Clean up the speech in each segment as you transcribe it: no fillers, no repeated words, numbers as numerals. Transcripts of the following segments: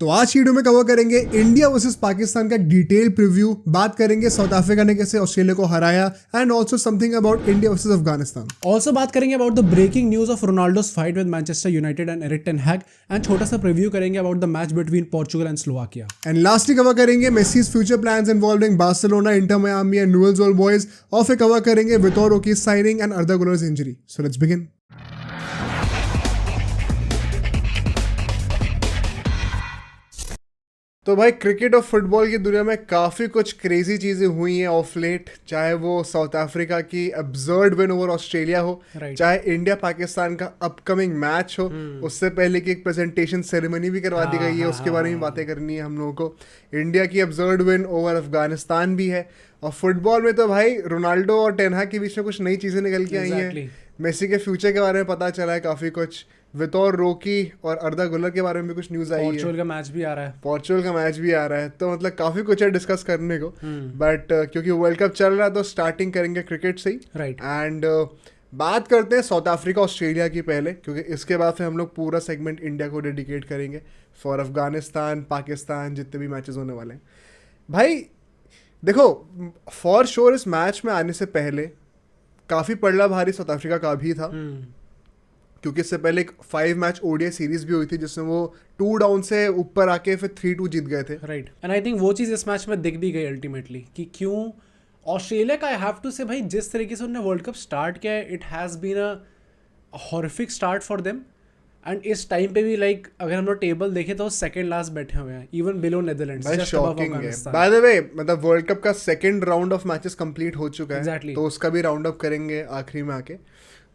तो आज की वीडियो में कवर करेंगे इंडिया वर्सेस पाकिस्तान का डिटेल प्रीव्यू, बात करेंगे साउथ अफ्रीका ने कैसे ऑस्ट्रेलिया को हराया and also something about India versus Afghanistan. Also बात करेंगे about the breaking news of Ronaldo's fight with Manchester United and Erik ten Hag एंड छोटा सा प्रीव्यू करेंगे about the match between Portugal and Slovakia. And lastly cover करेंगे Messi's future plans involving Barcelona, Inter Miami and Newell's Old Boys, और फिर cover करेंगे Vitor Roque signing and Arda Guler's injury. So let's begin. तो भाई cricket और football की दुनिया में काफ़ी कुछ क्रेजी चीज़ें हुई हैं ऑफ लेट, चाहे वो साउथ अफ्रीका की अब्सर्ड विन ओवर ऑस्ट्रेलिया हो, चाहे इंडिया पाकिस्तान का अपकमिंग मैच हो, उससे पहले की एक प्रेजेंटेशन सेरेमनी भी करवा दी गई है, उसके बारे में बातें करनी है हम लोगों को। इंडिया की अब्सर्ड विन ओवर अफगानिस्तान भी है, और फुटबॉल में तो भाई रोनाल्डो और टेन हैग के बीच में कुछ नई चीज़ें निकल के आई हैं। मेसी के फ्यूचर के बारे में पता चला है काफ़ी कुछ, वितोर रोकी और अर्दा गुलर के बारे में भी कुछ न्यूज़ आई है। पोर्चुगल का मैच भी आ रहा है, तो मतलब काफ़ी कुछ है डिस्कस करने को। बट क्योंकि वर्ल्ड कप चल रहा है तो स्टार्टिंग करेंगे क्रिकेट से ही, राइट। एंड बात करते हैं साउथ अफ्रीका ऑस्ट्रेलिया की पहले, क्योंकि इसके बाद फिर हम लोग पूरा सेगमेंट इंडिया को डेडिकेट करेंगे फॉर अफगानिस्तान पाकिस्तान जितने भी मैचेस होने वाले हैं। भाई देखो, फॉर श्योर इस मैच में आने से पहले काफ़ी पड़ला भारी साउथ अफ्रीका का भी था, क्योंकि इससे पहले एक 5 मैच ओडीआई सीरीज भी हुई थी जिसमें वो 2 डाउन से ऊपर आके फिर 3-2 जीत गए थे। राइट, एंड आई थिंक वो चीज़ इस मैच में दिख भी गई अल्टीमेटली कि क्यों ऑस्ट्रेलिया का, आई हैव टू से भाई जिस तरीके से उन्होंने वर्ल्ड कप स्टार्ट किया है, it has been a horrific start for them. And इस टाइम पे भी लाइक अगर हम लोग टेबल देखें तो सेकंड लास्ट बैठे हुए हैं, even below Netherlands, just above Afghanistan. By the way, मतलब वर्ल्ड कप का second round of matches complete हो चुका है, Exactly. तो उसका भी राउंड अप करेंगे आखिरी में आके।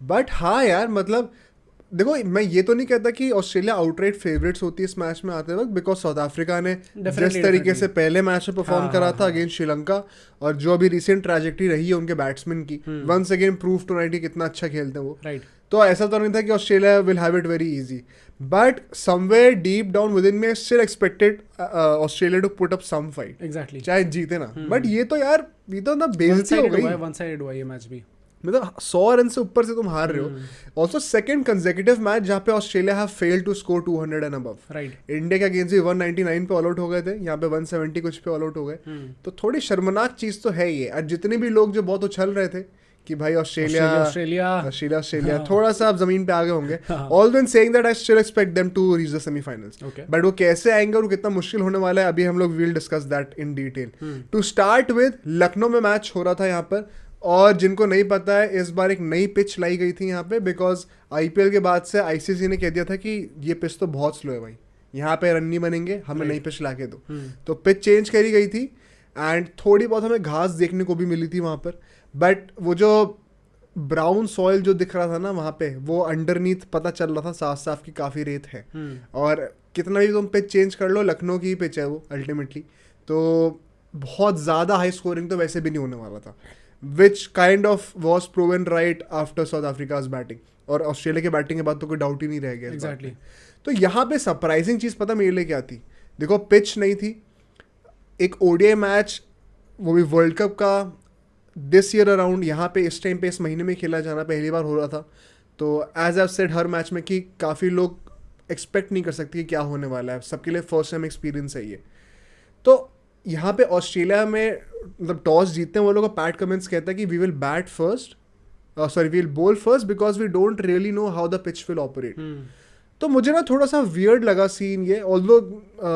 बट हाँ यार, मतलब देखो, मैं ये तो नहीं कहता कि ऑस्ट्रेलिया आउटराइट फेवरेट्स होती है इस मैच में आते वक्त, बिकॉज साउथ अफ्रीका ने जिस तरीके से पहले मैच में परफॉर्म करा था अगेंस्ट श्रीलंका, और जो अभी रिसेंट ट्रैजेक्टरी रही है उनके बैट्समैन की, once again prove tonight कितना अच्छा खेलते हैं वो। राइट, तो ऐसा तो नहीं था कि Australia will have it very easy, but somewhere deep down within में still expected Australia to put up some fight, exactly, चाहे जीते ना। बट ये तो यार, ये तो ना बेइज्जती हो गई, वन साइडेड हुआ ये मैच भी। मतलब 100 रन से ऊपर से तुम हार रहे हो। ऑल्सो सेकंड कंसेक्यूटिव मैच जहाँ पे Australia have failed to score 200 and above. Right, India के अगेंस्ट भी 199 पे ऑल आउट हो गए थे, यहाँ पे 170 कुछ पे ऑल आउट हो गए। तो थोड़ी शर्मनाक चीज तो है ये। और जितने भी लोग जो बहुत उछल रहे थे कि भाई ऑस्ट्रेलिया थोड़ा सा आप जमीन पे आ गए होंगे, all then saying that I still expect them to reach the semifinals. But वो कैसे आएंगे और कितना मुश्किल होने वाला है, अभी हम लोग will discuss that in detail. To start with, Lucknow में मैच हो रहा था यहाँ पर, और जिनको नहीं पता है, इस बार एक नई पिच लाई गई थी यहाँ पे, बिकॉज आईपीएल के बाद से आईसीसी ने कह दिया था कि ये पिच तो बहुत स्लो है भाई, यहाँ पे रन नहीं बनेंगे, हमें नई पिच ला के दो। तो पिच चेंज करी गई थी, एंड थोड़ी बहुत हमें घास देखने को भी मिली थी वहाँ पर। बट वो जो ब्राउन सॉइल जो दिख रहा था ना वहाँ पे, वो अंडरनीथ पता चल रहा था साफ साफ की काफ़ी रेत है। और कितना भी तुम पिच चेंज कर लो, लखनऊ की ही पिच है वो अल्टीमेटली, तो बहुत ज़्यादा हाई स्कोरिंग तो वैसे भी नहीं होने वाला था, which kind of was proven right after South Africa's batting, और ऑस्ट्रेलिया के बैटिंग के बाद तो कोई डाउट ही नहीं रह गया एग्जैक्टली। तो यहाँ पे सरप्राइजिंग चीज़ पता मेरे लिए क्या थी, देखो पिच नहीं थी, एक ओडीआई मैच, वो भी वर्ल्ड कप का, दिस ईयर अराउंड यहाँ पे इस टाइम पे इस महीने में खेला जाना पहली बार हो रहा था। तो एज आई सेड हर मैच में कि काफ़ी लोग एक्सपेक्ट नहीं कर सकते कि क्या होने वाला है, सबके लिए फर्स्ट टाइम एक्सपीरियंस है ये। तो यहाँ पे ऑस्ट्रेलिया में मतलब टॉस जीतते हैं वो लोग, पैट कमिंस कहता है कि we will bat first, we will bowl first because we don't really know how the pitch will operate. तो मुझे ना थोड़ा सा वियर्ड लगा सीन ये, ऑल्दो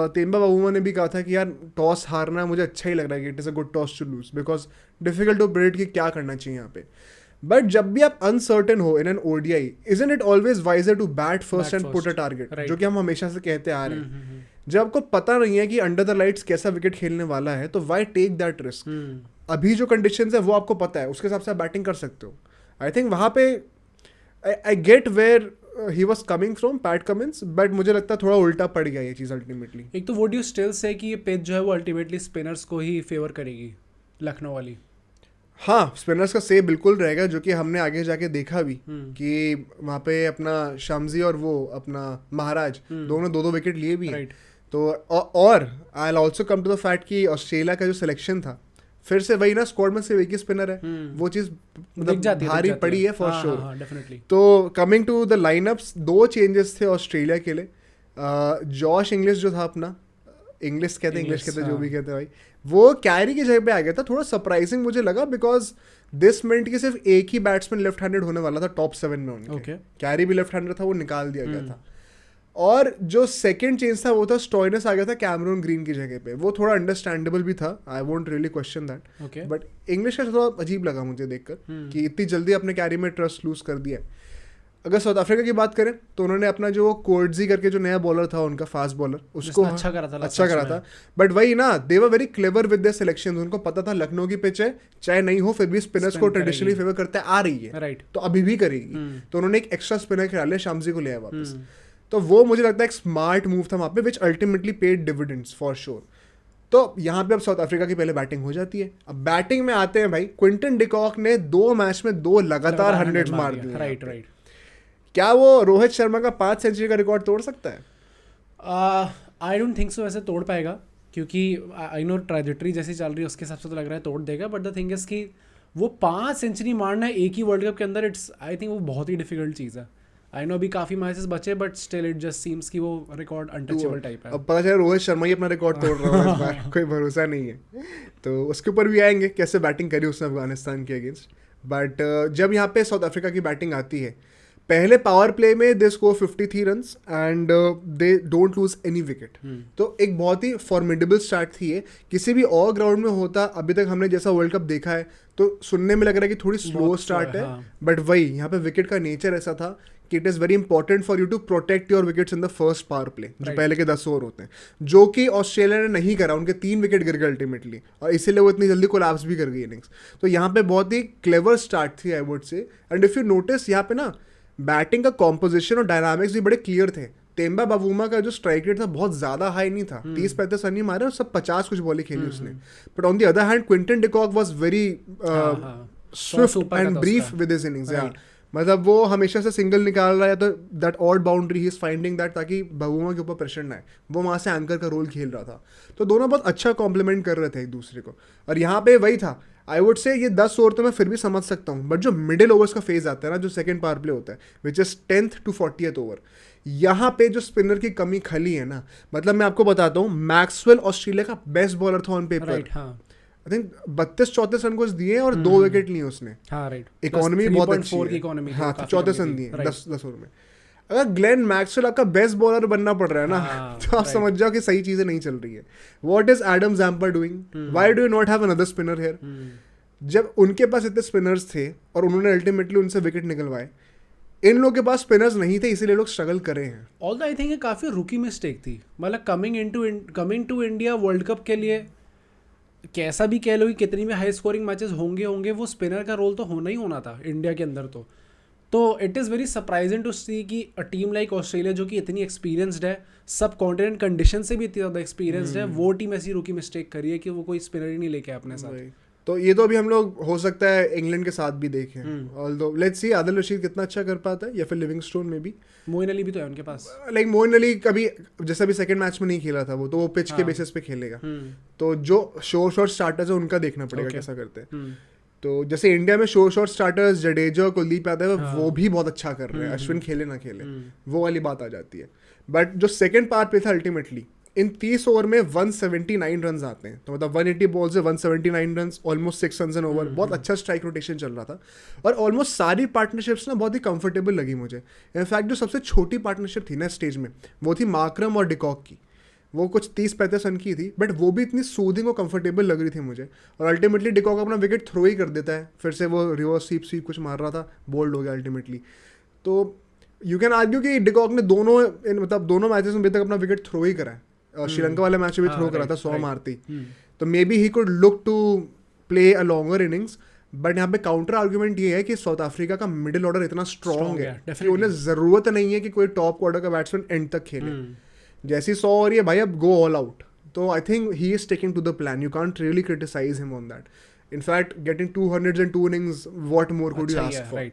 तेम्बा बाबूमा ने भी कहा था कि यार टॉस हारना मुझे अच्छा ही लग रहा है कि it is a good toss to lose, because difficult to predict कि क्या करना चाहिए यहाँ पे। बट जब भी आप अनसर्टेन हो in an ODI, isn't it always wiser to bat first and put a target, जो कि हम हमेशा से कहते आ रहे हैं। जब आपको पता नहीं है कि अंडर द लाइट्स कैसा विकेट खेलने वाला है, तो वाई टेक दैट रिस्क। अभी जो कंडीशंस है वो आपको पता है, उसके हिसाब से आप बैटिंग कर सकते हो। आई थिंक वहाँ पे I get where he was coming from Pat Cummins, but मुझे लगता है थोड़ा उल्टा पड़ गया ये चीज़ अल्टीमेटली। एक तो वुड यू स्टिल से कि ये पिच जो है वो अल्टीमेटली स्पिनर्स को ही फेवर करेगी, लखनऊ वाली? हाँ, स्पिनर्स का सेव बिल्कुल रहेगा, जो कि हमने आगे जाके देखा भी कि वहाँ पे अपना शामजी और वो अपना महाराज दोनों 2-2 विकेट लिए भी हैं। तो और I will also come to the fact कि ऑस्ट्रेलिया का जो सिलेक्शन था, फिर से वही ना, स्क्वाड में सिर्फ एक ही स्पिनर है, वो चीज़ मतलब भारी पड़ी है फॉर श्योर। तो coming to the lineups, 2 changes थे ऑस्ट्रेलिया के लिए। जॉश इंग्लिश जो था अपना, इंग्लिश कहते English, जो भी हाँ। कहते हैं भाई, वो कैरी की जगह पे आ गया था। थोड़ा सरप्राइजिंग मुझे लगा बिकॉज दिस मेंट कि सिर्फ एक ही बैट्समैन लेफ्ट हैंडेड होने वाला था टॉप 7 में उनके। Okay. कैरी भी लेफ्ट हैंडेड था, वो निकाल दिया गया था। और जो सेकंड चेंज था वो था स्टॉइनस आ गया था कैमरून ग्रीन की जगह पे। वो थोड़ा अंडरस्टैंडेबल भी था, I won't really question that. Okay. But English का थोड़ा अजीब लगा मुझे देखकर कि इतनी जल्दी अपने कैरी में ट्रस्ट लूज कर दिया। अगर साउथ अफ्रीका की बात करें तो उन्होंने अपना जो कोर्डजी करके जो नया बॉलर था उनका फास्ट बॉलर, उसको जिसने अच्छा करा था last अच्छा match करा में। था। बट वही ना, they were very clever with their selection. उनको पता था लखनऊ की पिच है, चाहे नहीं हो फिर भी स्पिनर्स Spin को ट्रेडिशनली करेगी। फेवर करते आ रही है, Right. तो अभी भी करेगी। तो उन्होंने एक एक्स्ट्रा स्पिनर खिला लिया, शामजी को ले आया वापस। तो वो मुझे लगता है एक स्मार्ट मूव था वहाँ पे, which ultimately paid dividends for sure. तो यहाँ पे अब साउथ अफ्रीका की पहले बैटिंग हो जाती है। अब बैटिंग में आते हैं भाई, क्विंटन डिकॉक ने 2 मैच में 2 लगातार 100 मार दिए। Right right. क्या वो रोहित शर्मा का 5 सेंचुरी का रिकॉर्ड तोड़ सकता है? आई डोंट थिंक सो ऐसे तोड़ पाएगा, क्योंकि आई नो ट्रैजेक्टरी जैसी चल रही है उसके हिसाब से तो लग रहा है तोड़ देगा। बट द थिंग इज कि वो 5 सेंचुरी मारना है एक ही वर्ल्ड कप के अंदर, इट्स आई थिंक वो बहुत ही डिफिकल्ट चीज़ है। आई नो अभी काफ़ी मैचेस बचे, but still it just seems कि वो रिकॉर्ड अनटचेबल टाइप है। अब पता चला रोहित शर्मा ही अपना रिकॉर्ड तोड़ रहा है इस बार, कोई भरोसा नहीं है। तो उसके ऊपर भी आएंगे कैसे बैटिंग करी उसने अफगानिस्तान के अगेंस्ट। बट जब यहाँ पे साउथ अफ्रीका की बैटिंग आती है, पहले पावर प्ले में they score 53 runs and they don't lose any wicket. तो एक बहुत ही फॉर्मिडेबल स्टार्ट थी ये। किसी भी और ग्राउंड में होता, अभी तक हमने जैसा वर्ल्ड कप देखा है, तो सुनने में लग रहा है कि थोड़ी स्लो बहुत स्टार्ट slow है, है। हाँ। बट वही यहाँ पे विकेट का नेचर ऐसा था कि it is very important for you to protect your wickets in the first powerplay, जो Right. पहले के 10 ओवर होते हैं, जो कि ऑस्ट्रेलिया ने नहीं करा। उनके 3 विकेट गिर गए अल्टीमेटली, और इसीलिए वो इतनी जल्दी कोलैप्स भी कर गई इनिंग्स। तो यहाँ पे बहुत ही क्लेवर स्टार्ट थी आई वुड से। एंड इफ यू नोटिस यहाँ पे ना बैटिंग का कॉम्पोजिशन और डायनामिक्स भी बड़े क्लियर थे। तेम्बा बावूमा का जो स्ट्राइक रेट था बहुत ज़्यादा हाई नहीं था, 30-35 रन ही मारे और सब 50 कुछ बॉलें खेली उसने। But on the other hand Quinton de Kock was very Swift super and का था ब्रीफ उसका। With his innings. Right. मतलब वो हमेशा से सिंगल निकाल रहा है, तो that odd boundary he is finding that, ताकि बावूमा के ऊपर प्रेशर ना आए। वो वहाँ से एंकर का रोल खेल रहा था। तो दोनों बहुत अच्छा कॉम्प्लीमेंट कर रहे थे एक दूसरे को। और यहाँ पे वही था, आई वुड से ये 10 ओवर तो मैं फिर भी समझ सकता हूँ, बट जो मिडिल ओवर्स का फेज आता है ना, जो सेकंड पावर प्ले होता है, which is 10th to 40th over, यहाँ पे जो स्पिनर की कमी खली है ना, मतलब मैं आपको बताता हूँ, मैक्सवेल ऑस्ट्रेलिया का बेस्ट बॉलर था ऑन पेपर। राइट, हाँ आई थिंक 32-34 रन कुछ दिए और 2 विकेट लिए उसने। हाँ राइट। इकोनॉमी बहुत अच्छी है। की इकोनॉमी हाँ, 34 रन दिए 10 ओवर में। अगर ग्लेन मैक्सवेल आपका बेस्ट बॉलर बनना पड़ रहा है ना, तो आप समझ जाओ कि सही चीजें नहीं चल रही है। What is Adam Zampa doing? Why do you not have another spinner here? जब उनके पास इतने स्पिनर्स थे और उन्होंने अल्टीमेटली उनसे विकेट निकलवाए, इन लोगों के पास स्पिनर्स नहीं थे, इसीलिए लोग स्ट्रगल करे हैं। ऑल्दो आई थिंक ये काफ़ी रुकी मिस्टेक थी। मतलब coming to India world cup के लिए, कैसा भी कह लो कि कितनी भी हाई स्कोरिंग मैचेस होंगे, वो स्पिनर का रोल तो होना ही होना था इंडिया के अंदर। तो it is very surprising to see कि अ टीम लाइक ऑस्ट्रेलिया, जो कि इतनी एक्सपीरियंसड है, सब कॉन्टिनेंट कंडीशन से भी इतनी ज़्यादा एक्सपीरियंसड है, वो टीम ऐसी रुकी मिस्टेक करी है कि वो कोई स्पिनर ही नहीं लेके आए अपने साथ। तो ये तो अभी हम लोग हो सकता है इंग्लैंड के साथ भी देखें। Although let's see Adil Rashid कितना अच्छा कर पाता है, या फिर लिविंगस्टोन में भी। मोइन अली भी तो है उनके पास। लाइक मोइन अली कभी जैसा भी सेकंड मैच में नहीं खेला था, वो तो वो पिच के बेसिस पे खेलेगा। तो जो शॉर्ट स्टार्टर्स है उनका देखना पड़ेगा कैसा करते हैं। तो जैसे इंडिया में शॉर्ट स्टार्टर्स जडेजा और कुलदीप यादव, वो भी बहुत अच्छा कर रहे हैं। अश्विन खेले ना खेले, वो वाली बात आ जाती है। बट जो सेकंड पार्ट पे था, अल्टीमेटली इन 30 ओवर में 179 रन आते हैं। तो मतलब 180 बॉल से 179 run, almost 6 run an over. बहुत अच्छा स्ट्राइक रोटेशन चल रहा था, और ऑलमोस्ट सारी पार्टनरशिप्स ना बहुत ही कंफर्टेबल लगी मुझे। इनफैक्ट जो सबसे छोटी पार्टनरशिप थी ना स्टेज में, वो थी मार्करम और डिकॉक की। वो कुछ 30-35 रन की थी, बट वो भी इतनी सूदिंग और कंफर्टेबल लग रही थी मुझे। और अल्टीमेटली डिकॉक अपना विकेट थ्रो ही कर देता है, फिर से वो रिवर्स स्वीप कुछ मार रहा था, बोल्ड हो गया अल्टीमेटली। तो यू कैन आर्ग्यू कि डिकॉक ने दोनों मैचेस में अभी तक अपना विकेट थ्रो ही करा है। श्रीलंका वाले मैच में भी थ्रो करा था 100 मारती। तो may be he could look to play a longer innings. But यहाँ पे काउंटर आर्ग्यूमेंट ये है कि साउथ अफ्रीका का मिडिल ऑर्डर इतना स्ट्रॉन्ग है कि उन्हें जरूरत नहीं है कि कोई टॉप ऑर्डर का बैट्समैन एंड तक खेले। जैसी 100 और ये भाई अब गो ऑल आउट। तो I think he is sticking to the plan. You can't really criticise him on that. In fact getting 200s and 2 innings, what more could you ask for?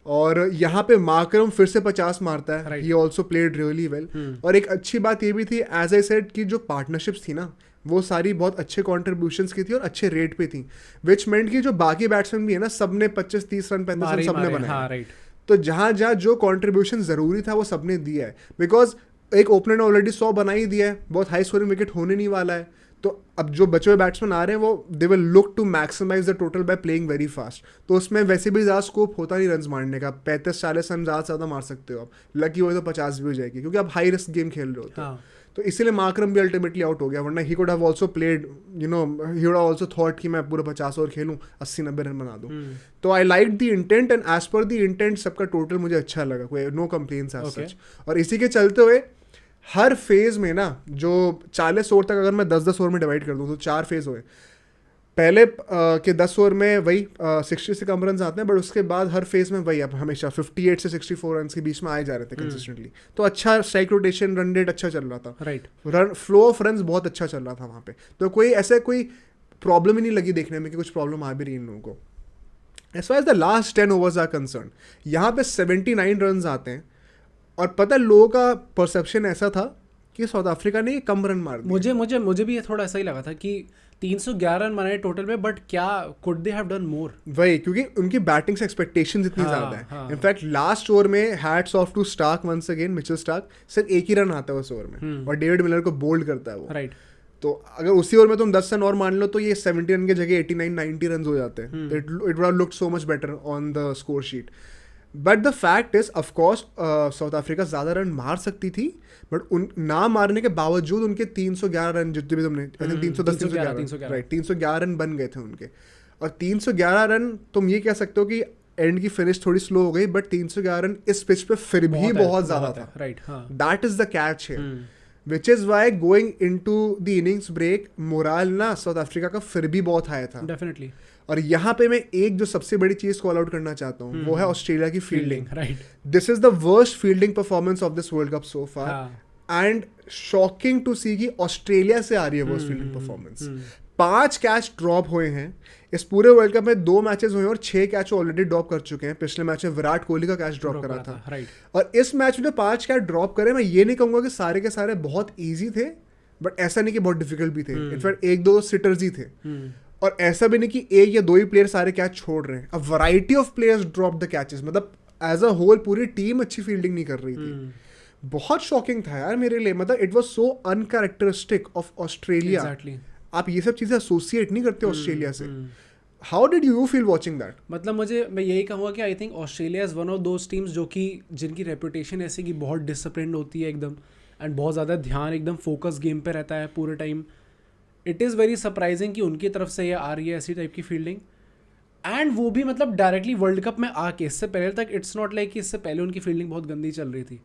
और यहाँ पे मार्करम फिर से 50 मारता है। He also played really well. और एक अच्छी बात ये भी थी, एज आई सेड, कि जो पार्टनरशिप्स थी ना, वो सारी बहुत अच्छे कॉन्ट्रीब्यूशंस की थी और अच्छे रेट पे थी, विच मेंट कि जो बाकी बैट्समैन भी है ना, सबने 25-30 रन 35 रन सबने बनाए। तो जहाँ जहाँ जो कॉन्ट्रीब्यूशन जरूरी था वो सबने दिया है। बिकॉज एक ओपनर ने ऑलरेडी 100 बना ही दिया है, बहुत हाई स्कोरिंग विकेट होने नहीं वाला है, तो अब जो बचे हुए बैट्समैन आ रहे हैं वो they will look to maximise the total by playing very fast. तो उसमें वैसे भी ज़्यादा स्कोप होता नहीं रन मारने का, 35-40 रन ज़्यादा से ज़्यादा मार सकते हो आप, लकी हो तो 50 भी हो जाएगी, क्योंकि आप हाई रिस्क गेम खेल रहे होते हो. तो इसीलिए मार्करम भी अल्टीमेटली आउट हो गया, वरना he could have also played, you know, he would have also thought कि मैं पूरे 50 ओवर खेलूं, 80-90 रन बना दूं. तो I like the intent, and as per the intent सबका टोटल मुझे अच्छा लगा, कोई नो कंप्लेंट्स एज सच. और इसी के चलते हुए हर फेज में ना, जो 40 ओवर तक अगर मैं 10-10 ओवर में डिवाइड कर दूं तो 4 फेज हुए. पहले के 10 ओवर में वही 60 से कम रन आते हैं, बट उसके बाद हर फेज में वही अब हमेशा 58 से 64 रन के बीच में आए जा रहे थे कंसिस्टेंटली. तो अच्छा स्ट्राइक रोटेशन, रन रेट अच्छा चल रहा था, right, run flow of run बहुत अच्छा चल रहा था वहाँ पे. तो कोई ऐसा कोई प्रॉब्लम ही नहीं लगी देखने में कि कुछ प्रॉब्लम आ भी रही इन लोगों को. As far as the last 10 overs are concerned, यहाँ पे 79 रन आते हैं, और पता है लोगों का परसेप्शन ऐसा था कि साउथ अफ्रीका ने कम रन मार दिए. मुझे भी ये थोड़ा ऐसा ही लगा था कि 311 रन बनाए टोटल में, बट क्या could they have done more. वही, क्योंकि उनकी बैटिंग से एक्सपेक्टेशंस इतनी ज्यादा है. इनफैक्ट लास्ट ओवर में hats off to Stark once again, Mitchell Stark, सिर्फ एक ही रन आता है उस ओवर में, और डेविड मिलर को बोल्ड करता है वो. राइट. तो अगर उसी ओवर में तुम 10 रन और मान लो तो ये 70 रन की जगह 89-90 रन हो जाते हैं. It would have looked so much better on the score sheet. But the fact is, of course south Africa ज़्यादा रन मार सकती थी, बट उन ना मारने के बावजूद उनके 311 रन जितने भी तुमने, आई थिंक 310-311, राइट, 311 रन बन गए थे उनके. और 311 रन तुम ये कह सकते हो कि एंड की फिनिश थोड़ी स्लो हो गई, बट 311 रन इस पिच पे फिर भी बहुत ज़्यादा था. Right, that is the catch है, which is why going into the innings break morale ना साउथ अफ्रीका का फिर भी बहुत हाई था. डेफिनेटली. और यहाँ पे मैं एक जो सबसे बड़ी चीज कॉल आउट करना चाहता हूँ वो है ऑस्ट्रेलिया की fielding. Right. This is the worst fielding performance of this World Cup so far, and shocking to see कि ऑस्ट्रेलिया से आ रही है worst fielding performance. 5 catch drop हुए हैं इस पूरे वर्ल्ड कप में, 2 मैचेस हुए हैं और 6 कैच ऑलरेडी ड्रॉप कर चुके हैं. पिछले मैच में विराट कोहली का कैच ड्रॉप करा था. राइट. और इस मैच में जो 5 कैच ड्रॉप करे, मैं ये नहीं कहूंगा कि सारे के सारे बहुत ईजी थे, बट ऐसा नहीं कि बहुत डिफिकल्ट भी थे. इनफैक्ट 1-2 सिटर्स ही थे, और ऐसा भी नहीं कि 1 या 2 ही प्लेयर सारे कैच छोड़ रहे हैं. A variety of players drop the catches, मतलब एज अ होल पूरी टीम अच्छी फील्डिंग नहीं कर रही थी. बहुत शॉकिंग था यार मेरे लिए, मतलब it was so uncharacteristic of Australia. आप ये सब चीजें एसोसिएट नहीं करते ऑस्ट्रेलिया से. How did you feel watching that? मतलब मैं यही कहूँगा कि I think Australia is one of those teams जो कि जिनकी रेपुटेशन ऐसी कि बहुत डिसिप्लिन होती है एकदम, एंड बहुत ज़्यादा ध्यान, एकदम फोकस गेम पे रहता है पूरे time. It is very surprising कि उनकी तरफ से ये आ रही है ऐसी टाइप की फील्डिंग, एंड वो भी मतलब डायरेक्टली वर्ल्ड कप में आके. इससे पहले तक इट्स नॉट लाइक कि इससे पहले उनकी फील्डिंग बहुत गंदी चल रही थी.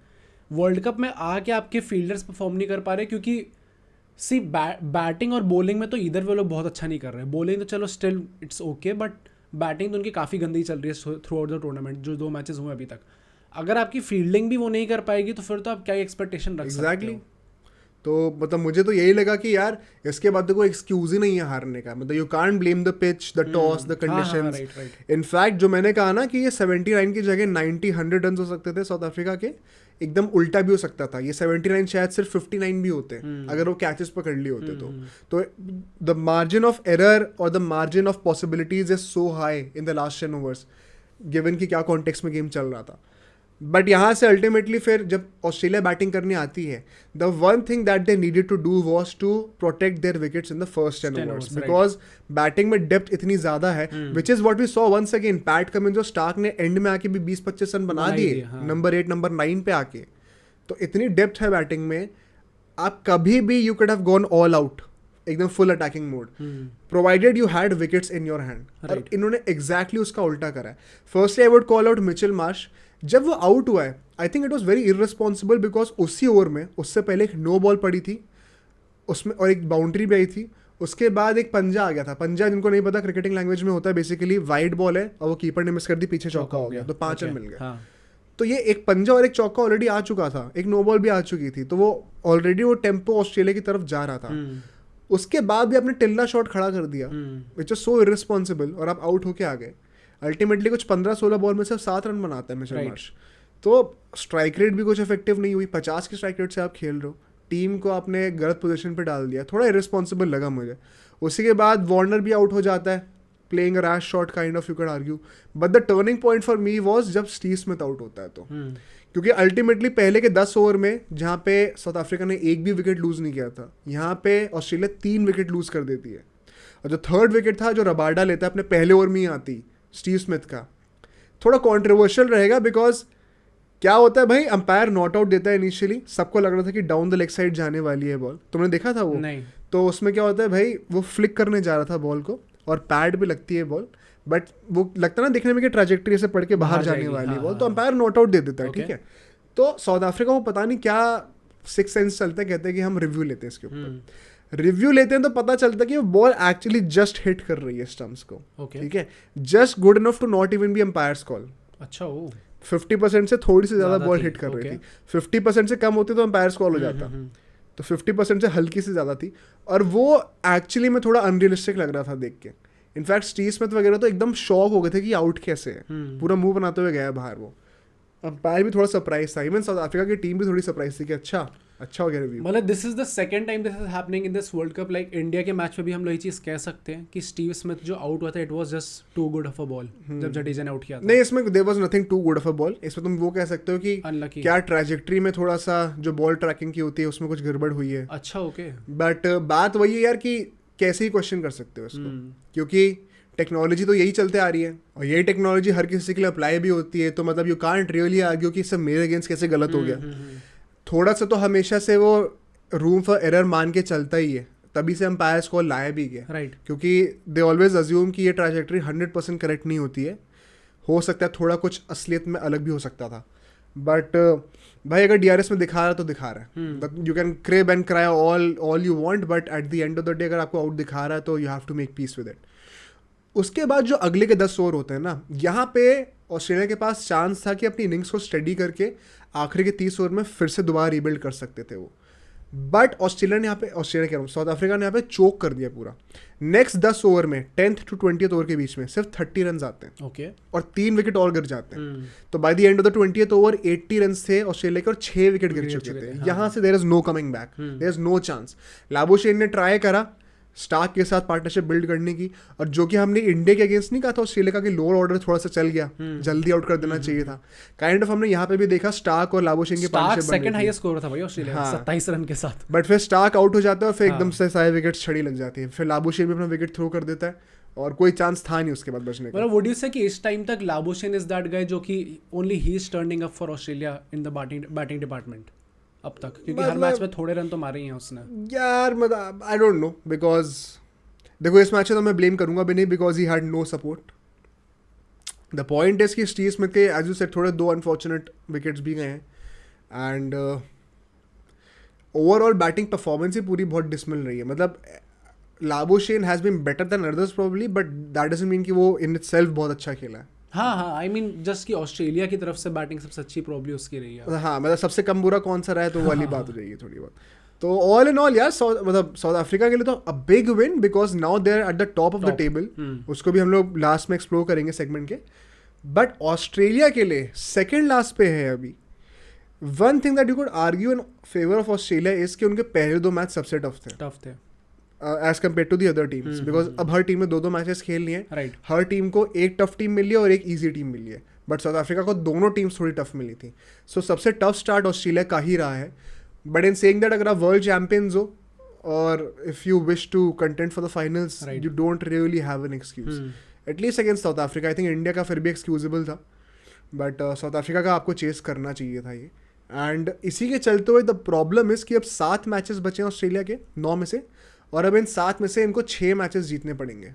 वर्ल्ड कप में आके आपके फील्डर्स परफॉर्म नहीं कर पा रहे, क्योंकि सी बैटिंग और बॉलिंग में तो इधर वो लोग बहुत अच्छा नहीं कर रहे. बॉलिंग तो चलो still it's okay, but batting तो उनकी काफ़ी गंदी चल रही है थ्रू आउट द टूर्नामेंट, जो 2 मैचेस हुए अभी तक. अगर आपकी फील्डिंग भी वो नहीं कर पाएगी तो फिर तो आप क्या एक्सपेक्टेशन रख सकते हो. तो मतलब मुझे तो यही लगा कि यार इसके बाद तो कोई एक्सक्यूज ही नहीं है हारने का. मतलब you can't blame the pitch, the toss, the conditions. In fact जो मैंने कहा ना कि ये 79 की जगह 90-100 रन हो सकते थे साउथ अफ्रीका के, एकदम उल्टा भी हो सकता था. ये 79 शायद सिर्फ 59 भी होते अगर वो कैचेस पकड़ लिए होते. तो द मार्जिन ऑफ एरर और the margin of possibilities is so high in the last 10 overs, given कि क्या कॉन्टेक्स्ट में गेम चल रहा था. बट यहाँ से अल्टीमेटली फिर जब ऑस्ट्रेलिया बैटिंग करने आती है, the one thing that they needed to do was to protect their wickets in the first 10 overs, because batting में डेप्थ इतनी ज्यादा है, which is what we saw once again. Pat Cummins और Stark ने end में आके भी 20-25 run बना दिए, नंबर 8 नंबर 9 पे आके. तो इतनी डेप्थ है बैटिंग में, आप कभी भी you could have gone all out, एकदम full attacking mode, provided you had wickets in your hand. और इन्होंने एग्जैक्टली उसका उल्टा करा है. Firstly I would call out Mitchell Marsh. जब वो आउट हुआ है, I think it was very irresponsible, because उसी ओवर में उससे पहले एक नो बॉल पड़ी थी उसमें, और एक बाउंड्री भी आई थी. उसके बाद एक पंजा आ गया था. पंजा जिनको नहीं पता क्रिकेटिंग लैंग्वेज में होता है बेसिकली वाइड बॉल है, और वो कीपर ने मिस कर दी, पीछे चौका हो गया, तो 5 रन मिल गए. तो ये एक पंजा और एक चौका ऑलरेडी आ चुका था, एक नो बॉल भी आ चुकी थी, तो वो ऑलरेडी वो टेम्पो ऑस्ट्रेलिया की तरफ जा रहा था. उसके बाद भी आपने टिल्ला शॉट खड़ा कर दिया, विच इज सो इररिस्पॉन्सिबल, और आप आउट होके आ गए. अल्टीमेटली कुछ 15-16 बॉल में सिर्फ 7 रन बनाता है मिचेल मार्श. तो स्ट्राइक रेट भी कुछ इफेक्टिव नहीं हुई. 50 की स्ट्राइक रेट से आप खेल रहे हो, टीम को आपने गलत पोजीशन पे डाल दिया. थोड़ा इररिस्पॉन्सिबल लगा मुझे. उसी के बाद वार्नर भी आउट हो जाता है, playing a rash shot kind of, you could argue. But the turning point for me was जब स्टीव स्मिथ आउट होता है तो, क्योंकि अल्टीमेटली पहले के 10 ओवर में जहाँ पे साउथ अफ्रीका ने एक भी विकेट लूज नहीं किया था, यहाँ पे ऑस्ट्रेलिया 3 विकेट लूज कर देती है. और जो थर्ड विकेट था जो रबाडा लेता है अपने पहले ओवर में ही आती स्टीव स्मिथ का, थोड़ा कॉन्ट्रोवर्शियल रहेगा बिकॉज क्या होता है भाई, अंपायर नॉट आउट देता है इनिशियली, सबको लग रहा था कि डाउन द लेग साइड जाने वाली है बॉल, तुमने देखा था वो? नहीं. तो उसमें क्या होता है भाई, वो फ्लिक करने जा रहा था बॉल को और पैड भी लगती है बॉल, बट वो लगता है ना देखने में कि ट्रैजेक्टरी से पढ़ के बाहर जाने वाली है बॉल, तो अंपायर नॉट आउट दे देता है. ठीक है, तो साउथ अफ्रीका को पता नहीं क्या सिक्स सेंस चलता है, कहते हैं कि हम रिव्यू लेते हैं इसके ऊपर. रिव्यू लेते हैं तो पता चलता है कि वो बॉल एक्चुअली जस्ट हिट कर रही है स्टम्प्स को. ठीक है, just good enough to not even be umpires call. अच्छा, वो 50% से थोड़ी सी ज़्यादा बॉल हिट कर रही थी. 50% से कम होती तो अंपायर्स कॉल हो जाता, तो 50% से हल्की से ज़्यादा थी. और वो एक्चुअली में थोड़ा अनरियलिस्टिक लग रहा था देख के. इनफैक्ट स्टीव स्मिथ वगैरह तो एकदम शॉक हो गए थे कि आउट कैसे है, पूरा मुंह बनाते हुए गया बाहर. वो अंपायर भी थोड़ा सरप्राइज था, इवन साउथ अफ्रीका की टीम भी थोड़ी सरप्राइज थी कि अच्छा हो गया रिव्यू. मतलब this is the second time this is happening in this World cup. Like India के मैच में भी हम लोग ये चीज़ कह सकते हैं कि स्टीव स्मिथ जो आउट हुआ था, it was just too good of a ball जब जडेजा ने आउट किया था. नहीं, इसमें there was nothing too good of a ball. इसमें तुम वो कह सकते हो कि अनलकी, क्या ट्रैजेक्टरी में थोड़ा सा जो बॉल ट्रैकिंग की होती है उसमें कुछ गड़बड़ हुई है. अच्छा, ओके. बट बात वही है यार कि कैसे ही क्वेश्चन कर सकते हो इसको, क्योंकि टेक्नोलॉजी तो यही चलते आ रही है और यही टेक्नोलॉजी हर किसी के लिए अप्लाई भी होती है. तो मतलब यू कांट रियली आर्ग्यू कि सब मेरे अगेंस्ट कैसे गलत हो गया. थोड़ा सा तो हमेशा से वो रूम फॉर एरर मान के चलता ही है, तभी से अंपायर्स को लाया भी गया. राइट. क्योंकि दे ऑलवेज अज्यूम कि ये ट्रैजेक्टरी 100% करेक्ट नहीं होती है. हो सकता है थोड़ा कुछ असलियत में अलग भी हो सकता था, बट भाई अगर DRS में दिखा रहा है तो दिखा रहा है. You can crib and cry all you want, but at the end of the day अगर आपको आउट दिखा रहा है तो you have to make peace with it. उसके बाद जो अगले के 10 ओवर होते हैं ना, यहाँ पे ऑस्ट्रेलिया के पास चांस था कि अपनी इनिंग्स को स्टडी करके आखिरी के 30 ओवर में फिर से दोबारा रीबिल्ड कर सकते थे वो. बट साउथ अफ्रीका ने यहाँ पे चोक कर दिया पूरा. नेक्स्ट 10 ओवर में 10th to 20th ओवर के बीच में सिर्फ 30 रन आते हैं. ओके. और 3 विकेट और गिर जाते हैं. तो by the end of the 20th over 80 run थे ऑस्ट्रेलिया के और 6 विकेट गिर चुके थे. यहाँ से there is no coming back, there is no chance. Labuschagne ने ट्राई करा स्टार्क के साथ पार्टनरशिप बिल्ड करने की, और जो कि हमने इंडिया के अगेंस्ट नहीं कहा था ऑस्ट्रेलिया का कि लोअर ऑर्डर थोड़ा सा चल गया, जल्दी आउट कर देना चाहिए था. काइंड ऑफ हमने यहाँ पे भी देखा स्टार्क और लाबुशेन की पार्टनरशिप सेकंड हाईएस्ट स्कोर था भाई ऑस्ट्रेलिया, 27 रन के साथ. बट फिर स्टार्क आउट हो जाता है और फिर एकदम से सारे विकेट्स छड़ी लग जाती है. फिर लाबुशेन भी अपना विकेट थ्रो कर देता है और कोई चांस था नहीं उसके बाद बचने का. मतलब वुड यू से कि इस टाइम तक लाबुशेन इज दैट गाय जो कि only he is turning up for Australia in the batting department अब तक, क्योंकि हर मैच में थोड़े रन तो मारे ही हैं उसने यार. मतलब आई डोंट नो, बिकॉज देखो इस मैच में तो मैं ब्लेम करूंगा भी नहीं because he had no support. The point is कि स्टीव स्मिथ के एज यू सेड थोड़े 2 अनफॉर्चुनेट विकेट्स भी गए हैं एंड ओवरऑल बैटिंग परफॉर्मेंस ही पूरी बहुत डिसमिल रही है. मतलब Labuschagne has been better than others probably, but that doesn't mean कि वो इन इटसेल्फ बहुत अच्छा खेला है. हाँ, आई मीन जस्ट कि ऑस्ट्रेलिया की तरफ से बैटिंग सबसे अच्छी प्रॉब्ली उसकी रही है. हाँ, मतलब सबसे कम बुरा कौन सा रहा है तो वाली बात हो जाएगी थोड़ी बहुत. तो ऑल इन ऑल यार मतलब साउथ अफ्रीका के लिए तो a big win because now they are at the top of the table. उसको भी हम लोग लास्ट में एक्सप्लोर करेंगे सेगमेंट के. बट ऑस्ट्रेलिया के लिए सेकंड लास्ट पे है अभी. One thing that you could argue in favour of Australia is कि उनके पहले 2 मैच सबसे टफ थे as compare to the other teams, because अब हर टीम ने 2 मैचेस खेलनी है. राइट. हर टीम को एक टफ टीम मिली है और एक ईजी टीम मिली है, बट साउथ अफ्रीका को दोनों टीम्स थोड़ी टफ मिली थी. सो सबसे टफ स्टार्ट ऑस्ट्रेलिया का ही रहा है. बट इन सेइंग दैट अगर आप वर्ल्ड चैंपियंस हो और if you wish to contend for the finals, you don't really have an excuse at least against South Africa. I think India का फिर भी एक्सक्यूजेबल था, बट साउथ अफ्रीका का आपको चेस करना चाहिए था ये. एंड इसी के चलते हुए द प्रॉब्लम इज कि अब 7 मैचेस बचे हैं ऑस्ट्रेलिया के 9 में से, और अब इन 7 में से इनको 6 मैचेस जीतने पड़ेंगे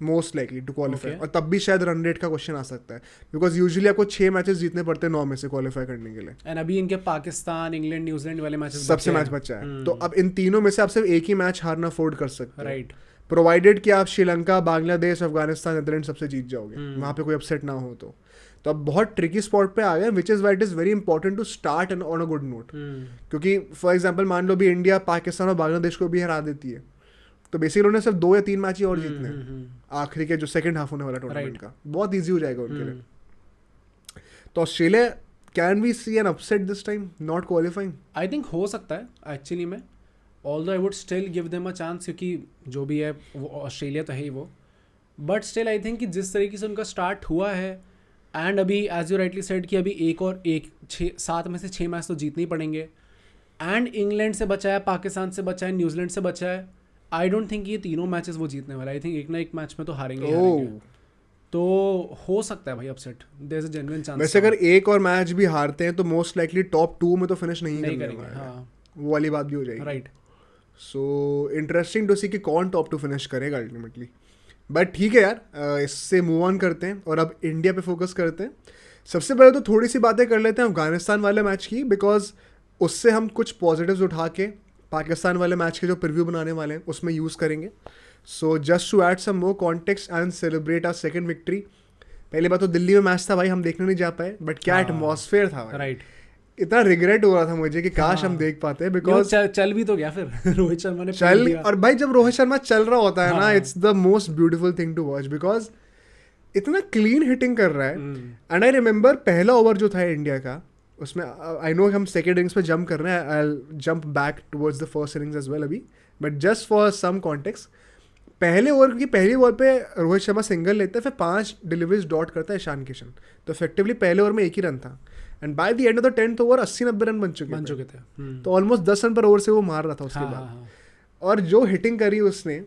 मोस्ट लाइकली टू क्वालिफाई. और तब भी शायद रन रेट का क्वेश्चन आ सकता है बिकॉज यूजुअली आपको 6 मैचेस जीतने पड़ते हैं 9 में से क्वालिफाई करने के लिए. एंड अभी इनके पाकिस्तान, इंग्लैंड, न्यूजीलैंड वाले मैचेस सबसे मैच बचा है. तो अब इन तीनों में से आप सिर्फ एक ही मैच हारना अफोर्ड कर सकते हैं. राइट. प्रोवाइडेड कि आप श्रीलंका, बांग्लादेश, अफगानिस्तान, नीदरलैंड सबसे जीत जाओगे, वहाँ पे कोई अपसेट ना हो. तो अब बहुत ट्रिकी स्पॉट पे आ गए, which is why it is very important to start on a good note. क्योंकि फॉर एग्जाम्पल मान लो भी इंडिया पाकिस्तान और बांग्लादेश को भी हरा देती है, तो बेसिकली उन्हें सिर्फ 2 या 3 मैच ही और जीतने हैं आखिरी के जो सेकंड हाफ होने वाला टूर्नामेंट का. बहुत ईजी हो जाएगा उनके लिए. तो Australia can we see an upset this time not qualifying? I think हो सकता है एक्चुअली में, although I would still give them a chance, क्योंकि जो भी है वो ऑस्ट्रेलिया तो है ही वो. बट स्टिल आई थिंक कि जिस तरीके से उनका स्टार्ट हुआ है, एंड अभी एज यू राइटली सेड कि अभी एक 7 में से 6 मैच तो जीतने ही पड़ेंगे, एंड इंग्लैंड से बचा है, पाकिस्तान से बचा है, न्यूजीलैंड से बचा है. आई डोंट थिंक ये तीनों मैचेस वो जीतने वाला. आई थिंक एक ना एक मैच में तो हारेंगे ही हारेंगे. तो हो सकता है भाई upset. There is a genuine chance. वैसे अगर एक और मैच भी हारते हैं तो मोस्ट लाइकली टॉप 2 में तो फिनिश नहीं करेंगे. हाँ, वो वाली बात भी हो जाएगी. Right. So interesting to see कि कौन टॉप 2 फिनिश करेगा अल्टीमेटली. बट ठीक है यार, इससे मूव ऑन करते हैं और अब इंडिया पे फोकस करते हैं. सबसे पहले तो थोड़ी सी बातें कर लेते हैं अफगानिस्तान वाले मैच की, बिकॉज उससे हम कुछ पॉजिटिव्स उठा के पाकिस्तान वाले मैच के जो प्रीव्यू बनाने वाले हैं उसमें यूज़ करेंगे. So just to add some more context and celebrate our second victory. पहली बात तो दिल्ली में मैच था भाई, हम देखने नहीं जा पाए, बट क्या एटमॉस्फेयर था भाई. राइट. इतना रिग्रेट हो रहा था मुझे कि काश हम देख पाते, बिकॉज चल भी तो गया फिर. रोहित शर्मा ने चल, और भाई जब रोहित शर्मा चल रहा होता है ना, हाँ. It's the most beautiful thing to watch, because इतना क्लीन हिटिंग कर रहा है. एंड आई रिमेंबर पहला ओवर जो था इंडिया का, उसमें आई नो हम सेकेंड इनिंग्स पे जंप कर रहे हैं, I jump back towards the first innings as well अभी, but just for some context, पहले ओवर की पहली बॉल पे रोहित शर्मा सिंगल लेता है, फिर 5 डिलीवरीज डॉट करता है ईशान किशन, तो इफेक्टिवली पहले ओवर में एक ही रन था. And bye the end of the 10th over 80-90 run बन चुके थे. तो ऑलमोस्ट 10 रन पर ओवर से वो मार रहा था उसके बाद. और जो हिटिंग करी उसने,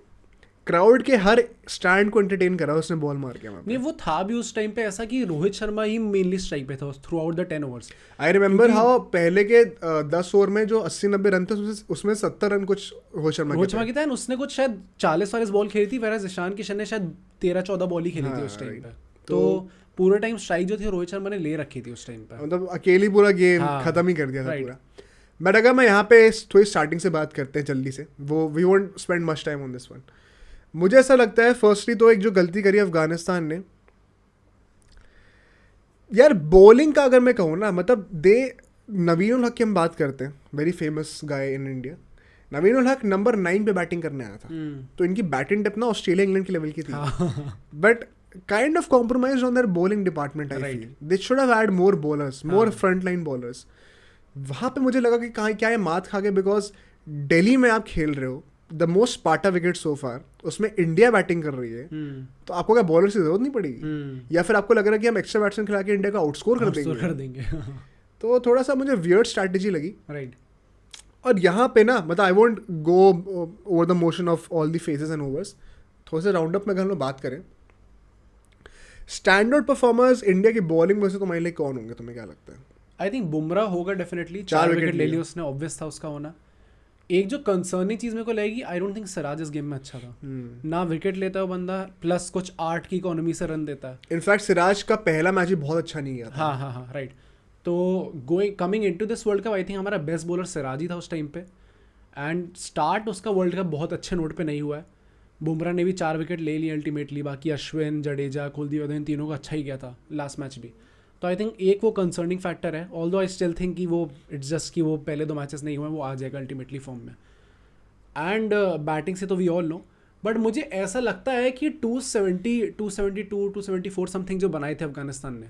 क्राउड के हर स्टैंड को एंटरटेन करा उसने बॉल मार के. नहीं, वो था भी उस टाइम पे ऐसा कि रोहित शर्मा ही मेनली स्ट्राइक पे था through out the 10 overs. I remember how पहले के 10 ओवर में जो 80-90 रन थे उसमें 70 रन कुछ रोहित शर्मा की था. उसने कुछ शायद 40 बॉल खेली थी, वैराज ईशान किशन ने शायद 13-14 बॉल ही खेली थी उस टाइम पे. तो पूरा टाइम स्ट्राइक जो थी रोहित शर्मा ने ले रखी थी उस टाइम पे, मतलब अकेली पूरा गेम खत्म ही कर दिया था पूरा. बट अगर मैं यहाँ पे थोड़ी स्टार्टिंग से बात करते हैं जल्दी से, वो we won't spend much time on this one. मुझे ऐसा लगता है फर्स्टली तो एक जो गलती करी अफगानिस्तान ने, यार बॉलिंग का अगर मैं कहूँ ना, मतलब नवीन उल हक की हम बात करते हैं, very famous guy in India. Naveen ul Haq number 9 पे बैटिंग करने आया था. तो इनकी बैटिंग डेप्थ ना ऑस्ट्रेलिया इंग्लैंड के लेवल की थी, but kind of compromise on their bowling department. I feel they should have had more bowlers, more front line bowlers. वहाँ पे मुझे लगा कि कहाँ क्या ये मात खा गए, बिकॉज दिल्ली में आप खेल रहे हो, the most sporty wicket so far, उसमें इंडिया बैटिंग कर रही है, तो आपको क्या बॉलर की जरूरत नहीं पड़ेगी, या फिर आपको लग रहा है कि हम एक्स्ट्रा बैट्समैन खिला के इंडिया को आउटस्कोर कर देंगे. तो थोड़ा सा मुझे वियर्ड स्ट्रैटेजी लगी. राइट. और यहाँ पे ना, मतलब I won't go over the motion of all the phases and overs. थोड़ा सा राउंड अप में अगर हम लोग बात करें, स्टैंडर्ड परफॉर्मर्स इंडिया की बॉलिंग में से तुम्हारे लिए कौन होंगे, तुम्हें क्या लगता है? आई थिंक बुमराह होगा डेफिनेटली. 4 विकेट ले लिए उसने, ऑब्वियस था उसका होना. एक जो कंसर्निंग चीज मेरे को लगेगी, आई डोंट थिंक सिराज इस गेम में अच्छा था. ना विकेट लेता है बंदा, प्लस कुछ 8 की इकोनॉमी से रन देता है. इनफैक्ट सिराज का पहला मैच भी बहुत अच्छा नहीं गया था. हाँ, राइट. तो coming into this World cup, I think हमारा बेस्ट बॉलर सिराज ही था उस टाइम पे. एंड स्टार्ट उसका वर्ल्ड कप बहुत अच्छे नोट पे नहीं हुआ है. बुमराह ने भी 4 विकेट ले लिए अल्टीमेटली. बाकी अश्विन, जडेजा, कुलदीप यादव, इन तीनों का अच्छा ही गया था लास्ट मैच भी. तो आई थिंक एक वो कंसर्निंग फैक्टर है. ऑल्दो आई स्टिल थिंक कि वो इट्स जस्ट कि वो पहले 2 मैचेस नहीं हुए, वो आ जाएगा अल्टीमेटली फॉर्म में. एंड बैटिंग से तो वी ऑल नो, बट मुझे ऐसा लगता है कि 270, 272, 274 समथिंग जो बनाए थे अफगानिस्तान ने,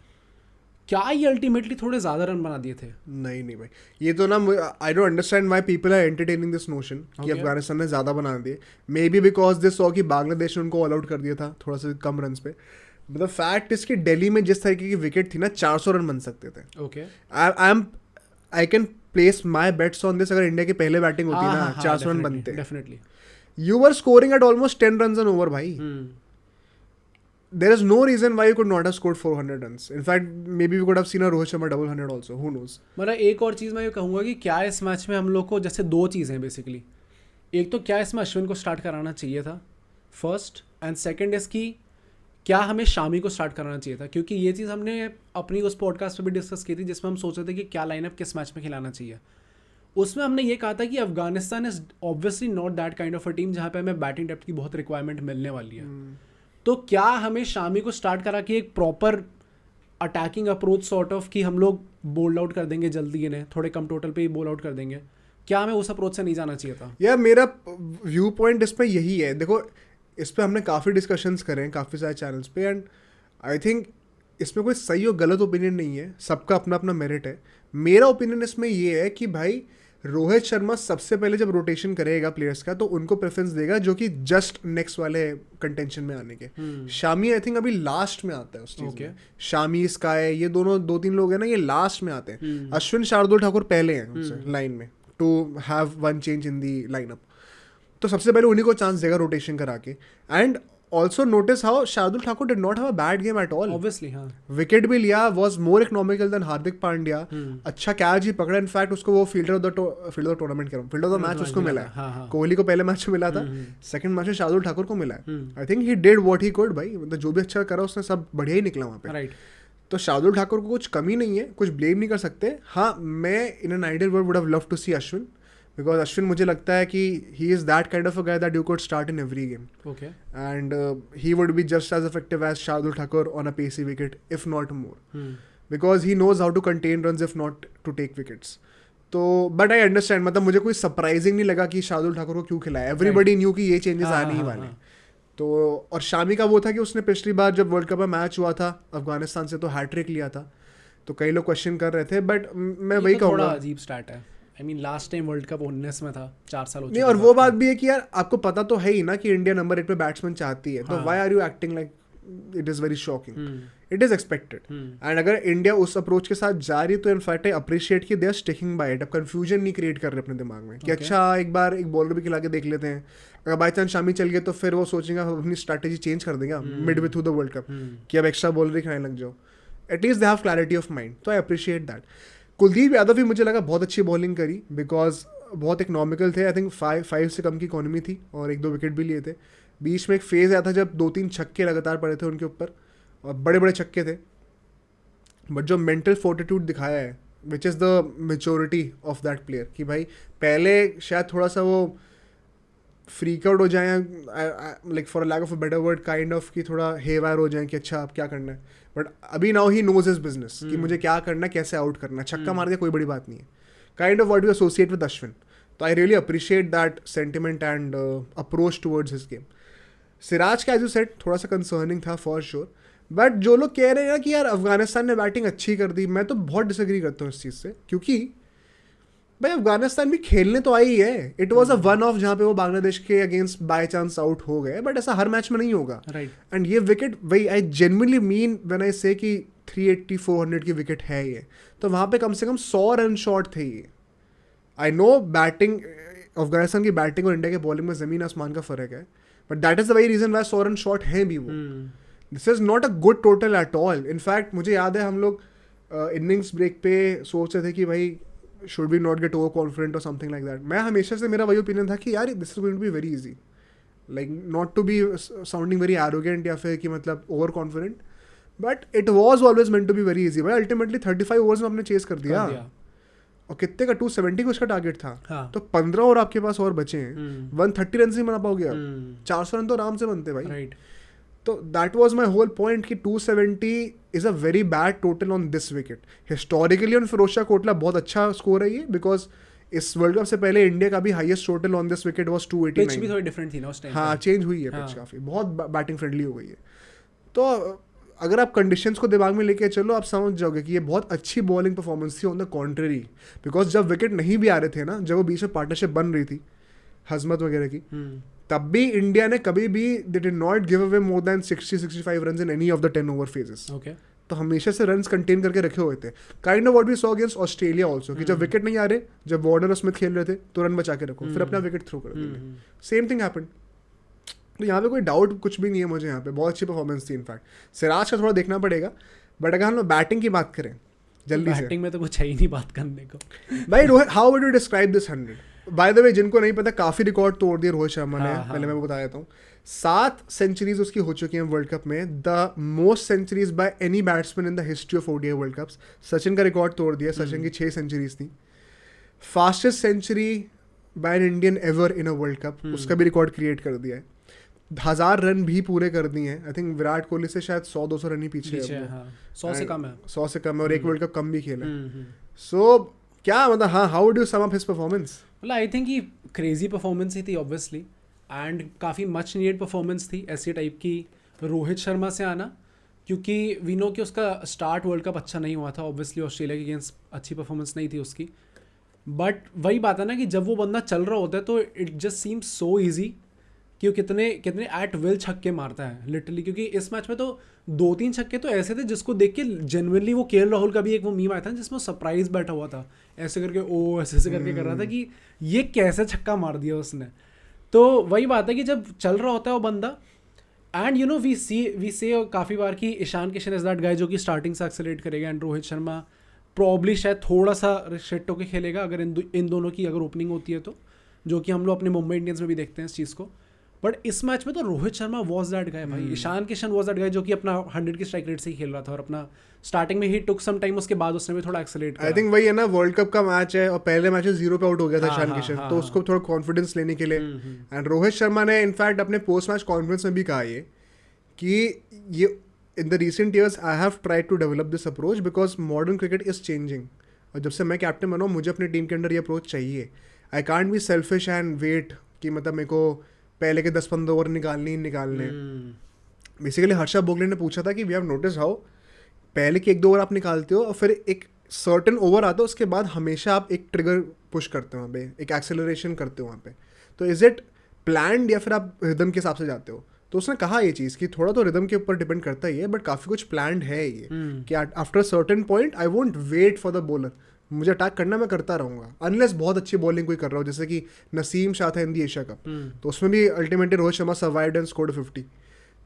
क्या ये अल्टीमेटली थोड़े ज़्यादा रन बना दिए थे? नहीं भाई, ये तो ना I don't understand why people are entertaining this notion कि अफगानिस्तान ने ज़्यादा बना दिए. May be because this saw कि बांग्लादेश ने उनको ऑल आउट कर दिया था थोड़ा सा कम रन पे. मतलब फैक्ट इसकी दिल्ली में जिस तरीके की विकेट थी ना, 400 रन बन सकते थे. Okay. I can place my bets on this. अगर इंडिया की पहले बैटिंग होती ना, 400 रन बनते. Definitely. You were scoring at almost 10 runs an over भाई. There is no reason why you could not have scored 400 runs. In fact, maybe we could have seen a Rohit Sharma double 100 also. Who knows? मतलब एक और चीज़ मैं ये कहूँगा कि क्या इस मैच में हम लोग को, जैसे 2 चीज़ें हैं बेसिकली. एक तो क्या इसमें अश्विन को स्टार्ट कराना चाहिए था फर्स्ट, एंड सेकंड इसकी क्या हमें शामी को स्टार्ट कराना चाहिए था. क्योंकि ये चीज़ हमने अपनी उस पॉडकास्ट पे भी डिस्कस की थी जिसमें हम सोच रहे थे कि क्या लाइनअप किस मैच में खिलाना चाहिए. उसमें हमने ये कहा था कि Afghanistan is obviously not that kind of a team जहाँ पे हमें बैटिंग डेप्थ की बहुत रिक्वायरमेंट मिलने वाली है. तो क्या हमें शामी को स्टार्ट करा के एक proper attacking approach sort of कि हम लोग बोल्ड आउट कर देंगे जल्दी, इन्हें थोड़े कम टोटल पे ही बोल आउट कर देंगे, क्या हमें उस अप्रोच से नहीं जाना चाहिए था? यार मेरा व्यू पॉइंट इस पर यही है. देखो, इस पर हमने काफ़ी डिस्कशंस करे हैं काफ़ी सारे चैनल्स पे, एंड आई थिंक इसमें कोई सही और गलत ओपिनियन नहीं है, सबका अपना अपना मेरिट है. मेरा ओपिनियन इसमें ये है कि भाई रोहित शर्मा सबसे पहले जब रोटेशन करेगा प्लेयर्स का तो उनको प्रेफरेंस देगा जो कि जस्ट नेक्स्ट वाले कंटेंशन में आने के। शामी आई थिंक अभी लास्ट में आता है उस चीज में। शामी स्काई ये दोनों 2-3 लोग हैं ना, ये लास्ट में आते हैं। अश्विन शार्दुल ठाकुर पहले हैं उनसे लाइन में to have one change in the lineup, तो सबसे पहले उन्हीं को चांस देगा रोटेशन करा के। And also notice how Shardul Thakur did not have a bad game at all. Obviously हाँ, विकेट भी लिया, was more economical then Hardik Pandya. अच्छा कैच ही पकड़ा, इनफैक्ट उसको वो फील्डर ऑफ द टूर्नामेंट कह रहा हूँ, फील्डर ऑफ द मैच उसको मिला है। कोहली को पहले मैच में मिला था, सेकंड मैच में शार्दुल ठाकुर को मिला है। I think he did what he could भाई, मतलब जो भी अच्छा करा उसने सब बढ़िया ही निकला वहाँ पे। राइट। तो शार्दुल ठाकुर को कुछ कमी नहीं है, कुछ ब्लेम नहीं कर सकते। हाँ, मैं in an ideal world would have loved to see Ashwin, because Ashwin मुझे लगता है कि he is that kind of a guy that you could start in every game, okay, and he would be just as effective as Shardul Thakur on a pacy wicket if not more, because he knows how to contain runs if not to take wickets. तो but I understand, मतलब मुझे कोई surprising नहीं लगा कि शार्दुल ठाकुर को क्यों खिलाया। एवरीबडी न्यू कि ये चेंजेस आने ही वाले। तो और शामी का वो था कि उसने पिछली बार जब वर्ल्ड कप में मैच हुआ था अफगानिस्तान से तो हैट्रिक लिया था, तो कई लोग क्वेश्चन कर रहे थे, बट मैं वही कहूँगा, थोड़ा अजीब स्टार्ट है। I mean last time world cup 19 में था, 4 साल हो चुके। नहीं, और वो बात भी है कि यार आपको पता तो है ही ना कि इंडिया नंबर 1 पे बैट्समैन चाहती है, तो why are you acting like it is very shocking, it is expected. And अगर इंडिया उस अप्रोच के साथ जा रही तो इनफैक्ट आई अप्रिशिएट कि they are sticking by it. अब कंफ्यूजन नहीं क्रिएट कर रहे अपने दिमाग में कि अच्छा एक बार एक बॉलर भी खिला के देख लेते हैं, अगर बाई चांस शामी चल गए तो फिर वो सोचेंगे अपनी स्ट्रैटेजी चेंज कर देंगे mid way through the world Cup कि अब एक्स्ट्रा बॉलर ही खिलाने लग जाओ। At least they have clarity of mind, तो I appreciate that. Kuldeep Yadav भी मुझे लगा बहुत अच्छी बॉलिंग करी, बिकॉज बहुत इकोनॉमिकल थे। आई थिंक 5 से कम की इकोनॉमी थी और 1-2 विकेट भी लिए थे। बीच में एक फेज आया था जब 2-3 छक्के लगातार पड़े थे उनके ऊपर, और बड़े बड़े छक्के थे, बट जो मेंटल फोर्टिट्यूड दिखाया है which is the maturity of that player, कि भाई पहले शायद थोड़ा सा वो फ्रीक आउट हो जाए, like for lack of a better word kind of, कि थोड़ा हेवायर हो जाए कि अच्छा अब क्या करना है, बट अभी now he knows his business कि मुझे क्या करना है, कैसे आउट करना है, छक्का मार दिया कोई बड़ी बात नहीं है, kind of what we associate with Ashwin. तो I really appreciate that sentiment and approach towards his game. Siraj का एज यू सेड थोड़ा सा कंसर्निंग था फॉर श्योर, बट जो लोग कह रहे हैं ना कि यार अफगानिस्तान ने बैटिंग अच्छी कर दी, मैं तो बहुत डिसएग्री करता हूँ इस चीज़ से, क्योंकि भाई अफगानिस्तान भी खेलने तो आई है। It was a one of जहाँ पे वो बांग्लादेश के अगेंस्ट बाय चांस आउट हो गए, बट ऐसा हर मैच में नहीं होगा। राइट। एंड ये विकेट वही I genuinely mean when I से कि 380-400 की विकेट है ये, तो वहाँ पे कम से कम 100 रन शॉट थे ये। आई नो बैटिंग अफगानिस्तान की बैटिंग और इंडिया के बॉलिंग में ज़मीन आसमान का फ़र्क है, बट दैट इज़ द वही रीज़न वाई 100 रन शॉट है भी वो। This is not a good total at all. In fact मुझे याद है हम लोग इनिंग्स ब्रेक पे सोच रहे थे कि भाई should be not get over confident और समथिंग लाइक दैट। मैं हमेशा से मेरा वही ओपिनियन था कि यार this is going to be very easy, like not to be sounding very arrogant या फिर कि मतलब over confident, but it was always meant to be very easy. भाई अल्टीमेटली 35 ओवर्स में हमने चेस कर दिया, और कितने का 270 का उसका टारगेट था। हाँ। तो 15 ओवर आपके पास और बचे हैं, 130 रन से बना पाओगे आप, 400 रन तो आराम से बनते भाई। राइट। तो that was my whole point कि 270 is a very bad total on this wicket. Historically on Firoz Shah Kotla बहुत अच्छा स्कोर है ये, बिकॉज इस वर्ल्ड कप से पहले इंडिया का भी highest total on this wicket was 289। Pitch भी थोड़ी डिफरेंट थी ना उस टाइम। हाँ, चेंज हुई है पिच काफी, बहुत बैटिंग फ्रेंडली हो गई है। तो अगर आप कंडीशंस को दिमाग में लेके चलो, आप समझ जाओगे कि ये बहुत अच्छी बॉलिंग परफॉर्मेंस थी ऑन द कॉन्ट्ररी, बिकॉज जब विकेट नहीं भी आ रहे थे ना, जब वो बीच में पार्टनरशिप बन रही थी हजमत वगैरह की, तब भी इंडिया ने कभी भी they did not give away more than 60-65 run in any of the 10 over phases. Okay. तो हमेशा से रन्स कंटेन करके रखे हुए थे, kind of what we saw against Australia also, कि जब विकेट नहीं आ रहे, जब वार्नर और स्मिथ खेल रहे थे, तो रन बचा के रखो, फिर अपना विकेट थ्रो कर देंगे। Same thing happened. तो यहाँ पे कोई डाउट कुछ भी नहीं है मुझे, यहाँ पे बहुत अच्छी परफॉर्मेंस थी। इनफैक्ट सिराज का थोड़ा देखना पड़ेगा, बट अगर हम लोग बैटिंग की बात करें जल्दी से, बैटिंग में तो कुछ है ही नहीं बात करने को भाई Rohit, how would you describe this 100? By the way, जिनको नहीं पता, काफी रिकॉर्ड तोड़ दिए रोहित शर्मा ने। पहले मैं बता देता हूँ, 7 सेंचुरीज उसकी हो चुकी हैं वर्ल्ड कप में, the most centuries by any batsman in the history of ODI world cups. Sachin का रिकॉर्ड तोड़ दिया, सचिन की 6 सेंचुरीज थी। Fastest century by an Indian ever in a world cup, उसका भी रिकॉर्ड क्रिएट कर दिया है। 1000 रन भी पूरे कर दिए हैं। आई थिंक विराट कोहली से शायद 100-200 रन ही पीछे है। 100 से कम है, 100 से कम है, और एक वर्ल्ड कप कम भी खेला। सो क्या मतलब, हाँ, how would you sum up his performance? मतलब आई थिंक ये क्रेजी परफॉर्मेंस ही थी ऑब्वियसली, एंड काफ़ी मच नीडेड परफॉर्मेंस थी ऐसी टाइप की रोहित शर्मा से आना, क्योंकि वी नो कि उसका स्टार्ट वर्ल्ड कप अच्छा नहीं हुआ था। ऑब्वियसली ऑस्ट्रेलिया के अगेंस्ट अच्छी परफॉर्मेंस नहीं थी उसकी, बट वही बात है ना कि जब वो बंदा चल रहा होता है तो it just seems so easy कि वो कितने कितने एट विल छक्के मारता है लिटरली, क्योंकि इस मैच में तो 2-3 छक्के तो ऐसे थे जिसको देख के जेन्युइनली वो केएल राहुल का भी एक वो मीम आया था जिसमें वो सरप्राइज बैठा हुआ था ऐसे करके, ओ ऐसे करके कर रहा था कि ये कैसे छक्का मार दिया उसने। तो वही बात है कि जब चल रहा होता है वो बंदा, एंड यू नो वी से काफ़ी बार कि Ishan Kishan is that guy जो कि स्टार्टिंग से एक्सेलरेट करेगा, एंड रोहित शर्मा प्रॉब्ली शायद थोड़ा सा रिस्ट्रिक्ट होकर खेलेगा अगर इन दोनों की अगर ओपनिंग होती है तो, जो कि हम लोग अपने मुंबई इंडियंस में भी देखते हैं इस चीज़ को। बट इस मैच में तो Rohit Sharma was that guy भाई, Ishan Kishan was that guy जो कि अपना 100 की स्ट्राइक रेट से ही खेल रहा था, और अपना स्टार्टिंग में ही टुक सम टाइम, उसके बाद उसने भी थोड़ा एक्सेलरेट आई थिंक वही है ना, वर्ल्ड कप का मैच है और पहले मैच में 0 पे आउट हो गया था हाँ, ईशान हाँ, किशन, हाँ, तो उसको थोड़ा कॉन्फिडेंस लेने के लिए, एंड रोहित शर्मा ने इनफैक्ट अपने पोस्ट मैच कॉन्फ्रेंस में भी कहा ये कि ये in the recent years I have tried to develop this approach because modern cricket is changing, और जब से मैं कैप्टन बना हूँ मुझे अपनी टीम के अंदर ये अप्रोच चाहिए। I can't be selfish and wait कि मतलब मेरे को पहले के 10-15 ओवर निकालने ही निकालने। बेसिकली हर्षा बोगले ने पूछा था कि वी हैव नोटिस हाउ पहले के 1-2 ओवर आप निकालते हो और फिर एक सर्टन ओवर आता है उसके बाद हमेशा आप एक ट्रिगर पुश करते हो वहाँ पे, एक एक्सेलरेशन करते हो वहाँ पे, तो इज इट प्लान्ड या फिर आप रिदम के हिसाब से जाते हो? तो उसने कहा ये चीज़ कि थोड़ा तो रिदम के ऊपर डिपेंड करता ही है बट काफ़ी कुछ प्लान्ड है ये कि after certain point I won't wait for the bowler, मुझे अटैक करना मैं करता रहूँगा अनलेस बहुत अच्छी बॉलिंग कोई कर रहा हो, जैसे कि नसीम शाह था इन दी एशिया कप, तो उसमें भी ultimately Rohit Sharma survived and scored 50।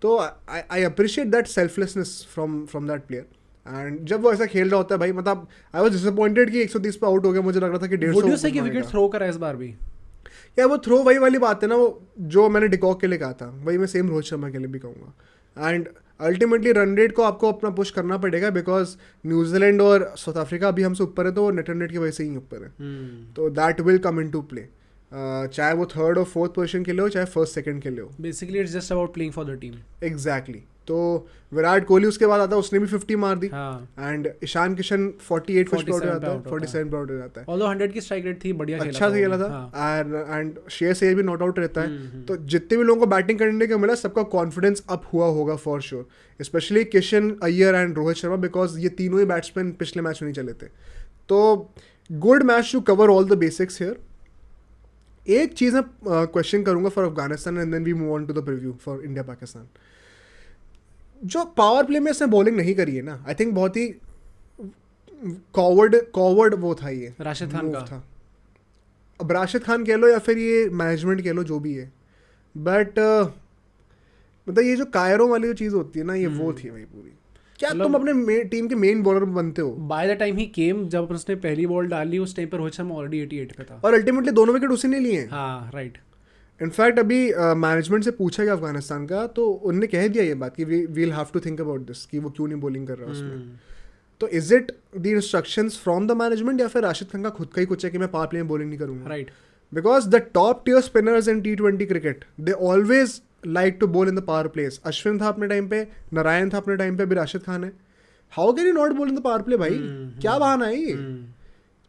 तो I appreciate that selflessness from that player, and जब वो ऐसा खेल रहा होता है भाई, मतलब आई वाज डिसअपॉइंटेड कि 130 पे आउट हो गया, मुझे लग रहा था कि 150 कि विकेट थ्रो करा इस बार भी। या वो थ्रो वही वाली बात है ना, वो जो मैंने डिकॉक के लिए कहा था वही मैं सेम रोहित शर्मा के लिए भी कहूँगा, एंड अल्टीमेटली रन रेट को आपको अपना पुश करना पड़ेगा बिकॉज न्यूजीलैंड और साउथ अफ्रीका अभी हमसे ऊपर है तो वो नेट रन रेट की वजह से ही ऊपर है, तो that will come in to play, चाहे वो 3rd और 4th पोजीशन के लिए हो चाहे 1st 2nd के लिए हो। Basically it's just about playing for the team. Exactly. तो विराट कोहली उसके बाद आता है, उसने भी 50 मार दी, एंड ईशान किशन 48 पे आउट हो जाता है, 47 पे आउट हो जाता है, ऑल्दो 100 की स्ट्राइक रेट थी, बढ़िया खेला, अच्छा खेला था, एंड श्रेयस अय्यर भी नॉट आउट रहता है, तो जितने भी लोगों को बैटिंग करने को मिला सबका कॉन्फिडेंस अप हुआ होगा for sure, specially Kishan, Iyer and Rohit Sharma, because ये तीनों ही बैट्समैन पिछले मैच में नहीं चले थे। तो good match to cover all the basics here. एक चीज़ मैं क्वेश्चन करूंगा for Afghanistan and then we move on to the preview for India Pakistan. जो पावर प्ले में इसने बॉलिंग नहीं करी है ना, आई थिंक बहुत ही कॉवर्ड वो था, ये राशिद खान का था। अब राशिद खान कह लो या फिर ये मैनेजमेंट कह लो, जो भी है, बट मतलब ये जो कायरों वाली जो चीज़ होती है ना, ये वो थी भाई पूरी। क्या तुम अपने टीम के मेन बॉलर बनते हो? बाय द टाइम ही केम, जब उसने पहली बॉल डाली उस टाइम पर रोहित शर्मा ऑलरेडी 88 पे था, और अल्टीमेटली दोनों विकेट उसी ने लिए। हाँ राइट। इनफैक्ट अभी मैनेजमेंट से पूछा गया अफगानिस्तान का, तो उनने कह दिया ये बात कि we'll have to think about this कि वो क्यों नहीं बॉलिंग कर रहा उसमें। तो is it the instructions from the management या फिर राशिद खान का खुद का ही कुछ है कि मैं पावर प्ले में बॉलिंग नहीं करूंगा? Right, because the top tier spinners in T20 cricket they always like to bowl in the power plays. Ashwin था अपने टाइम पे, नारायण था अपने टाइम पे, अभी राशिद खान है। How can you not ball in the power play भाई? क्या बहाना है ये?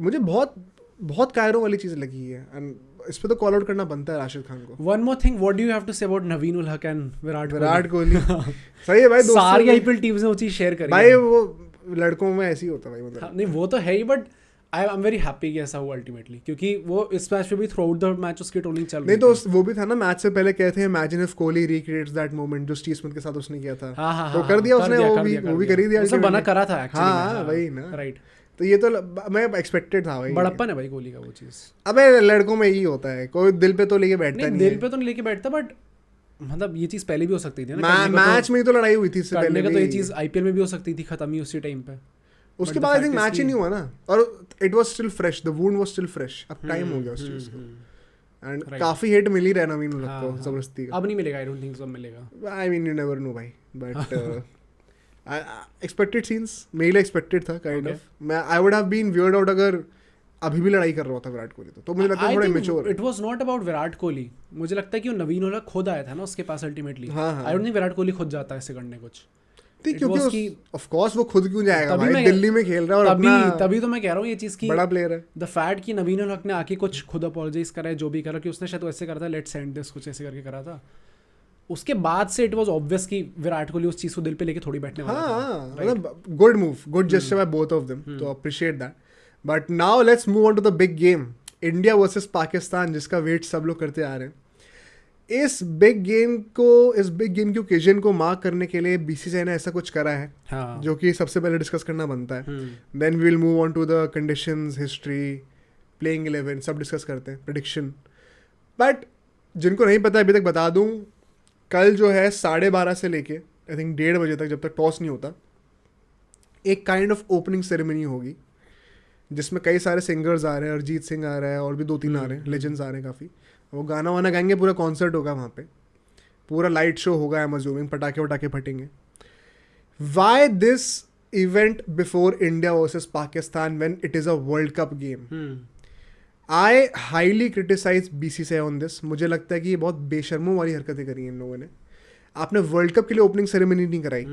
मुझे बहुत बहुत कायरों वाली चीज़ लगी है, एंड इस पे तो कॉल आउट करना बनता है राशिद खान को। One more thing, what do you have to say about Naveen ul Haq and Virat Kohli? सही है भाई, सारी आईपीएल टीम्स ने वो चीज शेयर करी भाई, वो लड़कों में ऐसे ही होता है भाई, मतलब। नहीं वो तो है ही, but I am very happy कि ऐसा हुआ अल्टीमेटली, क्योंकि वो इस मैच में भी थ्रू आउट द मैच उसकी ट्रोलिंग चल रही नहीं तो वो भी था ना, मैच से पहले कहते हैं imagine if Kohli recreates that moment जो स्टीव स्मिथ के साथ उसने किया था। तो कर दिया उसने, वो भी कर ही दिया, उसने बना करा था एक्चुअली। हाँ वही ना, राइट। तो ये तो मैं एक्सपेक्टेड था भाई, बड़प्पन है भाई कोहली का वो चीज़। अबे लड़कों में यही होता है, कोई दिल पे तो लेके बैठता नहीं, दिल पे तो नहीं लेके बैठता, बट मतलब ये चीज़ पहले भी हो सकती थी ना, मैच में ही तो लड़ाई हुई थी इससे पहले, तो ये चीज़ आईपीएल में भी हो सकती थी, खत्म ही उसी टाइम पे। उसके बाद आई थिंक मैच ही नहीं हुआ ना, और it was still fresh, the wound was still fresh, अब टाइम हो गया उस चीज को, एंड काफी हिट मिल ही रहा है नवीन उल हक को जबरदस्ती का। अब नहीं मिलेगा, आई डोंट थिंक सो मिलेगा। I mean you never know भाई, बट एक्सपेक्टेड सीन्स मेरे लिए एक्सपेक्टेड था काइंड ऑफ। मैं I would have been weird out अगर अभी भी लड़ाई कर रहा होता विराट कोहली, तो मुझे लगता है थोड़ा immature. It was not about Virat Kohli, मुझे लगता है कि वो नवीन उल हक खुद आया था ना उसके पास ultimately. I don't think Virat Kohli खुद जाता है ऐसे करने कुछ, क्योंकि ऑफ कोर्स वो खुद क्यों जाएगा भाई, दिल्ली में खेल रहा है और अपना, तभी तो मैं कह रहा हूँ ये चीज़ की बड़ा प्लेयर है। द फैक्ट कि नवीन उल हक ने आके कुछ खुद अपोलोजाइज करा है, जो भी करा, कि उसने शायद ऐसे करा था, लेट्स सेंड दिस, कुछ ऐसे करके करा था, उसके बाद से इट वाज ऑब्वियस कि विराट कोहली उस चीज़ को दिल पे लेके थोड़ी बैठने वाला था। मतलब good move, good gesture by both of them, तो appreciate that. But now let's move on to the big game, India versus Pakistan, जिसका वेट सब लोग करते आ रहे हैं. इस बिग गेम के ओकेजन को मार्क करने के लिए बीसीसीआई ने ऐसा कुछ करा है, हाँ. जो कि सबसे पहले डिस्कस करना बनता है. Hmm. Then we will move on to the conditions, history, playing 11, सब डिस्कस करते हैं, प्रेडिक्शन. बट जिनको नहीं पता अभी तक बता दूं, कल जो है 12:30 से लेके आई थिंक 1:30 बजे तक, जब तक टॉस नहीं होता, एक काइंड ऑफ ओपनिंग सेरेमनी होगी, जिसमें कई सारे सिंगर्स आ रहे हैं. अरिजीत सिंह आ रहा है, और भी 2-3 आ रहे हैं, लेजेंड्स आ रहे हैं काफ़ी. वो गाना वाना गाएंगे, पूरा कॉन्सर्ट होगा वहाँ पे, पूरा लाइट शो होगा, एमेजोमिंग, पटाखे वटाखे फटेंगे. Why this event before India versus Pakistan when it is a world Cup game? I highly criticise BCCI on this. मुझे लगता है कि ये बहुत बेशर्मों वाली हरकतें करी हैं इन लोगों ने. आपने वर्ल्ड कप के लिए ओपनिंग सेरेमनी नहीं कराई.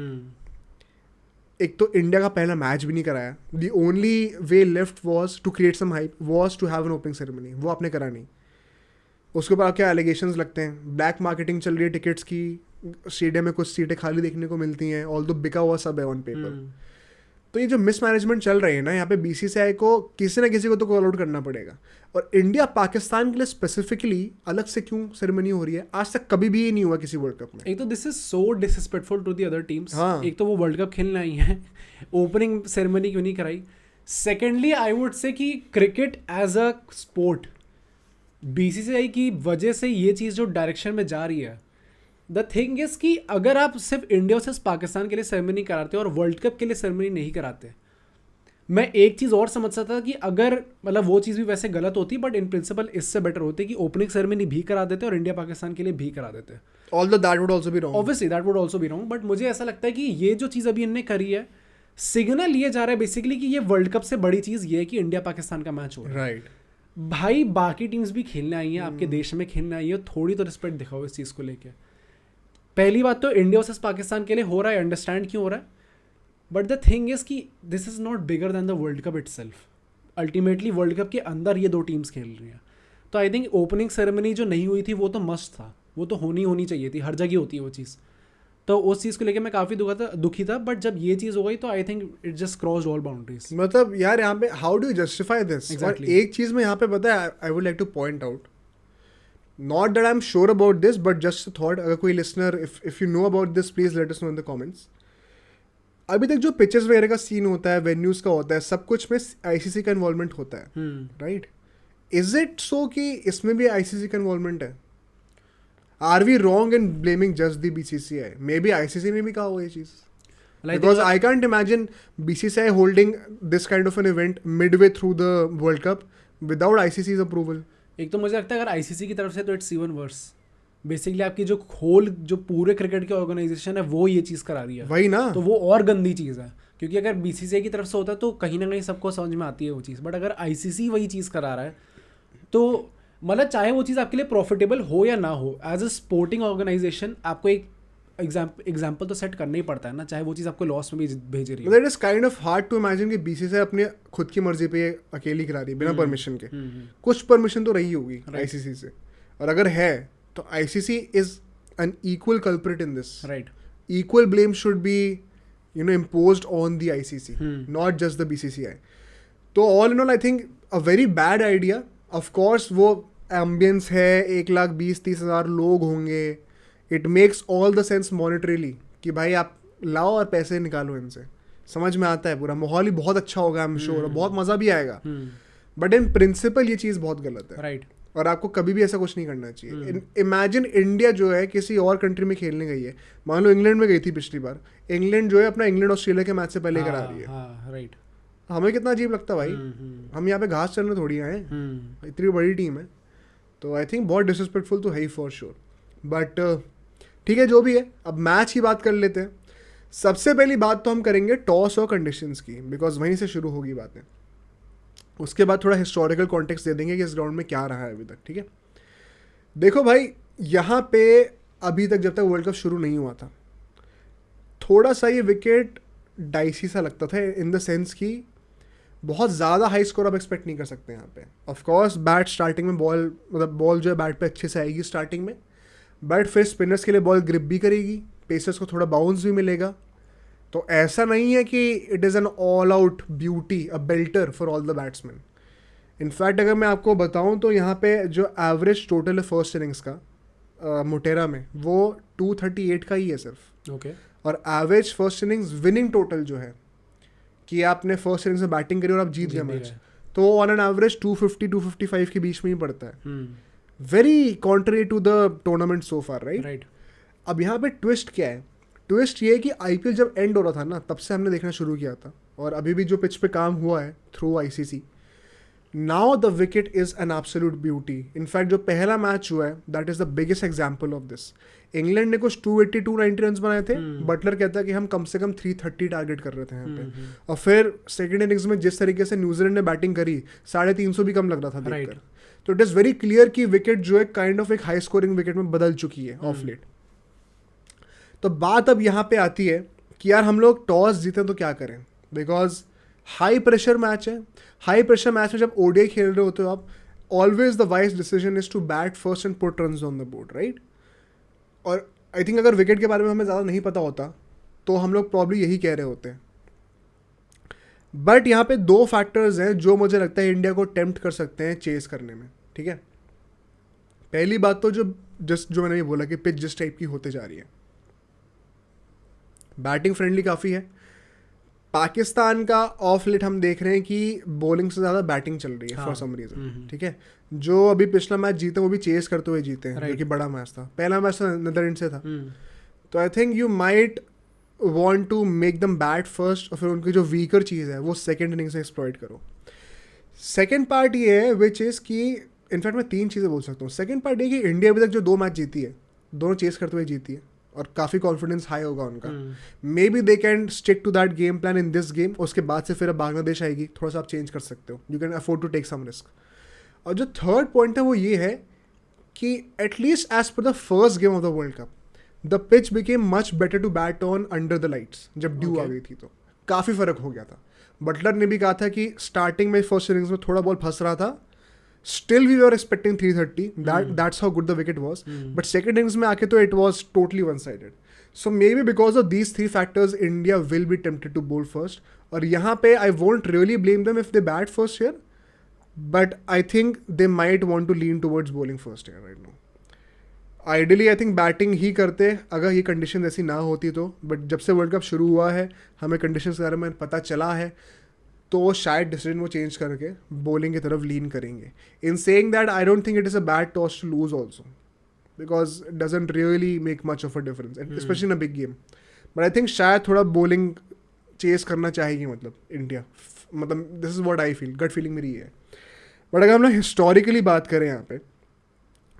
एक तो इंडिया का पहला मैच भी नहीं कराया. The only way left was to create some hype, was to have an opening ceremony. वो आपने करा नहीं. उसके बाद क्या एलिगेशंस लगते हैं, ब्लैक मार्केटिंग चल रही है टिकट्स की, स्टेडियम में कुछ सीटें खाली देखने को मिलती हैं, ऑल दो बिका हुआ सब है ऑन पेपर. तो ये जो मिसमैनेजमेंट चल रही है ना यहाँ पे, बीसीसीआई को किसी ना किसी को तो कॉल आउट करना पड़ेगा. और इंडिया पाकिस्तान के लिए स्पेसिफिकली अलग से क्यों सेरेमनी हो रही है? आज तक कभी भी ये नहीं हुआ किसी वर्ल्ड कप में. एक तो this is so disrespectful to the other teams. हाँ. एक तो वो वर्ल्ड कप खेलने आई हैं, ओपनिंग सेरेमनी क्यों नहीं कराई? सेकेंडली आई वुड से कि cricket as a sport, BCCI की वजह से ये चीज़ जो डायरेक्शन में जा रही है, द थिंग इज कि अगर आप सिर्फ इंडिया वर्सेस पाकिस्तान के लिए सेरेमनी कराते और वर्ल्ड कप के लिए सेरेमनी नहीं कराते, मैं एक चीज़ और समझ सकता था कि अगर मतलब वो चीज़ भी वैसे गलत होती, बट इन प्रिंसिपल इससे बेटर होती कि ओपनिंग सेरेमनी भी करा देते और इंडिया पाकिस्तान के लिए भी करा देते. Although that would also be wrong. Obviously that would also be wrong, but मुझे ऐसा लगता है कि ये जो चीज़ अभी इनने करी है, सिग्नल ये जा रहा है बेसिकली कि ये वर्ल्ड कप से बड़ी चीज़ ये है कि इंडिया पाकिस्तान का मैच हो रहा है. राइट. भाई बाकी टीम्स भी खेलने आई हैं, आपके देश में खेलने आई है, थोड़ी तो रिस्पेक्ट दिखाओ इस चीज़ को लेके. पहली बात तो इंडिया वर्सेस पाकिस्तान के लिए हो रहा है, अंडरस्टैंड क्यों हो रहा है, बट द थिंग इज कि this is not bigger than the world cup itself. Ultimately world cup के अंदर ये दो टीम्स खेल रही हैं. तो आई थिंक ओपनिंग सेरेमनी जो नहीं हुई थी वो तो मस्ट था, वो तो होनी चाहिए थी, हर जगह होती है वो चीज़. तो उस चीज़ को लेके मैं काफ़ी दुखी था, बट जब ये चीज़ हो गई तो I think it just crossed all boundaries. मतलब यार यहाँ पे how do you justify this? Exactly. और एक चीज़ मैं यहाँ पे पता है, आई would like two point out, not that I am sure about this, but just thought, अगर कोई listener if you know about this, please let us know in the comments. अभी तक जो पिचेस वगैरह का सीन होता है, वेन्यूज़ का होता है, सब कुछ में आईसीसी का इन्वॉल्वमेंट होता है, राइट? इज इट सो कि इसमें भी आईसीसी का इन्वॉल्वमेंट है? Are we wrong in blaming just the BCCI? May be ICC ने भी कहा हो ये चीज़, because I can't imagine BCCI holding this kind of an event midway through the World Cup without ICC's approval. एक तो मुझे लगता है अगर आईसीसी की तरफ से तो इट्स इवन वर्स. बेसिकली आपकी जो जो पूरे क्रिकेट की ऑर्गेनाइजेशन है वो ये चीज़ करा रही है, वही ना. तो वो और गंदी चीज़ है. क्योंकि अगर बीसीसीआई की तरफ से होता है तो कहीं ना कहीं सबको समझ में आती है वो चीज़, बट अगर आईसीसी वही चीज़ करा रहा है तो मतलब चाहे वो चीज़ आपके लिए प्रॉफिटेबल हो या ना हो, एज अ स्पोर्टिंग ऑर्गेनाइजेशन आपको एक एग्जाम्पल तो सेट करना ही पड़ता है ना, चाहे वो चीज़ आपको लॉस में भी भेज रही है. It is kind of hard to imagine कि बीसीसीआई अपने खुद की मर्जी पे अकेली करा रही है बिना परमिशन के. कुछ परमिशन तो रही होगी आईसीसी से, और अगर है तो ICC is an equal culprit in this. Right. Equal blame should be imposed on the ICC, not just the BCCI. तो all in all I think a very bad idea. Of course वो ambience है, 1,20,30,000 लोग होंगे, it makes all the sense monetarily कि भाई आप लाओ और पैसे निकालो इनसे, समझ में आता है, पूरा माहौल ही बहुत अच्छा होगा, आई एम श्योर, बहुत मज़ा भी आएगा. बट इन प्रिंसिपल ये चीज़ बहुत गलत है. राइट. और आपको कभी भी ऐसा कुछ नहीं करना चाहिए. इमेजिन इंडिया जो है किसी और कंट्री में खेलने गई है, मान लो इंग्लैंड में गई थी पिछली बार, इंग्लैंड जो है अपना इंग्लैंड ऑस्ट्रेलिया के मैच से पहले करा रही है. राइट. हमें कितना अजीब लगता भाई, हम यहाँ पे घास चलने थोड़ी आए, इतनी बड़ी टीम है. तो आई थिंक बहुत डिसरिस्पेक्टफुल तो है ही फॉर श्योर. बट ठीक है, जो भी है, अब मैच की बात कर लेते हैं. सबसे पहली बात तो हम करेंगे टॉस और कंडीशंस की, बिकॉज वहीं से शुरू होगी बातें. उसके बाद थोड़ा हिस्टोरिकल कॉन्टेक्स्ट दे देंगे कि इस ग्राउंड में क्या रहा है अभी तक. ठीक है, देखो भाई, यहाँ पे अभी तक जब तक वर्ल्ड कप शुरू नहीं हुआ था, थोड़ा सा ये विकेट डाइसी सा लगता था, इन द सेंस कि बहुत ज़्यादा हाई स्कोर आप एक्सपेक्ट नहीं कर सकते यहाँ पे. ऑफकोर्स बैट स्टार्टिंग में बॉल जो है बैट पे अच्छे से आएगी स्टार्टिंग में, बट फिर स्पिनर्स के लिए बॉल ग्रिप भी करेगी, पेसर्स को थोड़ा बाउंस भी मिलेगा, तो ऐसा नहीं है कि it is an all out beauty, a belter for all the batsmen. In fact अगर मैं आपको बताऊं तो यहाँ पे जो एवरेज टोटल है फर्स्ट इनिंग्स का मोटेरा में, वो 238 का ही है सिर्फ. ओके. और average first innings winning total जो है, कि आपने फर्स्ट इनिंग्स में बैटिंग करी और आप जीत गए मैच, तो ऑन एन एवरेज 250-255 के बीच में ही पड़ता है. Very contrary to the tournament so far, right. Right. अब यहाँ पे ट्विस्ट क्या है? ट्विस्ट ये है कि आईपीएल जब एंड हो रहा था ना, तब से हमने देखना शुरू किया था, और अभी भी जो पिच पे काम हुआ है through ICC, now the wicket is an absolute beauty. In fact जो पहला मैच हुआ है, that is the biggest example of this. England ने कुछ 280-290 रन बनाए थे. बटलर कहता है कि हम कम से कम 330 टारगेट कर रहे थे यहाँ पे. और फिर सेकेंड इनिंग्स में जिस तरीके से न्यूजीलैंड ने बैटिंग करी, 350 भी कम लग रहा था देखकर. तो इट इज़ वेरी क्लियर कि विकेट जो है काइंड ऑफ एक हाई स्कोरिंग विकेट में बदल चुकी है ऑफ लेट. तो बात अब यहाँ पे आती है कि यार हम लोग टॉस जीतें तो क्या करें, बिकॉज हाई प्रेशर मैच है. हाई प्रेशर मैच में जब ओडीआई खेल रहे होते हो आप, always the wise decision is to bat first and put runs on the board, right. और आई थिंक अगर विकेट के बारे में हमें ज़्यादा नहीं पता होता तो हम लोग प्रॉब्ली यही कह रहे होते हैं. बट यहाँ पे दो फैक्टर्स हैं जो मुझे लगता है इंडिया को टेम्प्ट कर सकते हैं चेस करने में, ठीक है. पहली बात तो जो मैंने ये बोला कि पिच जिस टाइप की होते जा रही है, बैटिंग फ्रेंडली काफ़ी है. पाकिस्तान का ऑफ लेट हम देख रहे हैं कि बॉलिंग से ज़्यादा बैटिंग चल रही है फॉर सम रीज़न, ठीक है. जो अभी पिछला मैच जीते वो भी चेस करते हुए जीते हैं, जो कि बड़ा मैच था. पहला मैच तो नीदरलैंड से था. तो I think you might want to make them bat first, और फिर उनकी जो वीकर चीज़ है वो सेकेंड इनिंग्स में एक्सप्लॉइट करो. सेकेंड पार्ट ये है विच इज़ कि इनफैक्ट मैं 3 चीज़ें बोल सकता हूँ. सेकेंड पार्ट ये कि इंडिया अभी तक जो 2 मैच जीती है, दोनों चेस करते हुए जीती है, और काफ़ी कॉन्फिडेंस हाई होगा उनका. Maybe they can stick to that game plan in this game. उसके बाद से फिर अब बांग्लादेश आएगी, थोड़ा सा आप चेंज कर सकते हो. You can afford to take some risk. और जो थर्ड पॉइंट है वो ये है कि at least as per the first game of the world cup, the pitch became much better to bat on under the lights. जब ड्यू आ गई थी तो काफ़ी फ़र्क हो गया था. बटलर ने भी कहा था कि स्टार्टिंग में फर्स्ट इनिंग्स में थोड़ा बॉल फंस रहा था, still we were expecting 330. That's how good the wicket was. But second innings में आके तो it was totally one-sided. So maybe because of these 3 factors, India will be tempted to bowl first. और यहाँ पे I won't really blame them if they bat first here. But I think they might want to lean towards bowling first here right now. Ideally I think batting ही करते अगर ये condition ऐसी ना होती तो. बट जब से वर्ल्ड कप शुरू हुआ है, हमें कंडीशन के बारे में पता चला है, तो शायद डिसीजन वो चेंज करके बॉलिंग की तरफ लीन करेंगे. In saying that I don't think it is a bad toss to lose also, because it doesn't really make much of a difference, specially in a big game. But I think शायद थोड़ा bowling chase करना चाहेगी मतलब India. मतलब this is what I feel, gut feeling मेरी ये है. But अगर हम लोग हिस्टोरिकली बात करें यहाँ पे,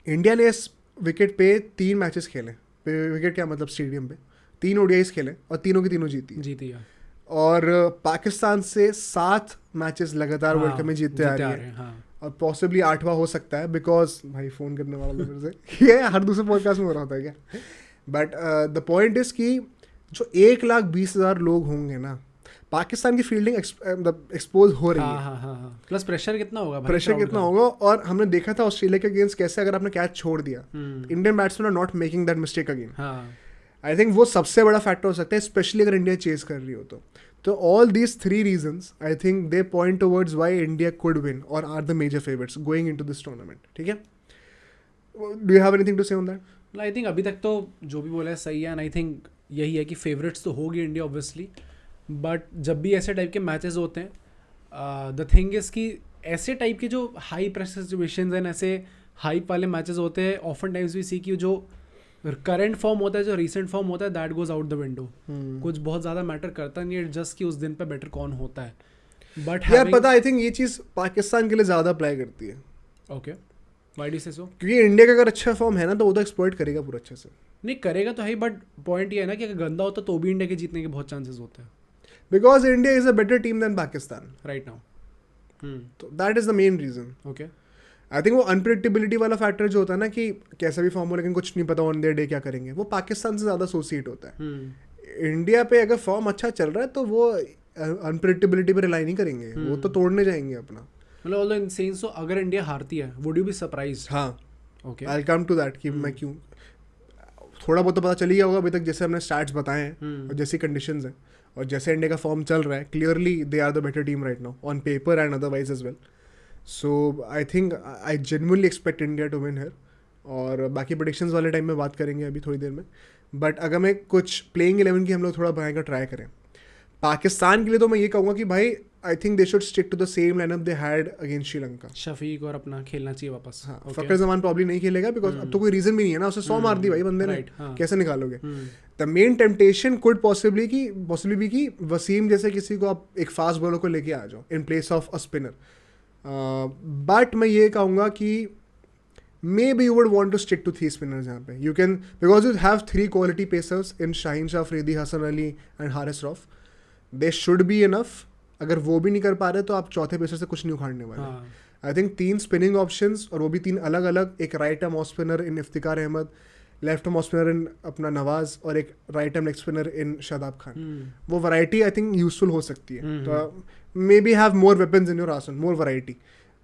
इंडिया ने इस विकेट पे 3 मैचेस खेले. विकेट क्या मतलब स्टेडियम पे 3 ओडीआईज खेले और तीनों की तीनों जीती. और पाकिस्तान से 7 मैचेस लगातार वर्ल्ड कप में जीतते आ रही है. और पॉसिबली 8वां हो सकता है, बिकॉज भाई फ़ोन करने वाला मेरे से ये हर दूसरे पॉडकास्ट में हो रहा होता है क्या. बट द पॉइंट इज़ कि जो 1,20,000 लोग होंगे ना, पाकिस्तान की फील्डिंग एक्सपोज हो रही है. प्लस प्रेशर कितना होगा, और हमने देखा था ऑस्ट्रेलिया के अगेंस्ट कैसे अगर आपने कैच छोड़ दिया, Indian batsman are not making that mistake again. I think वो सबसे बड़ा फैक्टर हो सकता है, स्पेशली अगर इंडिया चेस कर रही हो तो. तो all these 3 reasons I think they point towards why India could win और are the major favourites going into this tournament. ठीक है, do you have anything to say on that? I think अभी तक तो जो भी बोला है सही है, एंड आई थिंक यही है कि फेवरेट्स तो होगी इंडिया ऑब्वियसली. बट जब भी ऐसे टाइप के मैचेस होते हैं, द थिंग इज़ कि ऐसे टाइप के जो हाई प्रेशर सिचुएशंस एंड ऐसे हाइप वाले मैचेस होते हैं, ऑफन टाइम्स वी सी कि जो करंट फॉर्म होता है, जो रिसेंट फॉर्म होता है, that goes out the window. कुछ बहुत ज़्यादा मैटर करता नहीं है, जस्ट कि उस दिन पे बेटर कौन होता है. बट यार पता, आई थिंक ये चीज़ पाकिस्तान के लिए ज़्यादा अप्लाई करती है. ओके, व्हाई डू से सो? क्योंकि इंडिया का अगर अच्छा फॉर्म है ना, तो वो तो एक्सप्लॉइट करेगा पूरा अच्छे से. नहीं करेगा तो है, बट पॉइंट ये है ना कि अगर गंदा होता तो भी इंडिया के जीतने के बहुत चांसेस होते हैं. Because India is a better team than Pakistan right now. तो that is the main reason. Okay, I think वो अनप्रेडिक्टेबिलिटी वाला फैक्टर जो होता है ना, कि कैसा भी फॉर्म हो लेकिन कुछ नहीं पता ऑन देयर डे क्या करेंगे, वो पाकिस्तान से ज़्यादा एसोसिएट होता है. इंडिया पे अगर फॉर्म अच्छा चल रहा है तो वो अनप्रेडिक्टेबिलिटी पे रिलाई नहीं करेंगे, वो तो तोड़ने जाएंगे अपना. मतलब ऑल इन सेंस, तो अगर इंडिया हारती है, वुड यू बी सरप्राइज्ड? हाँ, okay, I will come to that कि मैं क्यों थोड़ा बहुत तो पता चल ही गया होगा अभी तक, जैसे हमने स्टैट्स बताए हैं हम्म। और जैसी कंडीशंस हैं और जैसे इंडिया का फॉर्म चल रहा है, clearly they are the better team right now on paper and otherwise as well. So I think I genuinely expect India to win here. और बाकी प्रेडिक्शंस वाले टाइम में बात करेंगे अभी थोड़ी देर में. बट अगर मैं कुछ प्लेइंग 11 की हम लोग थोड़ा बनाने का ट्राई करें पाकिस्तान के लिए, तो मैं ये कहूँगा कि भाई I think they should stick to the same lineup they had against Sri Lanka. Shafique और अपना खेलना चाहिए वापस. हाँ, Okay. फकर जमान प्रॉब्ली नहीं खेलेगा बिकॉज अब तो कोई रीजन भी नहीं है ना, उसे 100 मार दी भाई बंदे ने. Right, हाँ. कैसे निकालोगे? Hmm. The main temptation could possibly भी कि वसीम जैसे किसी को आप एक फास्ट बॉलर को लेके आ जाओ in place of a spinner. But मैं ये कहूँगा कि maybe you would want to stick to 3 spinners यहाँ पे. You can because you have 3 quality pacers in Shaheen Shah Afridi, Hasan Ali and Haris Rauf. They should be enough. अगर वो भी नहीं कर पा रहे तो आप चौथे पेसर से कुछ नहीं उखाड़ने वाले. हाँ. आई थिंक 3 स्पिनिंग ऑप्शंस और वो भी 3 अलग अलग. एक right arm off spinner in Iftikhar Ahmed, left arm off spinner in अपना नवाज और एक right arm leg spinner in Shadab Khan. Hmm. वो वैरायटी आई थिंक यूजफुल हो सकती है. हम्म. तो may B have more weapons in your Arsenal, more variety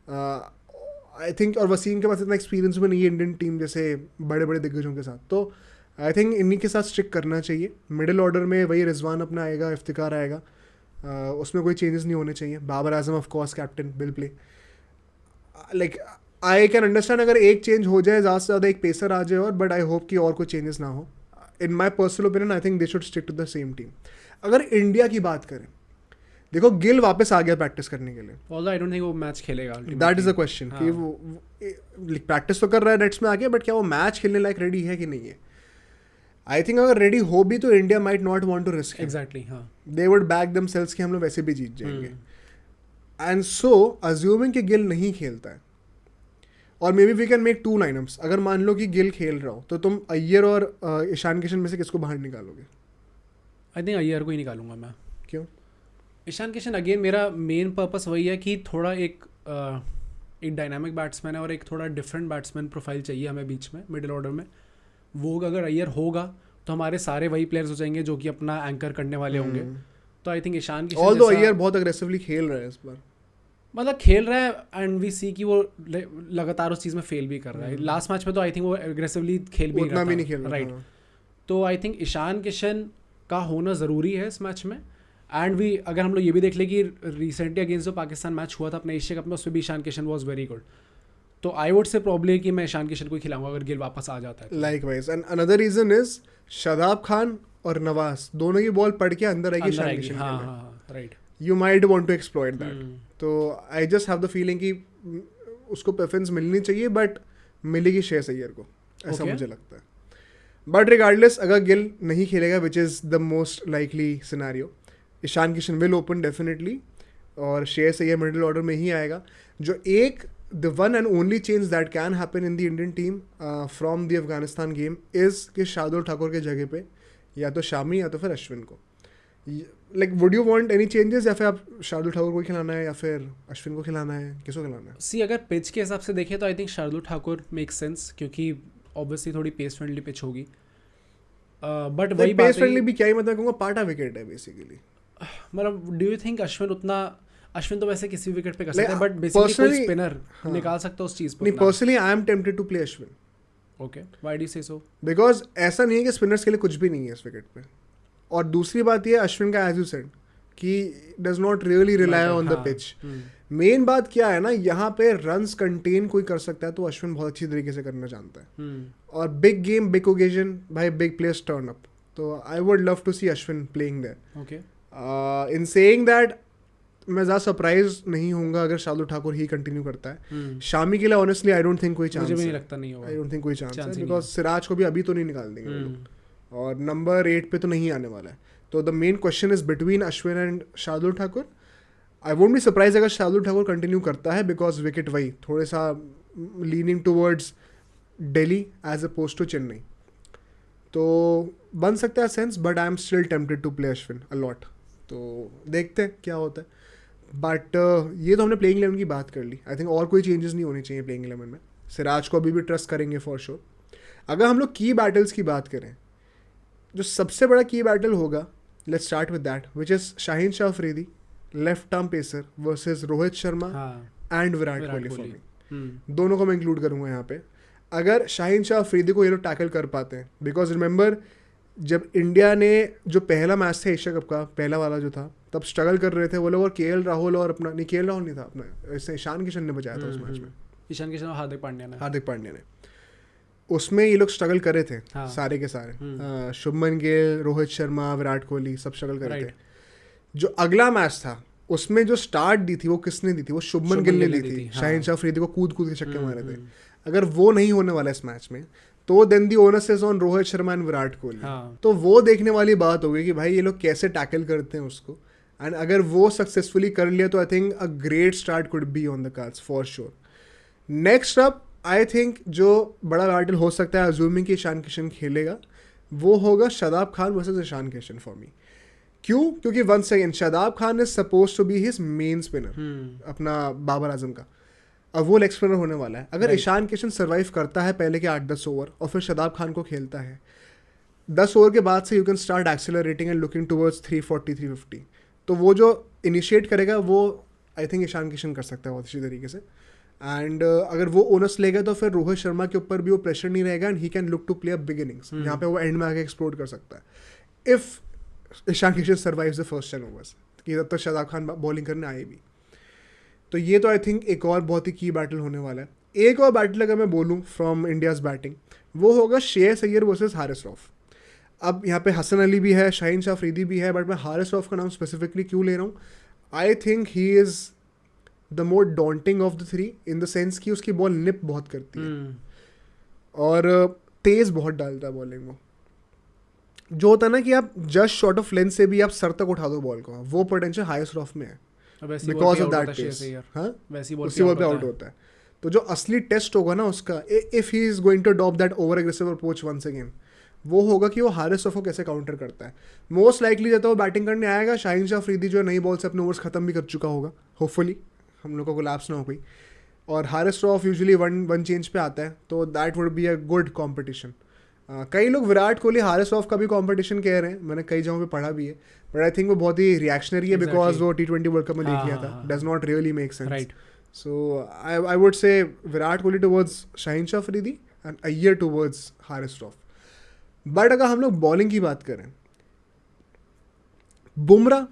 I think. और वसीम के पास इतना एक्सपीरियंस भी नहीं है इंडियन टीम जैसे बड़े बड़े दिग्गजों के साथ. तो आई थिंक इन्हीं के साथ स्टिक करना चाहिए. मिडिल ऑर्डर में वही रिजवान अपना आएगा, इफ्तिकार आएगा, उसमें कोई चेंजेस नहीं होने चाहिए. Babar Azam of course captain will play. Like I can understand अगर एक चेंज हो जाए, ज़्यादा से ज़्यादा एक पेसर आ जाए, और बट आई होप कि और कोई चेंजेस ना हो. In my personal opinion I think they should stick to the same team. अगर इंडिया की बात करें, देखो गिल वापस आ गया प्रैक्टिस करने के लिए. Although I don't think वो मैच खेलेगा. दैट इज द क्वेश्चन कि वो प्रैक्टिस तो कर रहा है नेट्स में आके, बट क्या वो मैच खेलने लायक रेडी है कि नहीं है. आई थिंक अगर रेडी हो भी तो India might not want to risk. Exactly. हाँ. दे वुड बैक देमसेल्व्स कि हम लोग वैसे भी जीत जाएंगे. एंड सो अज्यूमिंग कि गिल नहीं खेलता है, और maybe we can make 2 lineups. अगर मान लो कि गिल खेल रहा हो तो तुम अय्यर और ईशान किशन में से किसको बाहर निकालोगे? आई थिंक अय्यर को ही निकालूंगा मैं. क्यों? ईशान किशन अगेन मेरा मेन पर्पस वही है कि थोड़ा एक डायनामिक बैट्समैन है और एक थोड़ा डिफरेंट बैट्समैन प्रोफाइल चाहिए हमें बीच में मिडिल ऑर्डर में. वो अगर अय्यर होगा तो हमारे सारे वही प्लेयर्स हो जाएंगे जो कि अपना एंकर करने वाले होंगे. तो I think Ishan Kishan although Iyer बहुत अग्रेसिवली खेल रहा है इस बार, मतलब खेल रहा है एंड वी सी कि वो लगातार उस चीज़ में फेल भी कर रहा है. लास्ट मैच में तो आई थिंक वो एग्रेसिवली खेल भी उतना भी नहीं खेल रहा. राइट. तो आई थिंक ईशान किशन का होना ज़रूरी है इस मैच में. एंड वी अगर हम लोग ये भी देख लें कि रिसेंटली अगेंस्ट जो पाकिस्तान मैच हुआ था अपने एशिया कप में, उसमें भी Ishan Kishan was very good. तो आई वुड से प्रॉब्लम कि मैं ईशान किशन को खिलाऊंगा अगर गिल वापस आ जाता है. Likewise. And another reason is Shadab Khan और नवाज दोनों की बॉल पड़ के अंदर आएगी ईशान किशन के में. हाँ. Right. You might want to exploit that. तो I just have the feeling कि उसको प्रेफरेंस मिलनी चाहिए, बट मिलेगी शेयर्स अय्यर को, ऐसा Okay. मुझे लगता है. बट रिगार्डलेस अगर गिल नहीं खेलेगा, which is the most likely scenario, Ishan Kishan will open definitely और शेयर्स अय्यर मिडिल ऑर्डर में ही आएगा. जो एक the one and only change that can happen in the Indian team from the Afghanistan game is कि शार्दुल ठाकुर के जगह पे या तो शामी या तो फिर अश्विन को. Like would you want any changes, या फिर आप शार्दुल ठाकुर को खिलाना है या फिर अश्विन को खिलाना है, किसको खिलाना है? सी अगर पिच के हिसाब से देखें तो I think Shardul Thakur make sense क्योंकि ऑब्वियसली थोड़ी पेस फ्रेंडली पिच होगी. बट वही बात पेस फ्रेंडली भी क्या ही मतलब कहूँगा, पाटा विकेट है बेसिकली. मतलब डू यू थिंक अश्विन तो वैसे किसी विकेट पे कर Like, सकते हैं, बट बेसिकली कोई personally, स्पिनर हाँ. निकाल सकता है उस चीज़ नहीं, पर. Personally I am tempted to play Ashwin. Okay, why do you say so? Because ऐसा नहीं है कि स्पिनर्स के लिए कुछ भी नहीं है इस विकेट पे. और दूसरी बात ये अश्विन का, एज यू सेड, कि does not really rely on the pitch. Main बात क्या है ना, यहाँ पे रन्स कंटेन कोई कर सकता है तो अश्विन बहुत अच्छी तरीके से करना जानता है. और बिग गेम, बिग ओकेजन, भाई बिग प्लेयर्स टर्न अप. तो I would love to see Ashwin playing there. Okay. In saying that मैं ज़्यादा सरप्राइज नहीं होऊंगा अगर शार्दुल ठाकुर ही कंटिन्यू करता है. शामी के लिए ऑनेस्टली आई डोंट थिंक कोई चांस मुझे भी है. नहीं लगता नहीं होगा. आई डोंट थिंक कोई चांस है, ही बिकॉज सिराज को भी अभी तो नहीं निकाल देंगे वो लोग. और नंबर 8 पे तो नहीं आने वाला है. तो the main question is between Ashwin and Shardul Thakur. I won't be surprise अगर शार्दुल ठाकुर कंटिन्यू करता है, बिकॉज विकेट वही थोड़े सा leaning towards Delhi as opposed to Chennai. तो बन सकता है sense, but I am still tempted to play Ashwin a lot. तो देखते हैं क्या होता है. बट ये तो हमने प्लेइंग 11 की बात कर ली. आई थिंक और कोई चेंजेस नहीं होने चाहिए प्लेइंग 11 में. सिराज को अभी भी ट्रस्ट करेंगे फॉर श्योर. अगर हम लोग की बैटल्स की बात करें, जो सबसे बड़ा की बैटल होगा, let's start with that, which is Shaheen Shah Afridi left arm pacer versus Rohit Sharma and Virat Kohli for me. दोनों को मैं इंक्लूड करूंगा यहाँ पे. अगर शाहीन शाह अफरीदी को ये लोग टैकल कर पाते हैं, बिकॉज रिमेंबर जब इंडिया ने जो पहला मैच था एशिया कप का पहला वाला जो था, तब स्ट्रगल कर रहे थे वो लोग, और के राहुल और अपना नहीं, के राहुल नहीं था अपना, इसने ईशान किशन ने बचाया था उस मैच में, ईशान किशन और हार्दिक पांड्या ने उसमें ये लोग स्ट्रगल करे थे। हाँ। सारे के सारे शुभमन गिल, रोहित शर्मा, विराट कोहली सब स्ट्रगल करे थे। जो अगला मैच था उसमें जो स्टार्ट दी थी वो किसने दी थी? वो शुभमन गिल ने दी थी। शाहीन शाह अफरीदी को कूद कूद के छक्के मारे थे। अगर वो नहीं होने वाला इस मैच में, तो then the onus is on Rohit Sharma and Virat Kohli. तो वो देखने वाली बात होगी कि भाई ये लोग कैसे टैकल करते हैं उसको, एंड अगर वो सक्सेसफुली कर लिया तो I think a great start could be on the cards for sure. Next up I think जो बड़ा बैटल हो सकता है, अज्यूमिंग कि ईशान किशन खेलेगा, वो होगा Shadab Khan versus Ishan Kishan for me. क्यों? क्योंकि once again Shadab Khan is supposed to be his main spinner अपना बाबर आजम का, अब वो लेग स्पिनर होने वाला है। अगर ईशान किशन सर्वाइव करता है पहले के 8-10 ओवर और फिर शादाब खान को खेलता है, 10 ओवर के बाद से you can start accelerating and looking towards 340-350। तो वो जो इनिशिएट करेगा वो आई थिंक ईशान किशन कर सकता है बहुत अच्छी तरीके से। एंड अगर वो ओनस लेगा तो फिर रोहित शर्मा के ऊपर भी वो प्रेशर नहीं रहेगा, and he can look to play a big innings जहाँ पे वो एंड में आके एक्सप्लोर कर सकता है if Ishan Kishan survives the first 10 overs, कि तब तक शादाब खान बॉलिंग करने आए भी। तो ये तो आई थिंक एक और बहुत ही की बैटल होने वाला है। एक और बैटल अगर मैं बोलूँ फ्रॉम इंडियाज़ बैटिंग, वो होगा श्रेयस अय्यर वर्सेस हारिस रऊफ। अब यहाँ पे हसन अली भी है, शाहीन शाह अफरीदी भी है, बट मैं हारिस रऊफ का नाम स्पेसिफिकली क्यों ले रहा हूँ? आई think he is the more daunting of the three, in the sense कि उसकी बॉल निप बहुत करती है और तेज़ बहुत डालता है बॉलिंग वो। जो होता है ना कि आप जस्ट शॉर्ट ऑफ लेंथ से भी आप सर तक उठा दो बॉल को, वो पोटेंशियल हारिस रऊफ में है बिकॉज ऑफ दैट पेस। हाँ, उसी बॉल पे आउट होता है। तो जो असली टेस्ट होगा ना उसका, if he is going to adopt that over aggressive approach once again, वो होगा कि वो हारिस रऊफ को कैसे काउंटर करता है। मोस्ट लाइकली जब वो बैटिंग करने आएगा, शाहीन शाह अफरीदी जो नई बॉल से अपने ओवर्स खत्म भी कर चुका होगा, होपफुली हम लोग को लैप्स ना हो गई, और Haris Rauf usually one change पे आता है, तो that would be a good competition. कई लोग विराट कोहली हारिस रऊफ का भी कंपटीशन कह रहे हैं, मैंने कई जगहों पे पढ़ा भी है, बट आई थिंक वो बहुत ही रिएक्शनरी है बिकॉज वो T20 वर्ल्ड कप में ले किया था, does not really make sense. So I would say Virat Kohli towards Shaheen Shah Afridi and Iyer towards Haris Rauf. But अगर हम लोग बॉलिंग की बात करें, Bumrah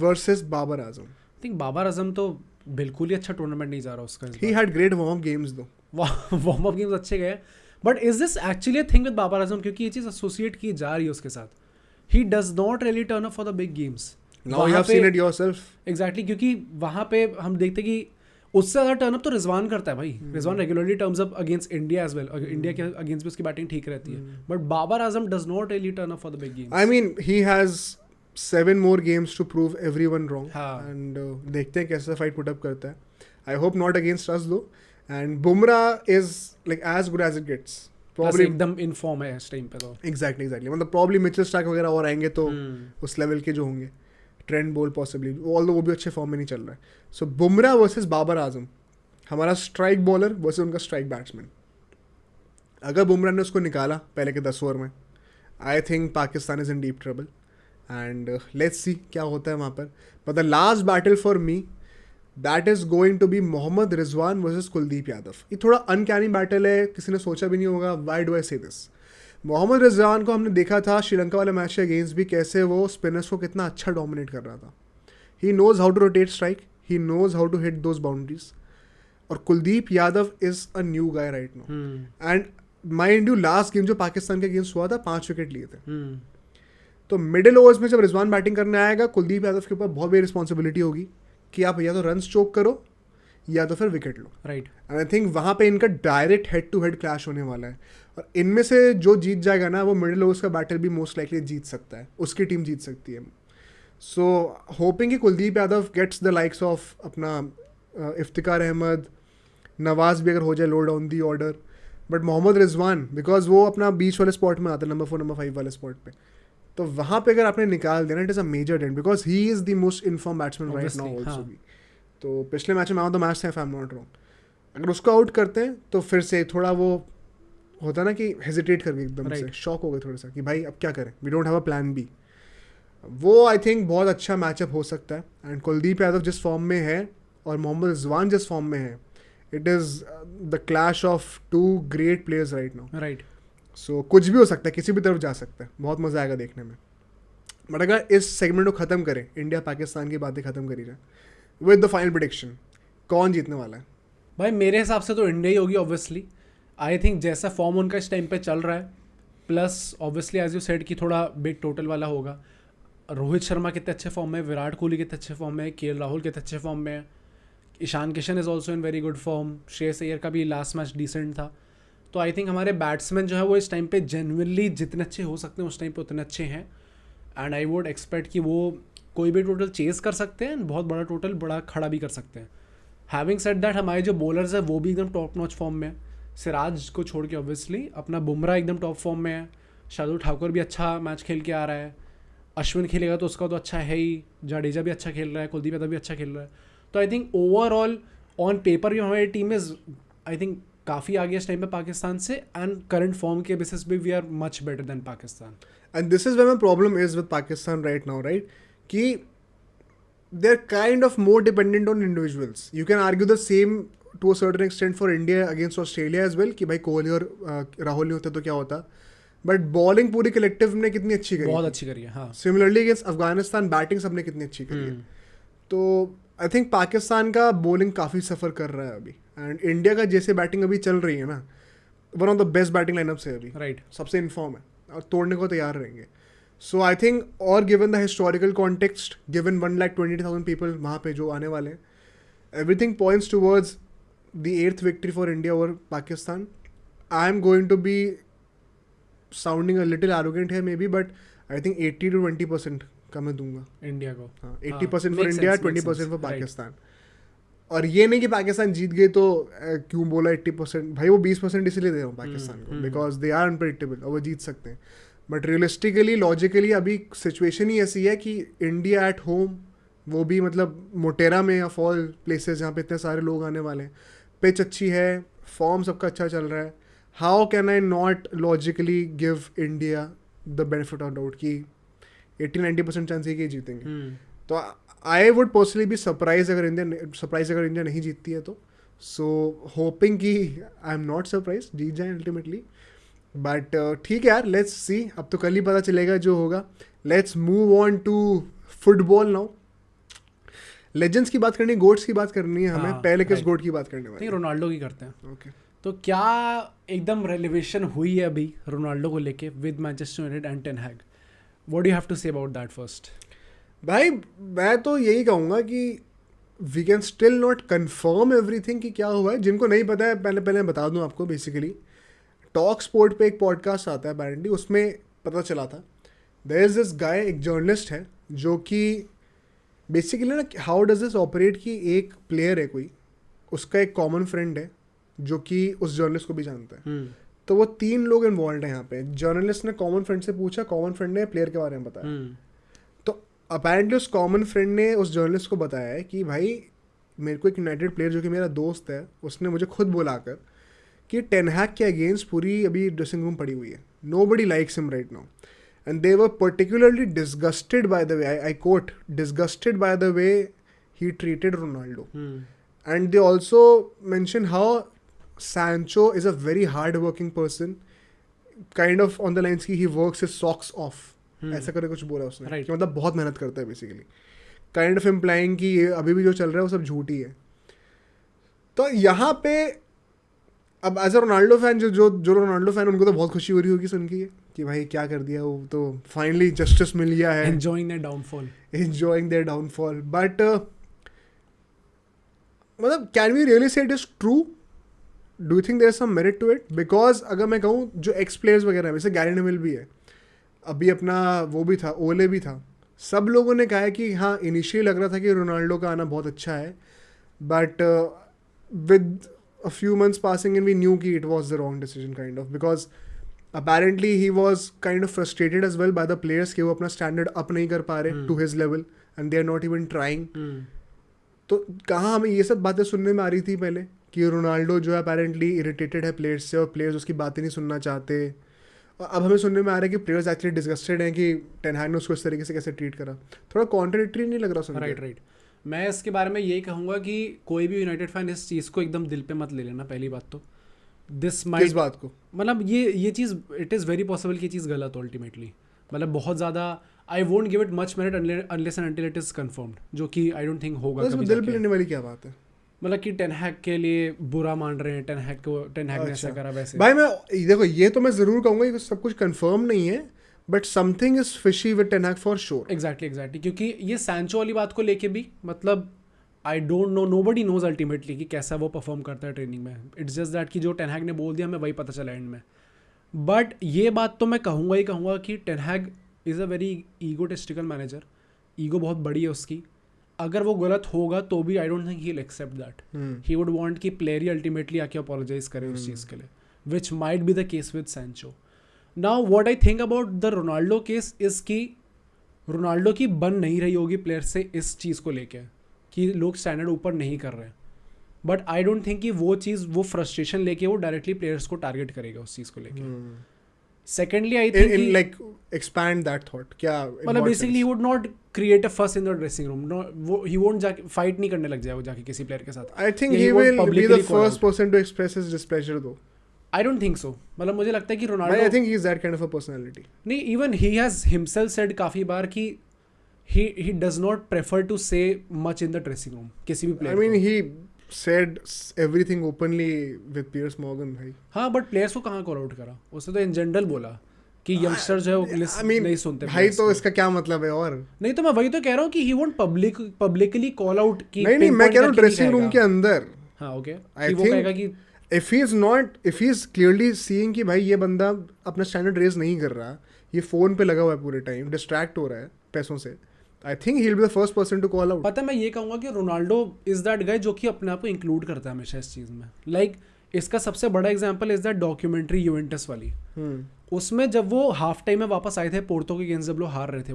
versus Babar Azam, I think Babar Azam तो बिल्कुल ही अच्छा टूर्नामेंट नहीं जा रहा उसका। He had great warm up games दो, वार्म अप गेम्स अच्छे गए, but is this actually a thing with Babar आजम? क्योंकि ये चीज़ एसोसिएट की जा रही है उसके साथ, ही does not really turn up for the big games. Now you have seen it yourself. Exactly, क्योंकि वहाँ पे हम देखते कि उससे ज़्यादा टर्न अप तो रिजवान करता है भाई। Rizwan regularly turns up against India as well, India के अगेंस्ट भी उसकी बैटिंग ठीक रहती है, but Babar Azam does not really turn up for the big games. I mean he has 7 more games to prove everyone wrong, and देखते हैं कैसे fight put up करता है। I hope not against us though, and Bumrah is like as good as it gets, probably एकदम in form है इस time पे तो। एग्जैक्टली मतलब प्रॉब्ली मिचेल स्टार्क वगैरह और आएंगे तो उस लेवल के जो होंगे, ट्रेंड बोल पॉसिबली, ऑल्दो वो भी अच्छे फॉर्म में नहीं चल रहा है। सो बुमराह वर्सेस बाबर आजम, हमारा स्ट्राइक बॉलर वर्सेस उनका स्ट्राइक बैट्समैन। अगर बुमराह ने उसको निकाला पहले के 10 ओवर में, I think Pakistan is in deep trouble, and let's see क्या होता है वहाँ पर। But the last battle for me, that is going to be Mohammad Rizwan versus Kuldeep Yadav. ये थोड़ा अनकैनी बैटल है, किसी ने सोचा भी नहीं होगा। व्हाई डू आई से दिस? मोहम्मद रिजवान को हमने देखा था श्रीलंका वाले मैच के अगेंस्ट भी, कैसे वो स्पिनर्स को कितना अच्छा डोमिनेट कर रहा था। He knows how to rotate strike, he knows how to hit those boundaries. और Kuldeep Yadav is a new guy right now, and mind you last game जो पाकिस्तान के अगेंस्ट हुआ था 5 विकेट लिए थे। तो मिडिल ओवर्स में जब रिजवान बैटिंग करने आएगा, कुलदीप यादव के ऊपर बहुत बड़ी रिस्पॉन्सिबिलिटी होगी कि आप या तो रन चोक करो या तो फिर विकेट लो, राइट। एंड आई थिंक वहाँ पे इनका direct head to head clash होने वाला है, और इनमें से जो जीत जाएगा ना, वो मिडिल ओवर्स का बैटल भी मोस्ट लाइकली जीत सकता है, उसकी टीम जीत सकती है। सो होपिंग कि Kuldeep Yadav gets the likes of अपना इफ्तिकार अहमद, नवाज भी अगर हो जाए low down the order, but Mohammad Rizwan because वो अपना बीच वाले स्पॉट में आता है, नंबर 4 नंबर 5 वाले स्पॉट पे, तो वहाँ पे अगर आपने निकाल देना, it is a major dent because he is the most in form batsman right now also भी। तो पिछले मैच में मैन ऑफ द मैच था if I am not wrong, अगर उसको आउट करते हैं तो फिर से थोड़ा वो होता ना कि हेजिटेट करके एकदम से शॉक हो गए थोड़ा सा कि भाई अब क्या करें, we don't have a plan B. वो आई थिंक बहुत अच्छा मैचअप हो सकता है, एंड कुलदीप यादव जिस फॉर्म में है और मोहम्मद रिजवान जिस फॉर्म में है, it is the clash of two great players right now. Right. So कुछ भी हो सकता है, किसी भी तरफ जा सकता है, बहुत मज़ा आएगा देखने में. बट अगर इस सेगमेंट को ख़त्म करें, इंडिया पाकिस्तान की बातें ख़त्म करी जाए विद द फाइनल प्रेडिक्शन, कौन जीतने वाला है? भाई मेरे हिसाब से तो इंडिया ही होगी ऑब्वियसली. आई थिंक जैसा फॉर्म उनका इस टाइम पे चल रहा है, plus obviously as you said कि थोड़ा बिग टोटल वाला होगा. रोहित शर्मा कितने अच्छे फॉर्म में, विराट कोहली कितने अच्छे फॉर्म में, के राहुल कितने अच्छे फॉर्म में, Ishan Kishan is also in very good form, Shreyas Iyer का भी लास्ट मैच डिसेंट था. तो आई थिंक हमारे बैट्समैन जो है वो इस टाइम पे जेन्युइनली जितने अच्छे हो सकते हैं उस टाइम पे उतने अच्छे हैं. एंड आई वुड एक्सपेक्ट कि वो कोई भी टोटल चेज़ कर सकते हैं, बहुत बड़ा टोटल बड़ा खड़ा भी कर सकते हैं. हैविंग सेड दैट हमारे जो बॉलर्स हैं वो भी एकदम टॉप नॉच फॉर्म में है. सिराज को छोड़ के ऑब्वियसली अपना बुमराह एकदम टॉप फॉर्म में है. शार्दुल ठाकुर भी अच्छा मैच खेल के आ रहा है. अश्विन खेलेगा तो उसका तो अच्छा है ही. जाडेजा भी अच्छा खेल रहा है. कुलदीप यादव भी अच्छा खेल रहा है. तो I think overall on paper भी हमारी टीम इज़ आई थिंक काफ़ी आगे इस टाइम पे पाकिस्तान से. एंड करंट फॉर्म के बेसिस पे we are much better than Pakistan. And this is where my problem is with Pakistan right now, right? Ki they're kind of more dependent on individuals. You can argue the same to a certain extent for India against Australia as well, कि भाई कोहली और राहुल नहीं होते तो क्या होता. But bowling पूरी collective ने कितनी अच्छी करी, बहुत अच्छी करी है. हाँ. सिमिलरली अगेंस्ट अफगानिस्तान बैटिंग सबने कितनी अच्छी करी है. तो आई थिंक पाकिस्तान का बॉलिंग काफ़ी सफ़र कर रहा है अभी. एंड इंडिया का जैसे बैटिंग अभी चल रही है ना, one of the best batting lineup से अभी. राइट. सबसे इन्फॉर्म है और तोड़ने को तैयार रहेंगे. सो आई थिंक, और given the historical context, given 1,20,000 people वहाँ पे जो आने वाले हैं, everything points towards the 8th victory for India over Pakistan. I am going to be sounding a little arrogant है maybe, but I think 80 to 20% का मैं दूंगा इंडिया को. हाँ. 80% for makes India, sense, makes 20% sense. For Right. Pakistan. और ये नहीं कि पाकिस्तान जीत गई तो क्यों बोला 80%. भाई वो 20% इसलिए दे रहा हूँ पाकिस्तान को, बिकॉज दे आर अनप्रेडिक्टेबल और वो जीत सकते हैं. बट रियलिस्टिकली लॉजिकली अभी सिचुएशन ही ऐसी है कि इंडिया एट होम, वो भी मतलब मोटेरा में या फॉल प्लेसेस जहाँ पे इतने सारे लोग आने वाले हैं, पिच अच्छी है, फॉर्म सबका अच्छा चल रहा है. How can I not logically give India the benefit of doubt कि 80-90% चांस है कि जीतेंगे. तो I would personally be surprise अगर इंडिया नहीं जीतती है तो. सो होपिंग कि आई एम नॉट सरप्राइज, जीत जाए अल्टीमेटली. बट ठीक है यार, लेट्स सी. अब तो कल ही पता चलेगा जो होगा. Let's move on to football now. Legends की बात करनी, गोट्स की बात करनी है हमें. हाँ, पहले किस right. गोट की बात करने वाले नहीं, रोनाल्डो की करते हैं. ओके. तो क्या एकदम रेलिवेशन हुई है अभी रोनाल्डो को लेके with Manchester United and Ten Hag. What do you have to say about that first? भाई मैं तो यही कहूँगा कि we can still not confirm everything कि क्या हुआ है. जिनको नहीं पता है पहले बता दूँ आपको. बेसिकली टॉक स्पोर्ट पे एक पॉडकास्ट आता है अपेरेंटली, उसमें पता चला था देयर इज दिस गाय, एक जर्नलिस्ट है जो कि बेसिकली ना, हाउ डज दिस ऑपरेट कि एक प्लेयर है कोई, उसका एक कॉमन फ्रेंड है जो कि उस जर्नलिस्ट को भी जानता है. तो वो 3 लोग इन्वॉल्व हैं यहाँ पे. जर्नलिस्ट ने कॉमन फ्रेंड से पूछा, कॉमन फ्रेंड ने प्लेयर के बारे में बताया. तो अपेरेंटली उस कॉमन फ्रेंड ने उस जर्नलिस्ट को बताया है कि भाई मेरे को एक यूनाइटेड प्लेयर जो कि मेरा दोस्त है, उसने मुझे खुद बुलाकर कि टेन हैग के अगेंस्ट पूरी अभी ड्रेसिंग रूम पड़ी हुई है. Nobody likes him right now. And they were particularly disgusted by the way, I quote, disgusted by the way he treated Ronaldo. And they also mention how Sancho is a very hard-working person, kind of on the lines कि he works his socks off. ऐसा करके कुछ बोला उसने. Right. कि मतलब बहुत मेहनत करता है बेसिकली. Kind of implying कि ये अभी भी जो चल रहा है वो सब झूठ ही है. तो यहाँ पे अब एज अ रोनाल्डो फैन, जो रोनाल्डो फैन, उनको तो बहुत खुशी हो रही होगी सुन के कि भाई क्या कर दिया, वो तो फाइनली जस्टिस मिल गया है. Enjoying their downfall. बट मतलब can we really say it is true? Do you think there is some merit to it? Because अगर मैं कहूँ जो एक्स प्लेयर्स वगैरह हैं, वैसे गैरी नेविल भी है, अभी अपना वो भी था, ओले भी था, सब लोगों ने कहा है कि हाँ इनिशियली लग रहा था कि रोनाल्डो का आना बहुत अच्छा है, but with a few months passing and we knew कि it was the wrong decision kind of, because apparently he was kind of frustrated as well by the players कि वो अपना standard up नहीं कर पा रहे to his level and they are not even trying. तो कहाँ हमें ये सब बातें सुनने में आ रही थी पहले कि रोनाल्डो जो है apparently irritated है प्लेयर्स से और प्लेयर्स उसकी बातें नहीं सुनना चाहते. और अब हमें सुनने में आ रहा है कि प्लेयर्स एक्चुअली डिस्गस्टेड हैं कि टेन हैग ने उसको इस तरीके से कैसे ट्रीट करा. थोड़ा कॉन्ट्रडिक्टरी नहीं लग रहा सुन के? राइट. मैं इसके बारे में यही कहूँगा कि कोई भी यूनाइटेड फैन इस चीज़ को एकदम दिल पे मत ले लेना, पहली बात तो दिस किस माइट, बात को? मतलब ये चीज़ इट इज़ वेरी पॉसिबल कि ये चीज़ गलत हो अल्टीमेटली, मतलब बहुत ज़्यादा I won't give it much merit unless and until it is confirmed, जो कि आई डोंट थिंक होगा तो इसमें कभी दिल पे जाके। लेने वाली क्या बात है? मतलब कि टेन हैग के लिए बुरा मान रहे हैं, टेन हैग ने ऐसा अच्छा। करा वैसे। भाई मैं देखो ये तो मैं जरूर कहूंगा कि सब कुछ कंफर्म नहीं है, but something is fishy with Ten Hag for sure. Exactly क्योंकि ये सैंचो वाली बात को लेके भी मतलब I don't know, nobody knows ultimately कि कैसा वो परफॉर्म करता है ट्रेनिंग में। इट्स जस्ट दैट कि जो टेन हैग ने बोल दिया हमें वही पता चला एंड में। बट ये बात तो मैं कहूँगा ही कहूँगा कि Ten Hag is a very egotistical manager, ego बहुत बड़ी है उसकी। अगर वो गलत होगा तो भी I don't think he will accept that, he would want कि प्लेयर ही अल्टीमेटली आके अपोलोजाइज करे उस चीज़ के लिए, which might be the case with Sancho. Now what I think about the Ronaldo case is कि रोनाल्डो की बन नहीं रही होगी प्लेयर से इस चीज़ को लेके कि लोग स्टैंडर्ड ऊपर नहीं कर रहे हैं, बट आई डोंट थिंक कि वो चीज़, वो फ्रस्ट्रेशन लेके वो डायरेक्टली प्लेयर्स को टारगेट करेगा उस चीज़ को लेके। Secondly I think like expand that thought क्या, मतलब basically he would not create a फस इन द ड्रेसिंग रूम, वो ही वोंट जाके फाइट नहीं करने लग जाए वो जाके किसी प्लेयर के साथ। I think Yeah, he he won't will be the publicly call first out. Person to express his displeasure though. I don't think सो, मतलब मुझे लगता है कि I Ronaldo think he is that kind of a personality. नहीं, even he has himself said काफी बार कि he does not prefer to say much in the dressing room किसी भी आई प्लेयर मीन को। ही said everything openly with Piers Morgan भाई। हाँ but players को कहाँ कॉल आउट करा, उसने तो इन जनरल बोला कि यंगस्टर जो है वो I mean, नहीं सुनते भाई players तो को। इसका क्या मतलब है? और नहीं तो मैं वही तो कह रहा हूँ कि he won't publicly call out कि नहीं मैं कह रहा हूँ pinpoint करके नहीं ड्रेसिंग रूम के कहेगा। अंदर हाँ ओके, I कि वो think- कहेगा कि if he is clearly seeing कि भाई ये बंदा अपना स्टैंडर्ड रेज नहीं कर रहा, ये फोन पे लगा हुआ है पूरे टाइम, डिस्ट्रैक्ट हो रहा है पैसों से, I think he will be the first person to call out. पता है मैं ये कहूँगा कि रोनाल्डो इज दैट गाय जो कि अपने आप को इंक्लूड करता है हमेशा इस चीज़ में। लाइक इसका सबसे बड़ा example is that documentary Juventus वाली। उसमें जब वो हाफ टाइम में वापस आए थे पोर्तो के अगेंस्ट, जब लोग हार रहे थे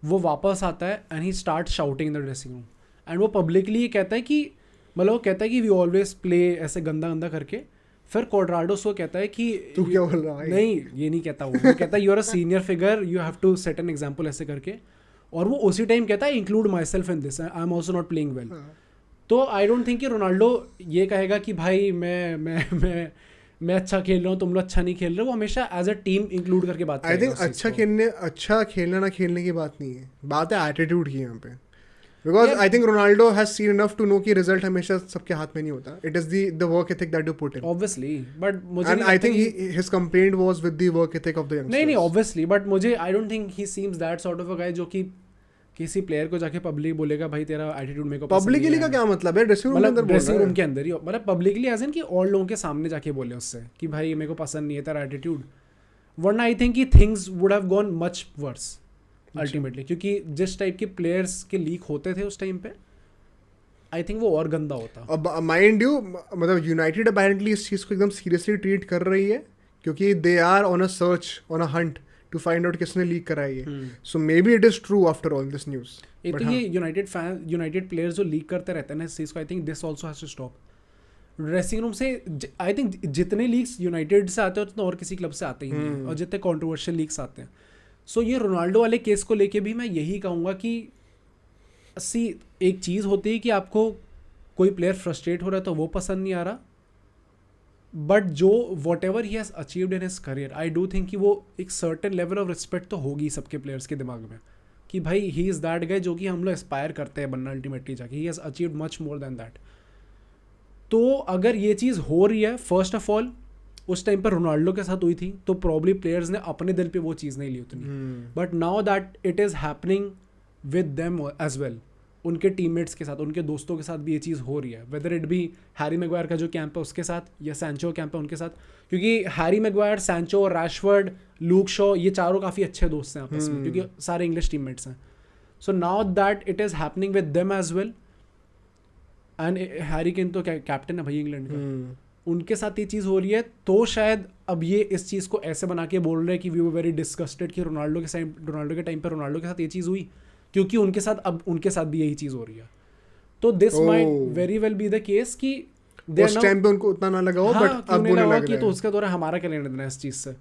वो वापस आता है and he start shouting in the dressing room and वो पब्लिकली ये कहता है कि मतलब वो कहता है कि वी ऑलवेज प्ले ऐसे गंदा गंदा करके। फिर क्वाड्राडो को कहता है कि तू क्या बोल रहा है? नहीं ये नहीं कहता, वो कहता है you are a senior figure, you have to set an example ऐसे करके। और वो उसी टाइम कहता है include myself in this, I am also not playing well. तो आई डोंट थिंक कि रोनाल्डो ये कहेगा कि भाई मैं अच्छा खेल रहा हूँ, तुम लोग अच्छा नहीं खेल रहे। वो हमेशा एज अ टीम इंक्लूड करके बात आई करेगा थिंक उस चीज़ को। अच्छा खेलना ना खेलने की बात नहीं है, बात है एटीट्यूड की यहाँ पे। Because I think Ronaldo has seen enough to know कि रिजल्ट हमेशा सबके हाथ में नहीं होता, it is the work ethic that you put in. Obviously but मुझे एंड नहीं आई लगता थिंक कि- his complaint was with the work ethic of the youngsters. नहीं ऑब्वियसली, बट मुझे I don't think he seems that sort of a guy जो कि किसी player को जाके पब्लिक बोलेगा भाई तेरा एटीट्यूड मेरे को पसंद नहीं पब्लिकली है। का क्या मतलब है? ड्रेसिंग रूम के अंदर मतलब बोल ड्रेसिंग रहा रूम है। के अंदर ही, मतलब पब्लिकली एज इन कि और लोगों के सामने जाके बोले उससे कि भाई मेरे को पसंद नहीं है तेरा एटीट्यूड। वरना आई थिंक कि things would have gone much worse ultimately, क्योंकि जिस टाइप के प्लेयर्स के लीक होते थे उस टाइम पे आई थिंक वो और गंदा होता। अब माइंड यू मतलब यूनाइटेड अपेरेंटली इस चीज़ को एकदम सीरियसली ट्रीट कर रही है, क्योंकि they are on a search, on a hunt to find out किसने लीक करा है ये। So maybe it is true after all this news. एक तो ये यूनाइटेड प्लेयर्स जो लीक करते रहते हैं ना इस चीज़ को, I think this also has to stop. Dressing room से आई थिंक जितने लीक्स यूनाइटेड से आते हैं उतने और किसी क्लब से आते ही नहीं हैं, और जितने कॉन्ट्रोवर्शियल लीक्स आते हैं। सो ये रोनाल्डो वाले केस को लेके भी मैं यही कहूँगा कि एक चीज़ होती है कि आपको कोई प्लेयर फ्रस्ट्रेट हो रहा है तो वो पसंद नहीं आ रहा, बट जो what ever he has achieved in his career, I do think कि वो एक सर्टेन लेवल ऑफ रिस्पेक्ट तो होगी सबके प्लेयर्स के दिमाग में कि भाई ही इज़ दैट गाय जो कि हम लोग एस्पायर करते हैं बनना अल्टीमेटली जाके। He has achieved much more than that. तो अगर ये चीज़ हो रही है, फर्स्ट ऑफ ऑल उस टाइम पर रोनाल्डो के साथ हुई थी तो प्रॉब्ली प्लेयर्स ने अपने दिल पे वो चीज़ नहीं ली उतनी, but now that it is happening with them as well, उनके टीममेट्स के साथ, उनके दोस्तों के साथ भी ये चीज़ हो रही है, whether it be Harry Maguire का जो कैंप है उसके साथ या सैंचो कैंप है उनके साथ, क्योंकि Harry Maguire, Sancho, Rashford, Luke Shaw ये चारों काफ़ी अच्छे दोस्त हैं आपस में, क्योंकि सारे इंग्लिश टीममेट्स हैं। So now that it is happening with them as well, and Harry Kane तो कैप्टन है भाई इंग्लैंड का, उनके साथ ये चीज़ हो रही है। तो शायद अब ये इस चीज़ को ऐसे बना के बोल रहे हैं कि वी वर वेरी डिस्गस्टेड कि रोनाल्डो के टाइम पर रोनाल्डो के साथ ये चीज़ हुई, क्योंकि उनके साथ भी यही चीज़ हो रही है। तो this might very well B the case कि उस टाइम पे उनको उतना ना लगा हो, बट अब उन्हें लग रहा है तो उसके द्वारा हमारा क्या लेना देना इस चीज़ से,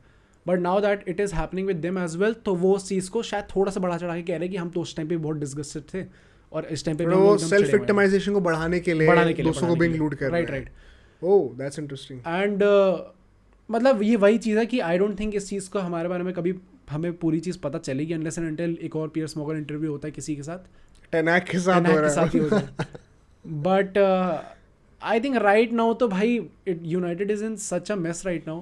but now that it is happening with them as well, तो वो उस चीज़ को शायद थोड़ा सा बढ़ा चढ़ा के कह रहे हैं कि हम तो उस टाइम पे बहुत डिस्गस्टेड थे और इस टाइम पे भी वो हम लोग एकदम सेल्फ चिड़े हुए हैं। विक्टिमाइजेशन को बढ़ाने के लिए दूसरों को भी इंक्लूड कर रहे राइट हैं। Right. Oh that's interesting. And मतलब ये वही चीज़ है कि आई डोंट थिंक इस चीज़ को हमारे बारे में कभी हमें पूरी चीज़ पता चलेगी अनलेस एंड अनटिल एक और पियर्स मॉर्गन इंटरव्यू होता है किसी के साथ, टेनहैग के साथ हो के रहा साथ ही है। हो जाए। But I think right now तो भाई United is in such a mess right now,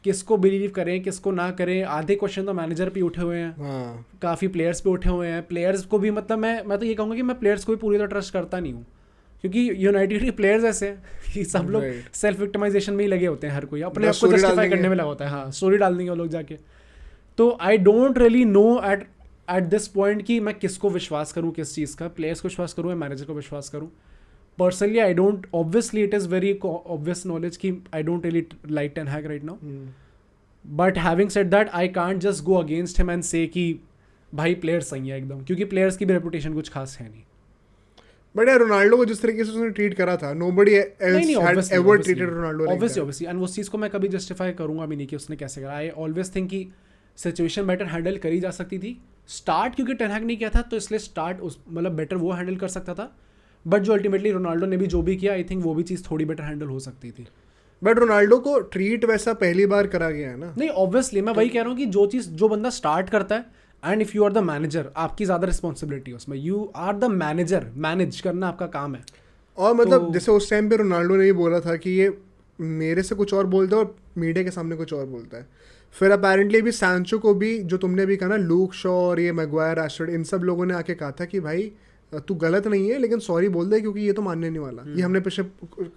किसको बिलीव करें किसको ना करें। आधे क्वेश्चन तो मैनेजर पे उठे हुए हैं, हाँ काफ़ी प्लेयर्स पे उठे हुए हैं। प्लेयर्स को भी मतलब मैं तो ये कहूँगा कि मैं प्लेयर्स को भी पूरी तरह ट्रस्ट करता नहीं हूँ, क्योंकि यूनाइटेड के प्लेयर्स ऐसे हैं कि सब लोग Right. सेल्फ विक्टिमाइजेशन में ही लगे होते हैं, हर कोई अपने बस आप को story जस्टिफाई डाल करने देंगे। में लगा होता है। हाँ स्टोरी डाल देंगे वो लोग जाके। तो I don't really know at this point कि मैं किसको विश्वास करूँ, किस चीज़ का, प्लेयर्स को विश्वास करूँ या मैनेजर को विश्वास करूँ। Personally I don't, obviously it is very obvious knowledge कि I don't really like Ten Hag right now, but having said that I can't just go against him and say कि भाई प्लेयर्स सही है एकदम, क्योंकि प्लेयर्स की भी reputation कुछ खास है नहीं। बट यार रोनाल्डो को जिस तरीके से उसने ट्रीट करा था, nobody else had ever treated Ronaldo like that. Obviously and उस चीज़ को मैं कभी जस्टिफाई करूंगा भी नहीं कि उसने कैसे करा। आई ऑलवेज थिंक कि सिचुएशन बेटर हैंडल करी जा सकती थी। स्टार्ट क्योंकि टेन हैग नहीं किया था तो इसलिए स्टार्ट उस मतलब बेटर वो हैंडल कर सकता था, बट जो अल्टीमेटली रोनाल्डो ने भी जो भी किया आई थिंक वो भी चीज़ थोड़ी बेटर हैंडल हो सकती थी। बट रोनाल्डो को ट्रीट वैसा पहली बार करा गया है ना। नहीं ऑब्वियसली मैं वही कह रहा हूँ कि जो चीज़ जो बंदा स्टार्ट करता है and if you are the manager, आपकी ज़्यादा रिस्पॉन्सिबिलिटी है उसमें, you are the manager, manage करना आपका काम है। और मतलब तो- जैसे उस टाइम पे रोनाल्डो ने ये बोला था कि ये मेरे से कुछ और बोलता है और मीडिया के सामने कुछ और बोलता है। फिर अपेरेंटली भी सैंचो को भी, जो तुमने भी कहा ना, लूक शॉ और ये मैग्वायर, राशफोर्ड, इन सब लोगों ने आके कहा था कि भाई तू गलत नहीं है लेकिन सॉरी बोल दे क्योंकि ये तो मानने नहीं वाला। ये हमने पिछले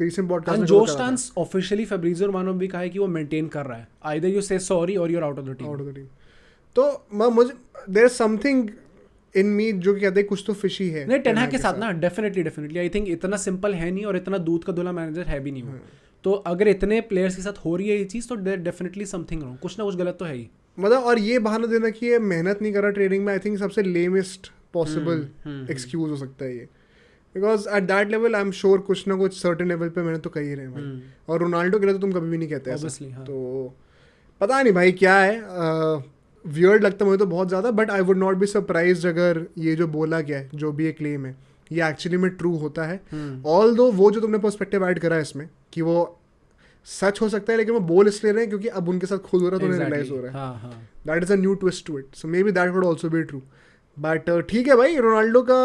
रीसेंट पॉडकास्ट में जो कहा था। स्टांस ऑफिशियली फेब्रिजियो रोमानो भी कहा है कि वो मेंटेन कर रहा है, आइदर यू से सॉरी और you are out of the team. Out of the team. तो मुझे there is something in me जो कि कहते हैं कुछ तो फिशी है। नहीं टेन हैग के साथ ना डेफिनेटली आई थिंक इतना सिंपल है नहीं और इतना दूध का धुला मैनेजर है भी नहीं वो। तो अगर इतने प्लेयर्स के साथ हो रही है ये चीज़ तो देयर डेफिनेटली समथिंग रॉन्ग, कुछ ना कुछ गलत तो है ही। मतलब और ये बहाना देना कि ये मेहनत नहीं कर रहा ट्रेनिंग में, आई थिंक सबसे लेमेस्ट पॉसिबल एक्सक्यूज हो सकता है ये। Because at that level I am sure कुछ ना कुछ सर्टेन लेवल पे मैंने तो कही रहे हैं भाई। और रोनाल्डो के लिए तो तुम कभी भी नहीं कहते ऐसा। Obviously, हाँ। तो पता नहीं भाई क्या है, वियर्ड लगता है मुझे तो बहुत ज़्यादा। But I would not be surprise अगर ये जो बोला गया है, जो भी ये क्लेम है, ये एक्चुअली में ट्रू होता है। ऑल दो वो जो तुमने पर्सपेक्टिव ऐड करा है इसमें कि वो सच हो सकता है, लेकिन वो बोल इसलिए रहे हैं क्योंकि अब उनके साथ खुद हो रहा है तो उन्हें रियलाइज हो रहा है। That is a new twist to it, so maybe that would also be true. But ठीक है भाई, रोनाल्डो का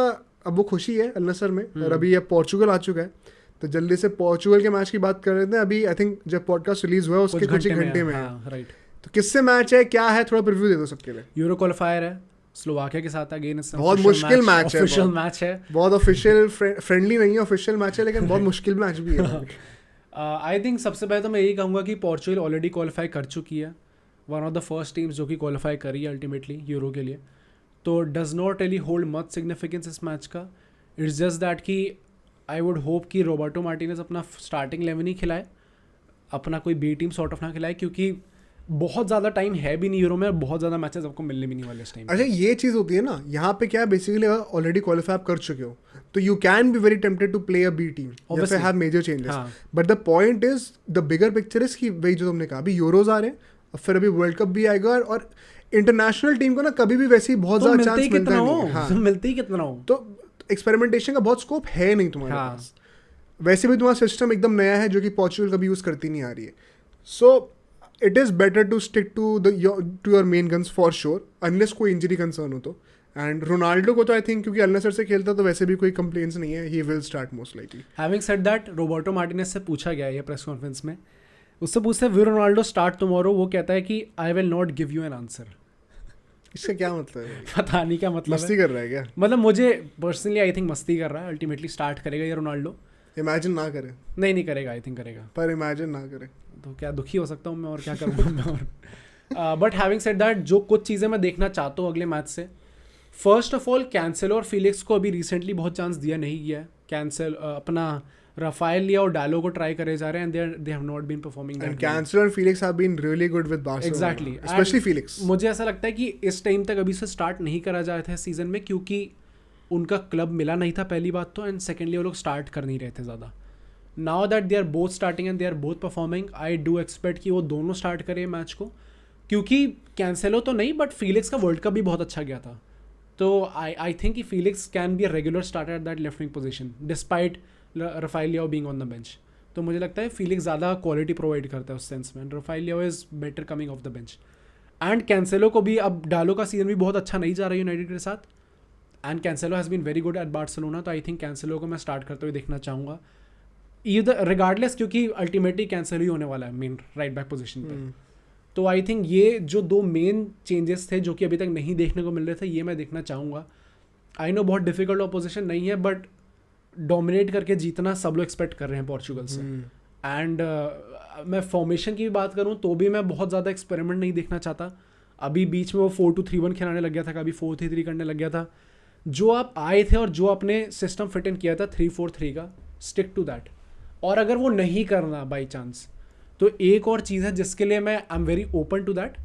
अब वो खुशी है अल नसर में और अभी ये पोर्चुगल आ चुका है। तो जल्दी से पोर्चुगल के मैच की बात कर रहे थे अभी। आई थिंक जब पॉडकास्ट रिलीज हुआ है उसके कुछ ही घंटे में है। राइट। तो किससे मैच है, क्या है, थोड़ा प्रीव्यू दे दो सबके लिए। यूरो क्वालिफायर है, स्लोवाकिया के साथ अगेंस्ट। बहुत मुश्किल मैच है, ऑफिशियल मैच है, बहुत ऑफिशियल फ्रेंडली नहीं है, ऑफिशियल मैच है, लेकिन बहुत मुश्किल मैच भी है। आई थिंक सबसे पहले तो मैं यही कहूँगा कि पोर्चुगल ऑलरेडी क्वालिफाई कर चुकी है, one of the first teams जो कि क्वालिफाई करी है अल्टीमेटली यूरो के लिए। तो does not really hold much significance इस मैच का। इट्स जस्ट दैट कि आई वुड होप कि रोबर्टो मार्टिनेज अपना स्टार्टिंग 11 ही खिलाए, अपना कोई बी टीम सॉर्ट ऑफ ना खिलाए, क्योंकि बहुत ज़्यादा टाइम है भी नहीं यूरो में और बहुत ज़्यादा मैचेस आपको मिलने भी नहीं वाले इस टाइम। अच्छा ये चीज़ होती है ना, यहाँ पे क्या बेसिकली ऑलरेडी क्वालिफाई आप कर चुके हो तो you can be very tempted to play a B team या फिर have major changes. But the point is, the bigger picture is कि वही जो तुमने कहा, अभी यूरोज आ रहे हैं और फिर अभी वर्ल्ड कप भी आएगा और इंटरनेशनल टीम को ना कभी भी वैसे ही बहुत ज़्यादा चांस मिलता नहीं है। हाँ, मिलते ही कितना हो, तो एक्सपेरिमेंटेशन का बहुत स्कोप है नहीं तुम्हारे पास। वैसे भी तुम्हारा सिस्टम एकदम नया है जो कि पोर्चुगल कभी यूज़ करती नहीं आ रही है। So it is better to stick to your main guns for sure, unless कोई इंजरी कंसर्न हो तो। एंड रोनाल्डो को तो आई थिंक क्योंकि अल नसर से खेलता तो वैसे भी कोई कंप्लेंट्स नहीं है, he will start most likely. Having said that, Roberto Martinez से पूछा गया है प्रेस कॉन्फ्रेंस में, उससे पूछते हैं विल रोनाल्डो स्टार्ट टुमारो, वो कहता है कि I will not give you an answer. इसका क्या मतलब है? पता नहीं क्या मतलब मस्ती कर रहा है क्या? मतलब मुझे पर्सनली आई थिंक मस्ती कर रहा है। अल्टीमेटली स्टार्ट करेगा ये रोनाल्डो, इमेजिन ना करे। नहीं करेगा, आई थिंक करेगा, पर इमेजिन ना करे तो क्या दुखी हो सकता हूँ मैं और क्या करूँगा मैं। और बट हैविंग सेड दैट, जो कुछ चीज़ें मैं देखना चाहता हूँ अगले मैच से, फर्स्ट ऑफ ऑल कैंसेलो और फिलिक्स को अभी रिसेंटली बहुत चांस दिया नहीं गया है। कैंसेल अपना राफेल लिया और डालो को ट्राई करे जा रहे हैं, and they have not been performing and Cancelo and Felix have been really good with Barcelona. Exactly, specially Felix. मुझे ऐसा लगता है कि इस टाइम तक अभी से स्टार्ट नहीं करा जाता था सीजन में, क्योंकि उनका क्लब मिला नहीं था पहली बात तो, एंड सेकेंडली वो लोग स्टार्ट कर नहीं रहे थे ज़्यादा। Now that they are both starting and they are both performing, I do expect कि वो दोनों स्टार्ट करें मैच को, क्योंकि कैंसेलो तो नहीं बट फिलिक्स का वर्ल्ड कप भी बहुत अच्छा गया था। तो आई थिंक कि Felix can be a regular starter at that left wing position despite Rafael Leao being on the bench. तो मुझे लगता है फीलिक्स ज़्यादा क्वालिटी प्रोवाइड करता है उस सेंस में. Rafael Leao is better coming off the bench. And Cancelo को भी, अब डालो का सीजन भी बहुत अच्छा नहीं जा रहा है यूनाइटेड के साथ, and Cancelo has been very good at Barcelona. तो आई थिंक कैंसेलो को मैं स्टार्ट करते हुए देखना चाहूँगा ईदर रिगार्डलेस, क्योंकि अल्टीमेटली कैंसेलो ही होने वाला है मेन राइट बैक पोजीशन पे. तो आई थिंक ये जो दो मेन चेंजेस थे जो कि अभी तक नहीं देखने को मिल रहे थे, ये मैं देखना चाहूँगा. आई नो बहुत डिफिकल्ट ऑपोजिशन नहीं है, बट डोमिनेट करके जीतना सब लोग एक्सपेक्ट कर रहे हैं पोर्चुगल से. एंड मैं फॉर्मेशन की भी बात करूँ तो भी मैं बहुत ज़्यादा एक्सपेरिमेंट नहीं देखना चाहता. अभी बीच में वो 4-2-3-1 खिलाने लग गया था, कभी 4-3-3 करने लग गया था. जो आप आए थे और जो आपने सिस्टम फिट इन किया था 3-4-3 का, स्टिक टू दैट. और अगर वो नहीं करना बाई चांस, तो एक और चीज़ है जिसके लिए मैं I am very open to that,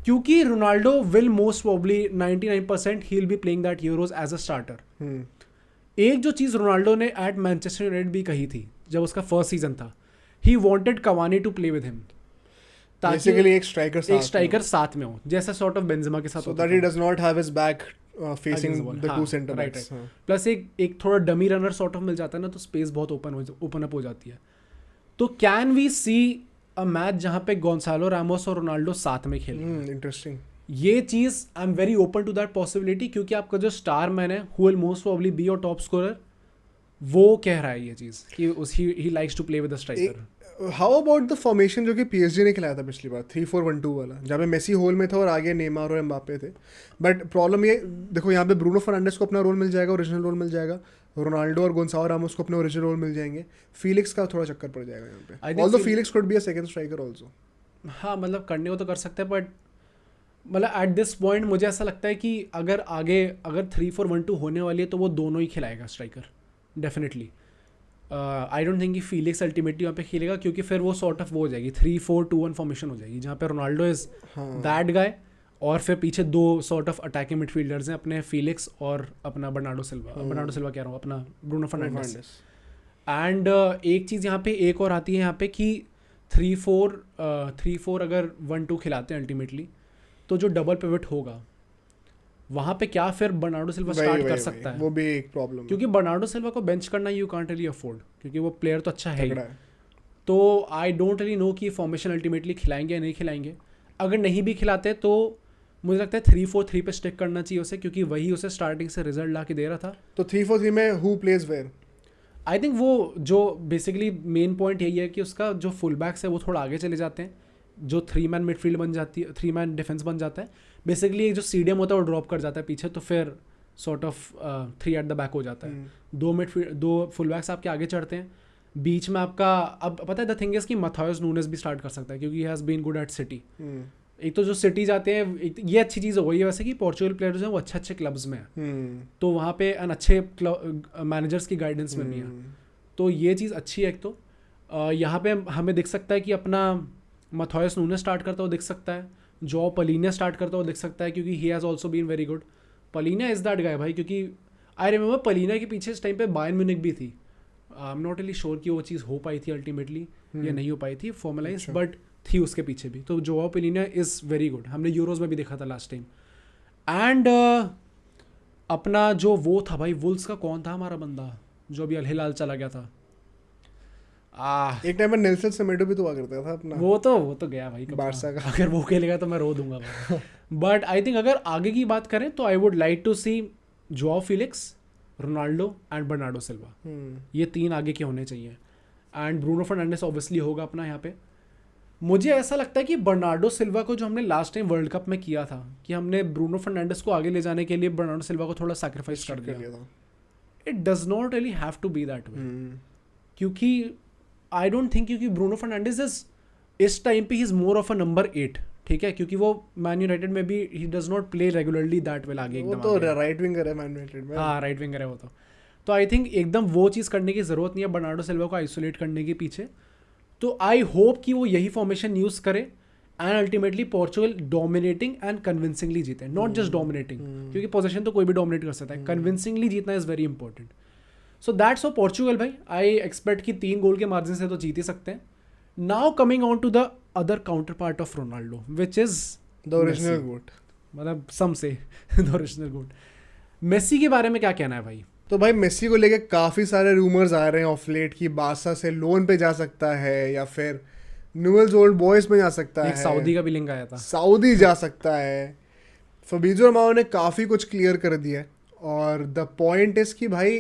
क्योंकि Ronaldo will most probably 99% he will be playing that Euros as a starter. एक जो चीज़ रोनाल्डो ने एट मैनचेस्टर यूनाइटेड भी कही थी जब उसका फर्स्ट सीजन था, he wanted Cavani to play with him, basically एक स्ट्राइकर साथ में हो, जैसा सॉर्ट ऑफ बेंजेमा के साथ, so that he does not have his back facing the two center backs. Plus एक थोड़ा डमी रनर सॉर्ट ऑफ मिल जाता है ना, तो स्पेस बहुत ओपन अप हो जाती है. तो can we see a match जहाँ पे गोंसालो रामोस और रोनाल्डो साथ में खेल रहे हैं? इंटरेस्टिंग. ये चीज़ I am very open to that possibility, क्योंकि आपका जो स्टार मैन है who will most probably be your top scorer, वो कह रहा है ये चीज़ कि he likes to play with the striker. How about the formation जो कि PSG ने खिलाया था पिछली बार 3-4-1-2 वाला, जहाँ पे मेसी होल में था और आगे नेमार और एम्बापे थे. बट प्रॉब्लम ये देखो, यहाँ पे ब्रूनो फर्नांडिस को अपना रोल मिल जाएगा, ओरिजिनल रोल मिल जाएगा. रोनाल्डो और गोंसालो रामोस को अपने ओरिजिनल रोल मिल जाएंगे. फीलिक्स का थोड़ा चक्कर पड़ जाएगा यहाँ पे. Although Felix could be a second striker also. हाँ, मतलब करने को तो कर सकते हैं, बट मतलब एट दिस पॉइंट मुझे ऐसा लगता है कि अगर 3-4-1-2 होने वाली है तो वो दोनों ही खिलाएगा striker definitely. I don't think कि फीलिक्स अल्टीमेटली वहाँ पे खेलेगा, क्योंकि फिर वो सॉर्ट ऑफ वो हो जाएगी 3-4-2-1 फॉर्मेशन हो जाएगी, जहाँ पे रोनाल्डो इज दैट गाय और फिर पीछे दो सॉर्ट ऑफ अटैकिंग मिडफील्डर्स हैं, अपने फीलिक्स और अपना बर्नार्डो सिल्वा कह रहा हूँ, अपना ब्रूनो फर्नांडिस. एंड एक चीज़ यहाँ पे एक और आती है यहाँ पे कि 3-4 अगर 1-2 खिलाते हैं अल्टीमेटली, तो जो डबल पिवट होगा वहाँ पे क्या फिर बर्नार्डो सिल्वा स्टार्ट कर सकता है? वो भी एक प्रॉब्लम, क्योंकि बर्नार्डो सिल्वा को बेंच करना यू कांट रियली अफोर्ड, क्योंकि वो प्लेयर तो अच्छा है ही. तो आई डोंट रियली नो कि फॉर्मेशन अल्टीमेटली खिलाएंगे या नहीं खिलाएंगे. अगर नहीं भी खिलाते तो मुझे लगता है 3-4-3 पे स्टिक करना चाहिए उसे, क्योंकि वही उसे स्टार्टिंग से रिजल्ट ला के दे रहा था. तो 3-4-3 में who plays where? I think वो जो बेसिकली मेन पॉइंट यही है कि उसका जो फुल बैक्स है वो थोड़ा आगे चले जाते हैं, जो 3-मैन मिडफील्ड बन जाती है, 3-मैन डिफेंस बन जाता है. बेसिकली जो सीडीएम होता है वो ड्रॉप कर जाता है पीछे, तो फिर sort of 3 at the back हो जाता है. दो फुल बैक्स आपके आगे चढ़ते हैं, बीच में आपका अब पता है द थिंग इज कि माथायोस नूनेस भी स्टार्ट कर सकता है, क्योंकि he has been good at City. एक तो जो सिटी जाते हैं, ये अच्छी चीज़ हो गई है वैसे कि पोर्चुगल प्लेयर्स हैं वो अच्छे क्लब्स में हैं, तो वहाँ पे अच्छे मैनेजर्स की गाइडेंस में भी है, तो ये चीज़ अच्छी है. एक तो यहाँ पे हमें दिख सकता है कि अपना माथायोस नूनेस स्टार्ट करता हुआ दिख सकता है, जो पलीना स्टार्ट करता हुआ दिख सकता है, क्योंकि he has also been very good. Palhinha is that guy भाई, क्योंकि आई रिमेंबर पलीना के पीछे इस टाइम पे बायर्न म्यूनिख भी थी. आई एम नॉट रियली श्योर कि वो चीज़ हो पाई थी अल्टीमेटली या नहीं हो पाई थी फॉर्मलाइज, बट थी उसके पीछे भी. तो जोआओ पलीना इज़ वेरी गुड, हमने यूरोज में भी देखा था लास्ट टाइम. एंड अपना जो वो था भाई वुल्स का कौन था हमारा बंदा जो अभी अल हिलाल चला गया था, एक टाइम में नेल्सन सेमेडो भी तो हुआ करता था अपना. वो तो गया भाई बारसा का. अगर वो खेलेगा तो मैं रो दूंगा. बट आई थिंक अगर आगे की बात करें तो I would like to see Joao Felix, Ronaldo and Bernardo Silva. ये 3 आगे के होने चाहिए. एंड ब्रूनो फर्नांडिस ऑब्वियसली होगा अपना यहाँ पे. मुझे ऐसा लगता है कि बर्नार्डो सिल्वा को जो हमने लास्ट टाइम वर्ल्ड कप में किया था कि हमने ब्रूनो फर्नांडिस को आगे ले जाने के लिए बर्नार्डो सिल्वा को थोड़ा सैक्रिफाइस कर दिया था. It does not really have to be that way, क्योंकि आई डोंट थिंक, क्योंकि ब्रूनो फर्नांडिस इस टाइम पे he is more of a number 8, ठीक है, क्योंकि वो मैन यूनाइटेड में भी he does not play regularly that well आगे. वो तो राइट विंगर है मैन यूनाइटेड में. हाँ, राइट विंगर है वो तो आई थिंक एकदम वो चीज़ करने की ज़रूरत नहीं है बर्नार्डो सिल्वा को आइसोलेट करने के पीछे. तो आई होप कि वो यही फॉर्मेशन यूज़ करे and ultimately Portugal dominating and convincingly जीते, नॉट जस्ट डोमिनेटिंग, क्योंकि पोजीशन तो कोई भी डोमिनेट कर सकता है, कन्विंसिंगली जीतना is very important. So that's of Portugal भाई. आई एक्सपेक्ट कि 3 गोल के मार्जिन से तो जीत ही सकते हैं. Now coming on to the other counter part of Ronaldo which is the original GOAT, मतलब सम से द ओरिजिनल गोट. मेसी के बारे में क्या कहना है भाई? तो भाई मेसी को लेके काफ़ी सारे रूमर्स आ रहे हैं ऑफ लेट कि बारसा से लोन पे जा सकता है या फिर न्यूएल्स ओल्ड बॉयज़ में जा सकता एक है, सऊदी का भी लिंक आया था। सऊदी जा सकता है। फबीजो रोमाओ ने काफ़ी कुछ क्लियर कर दिया है और द पॉइंट इज़ कि भाई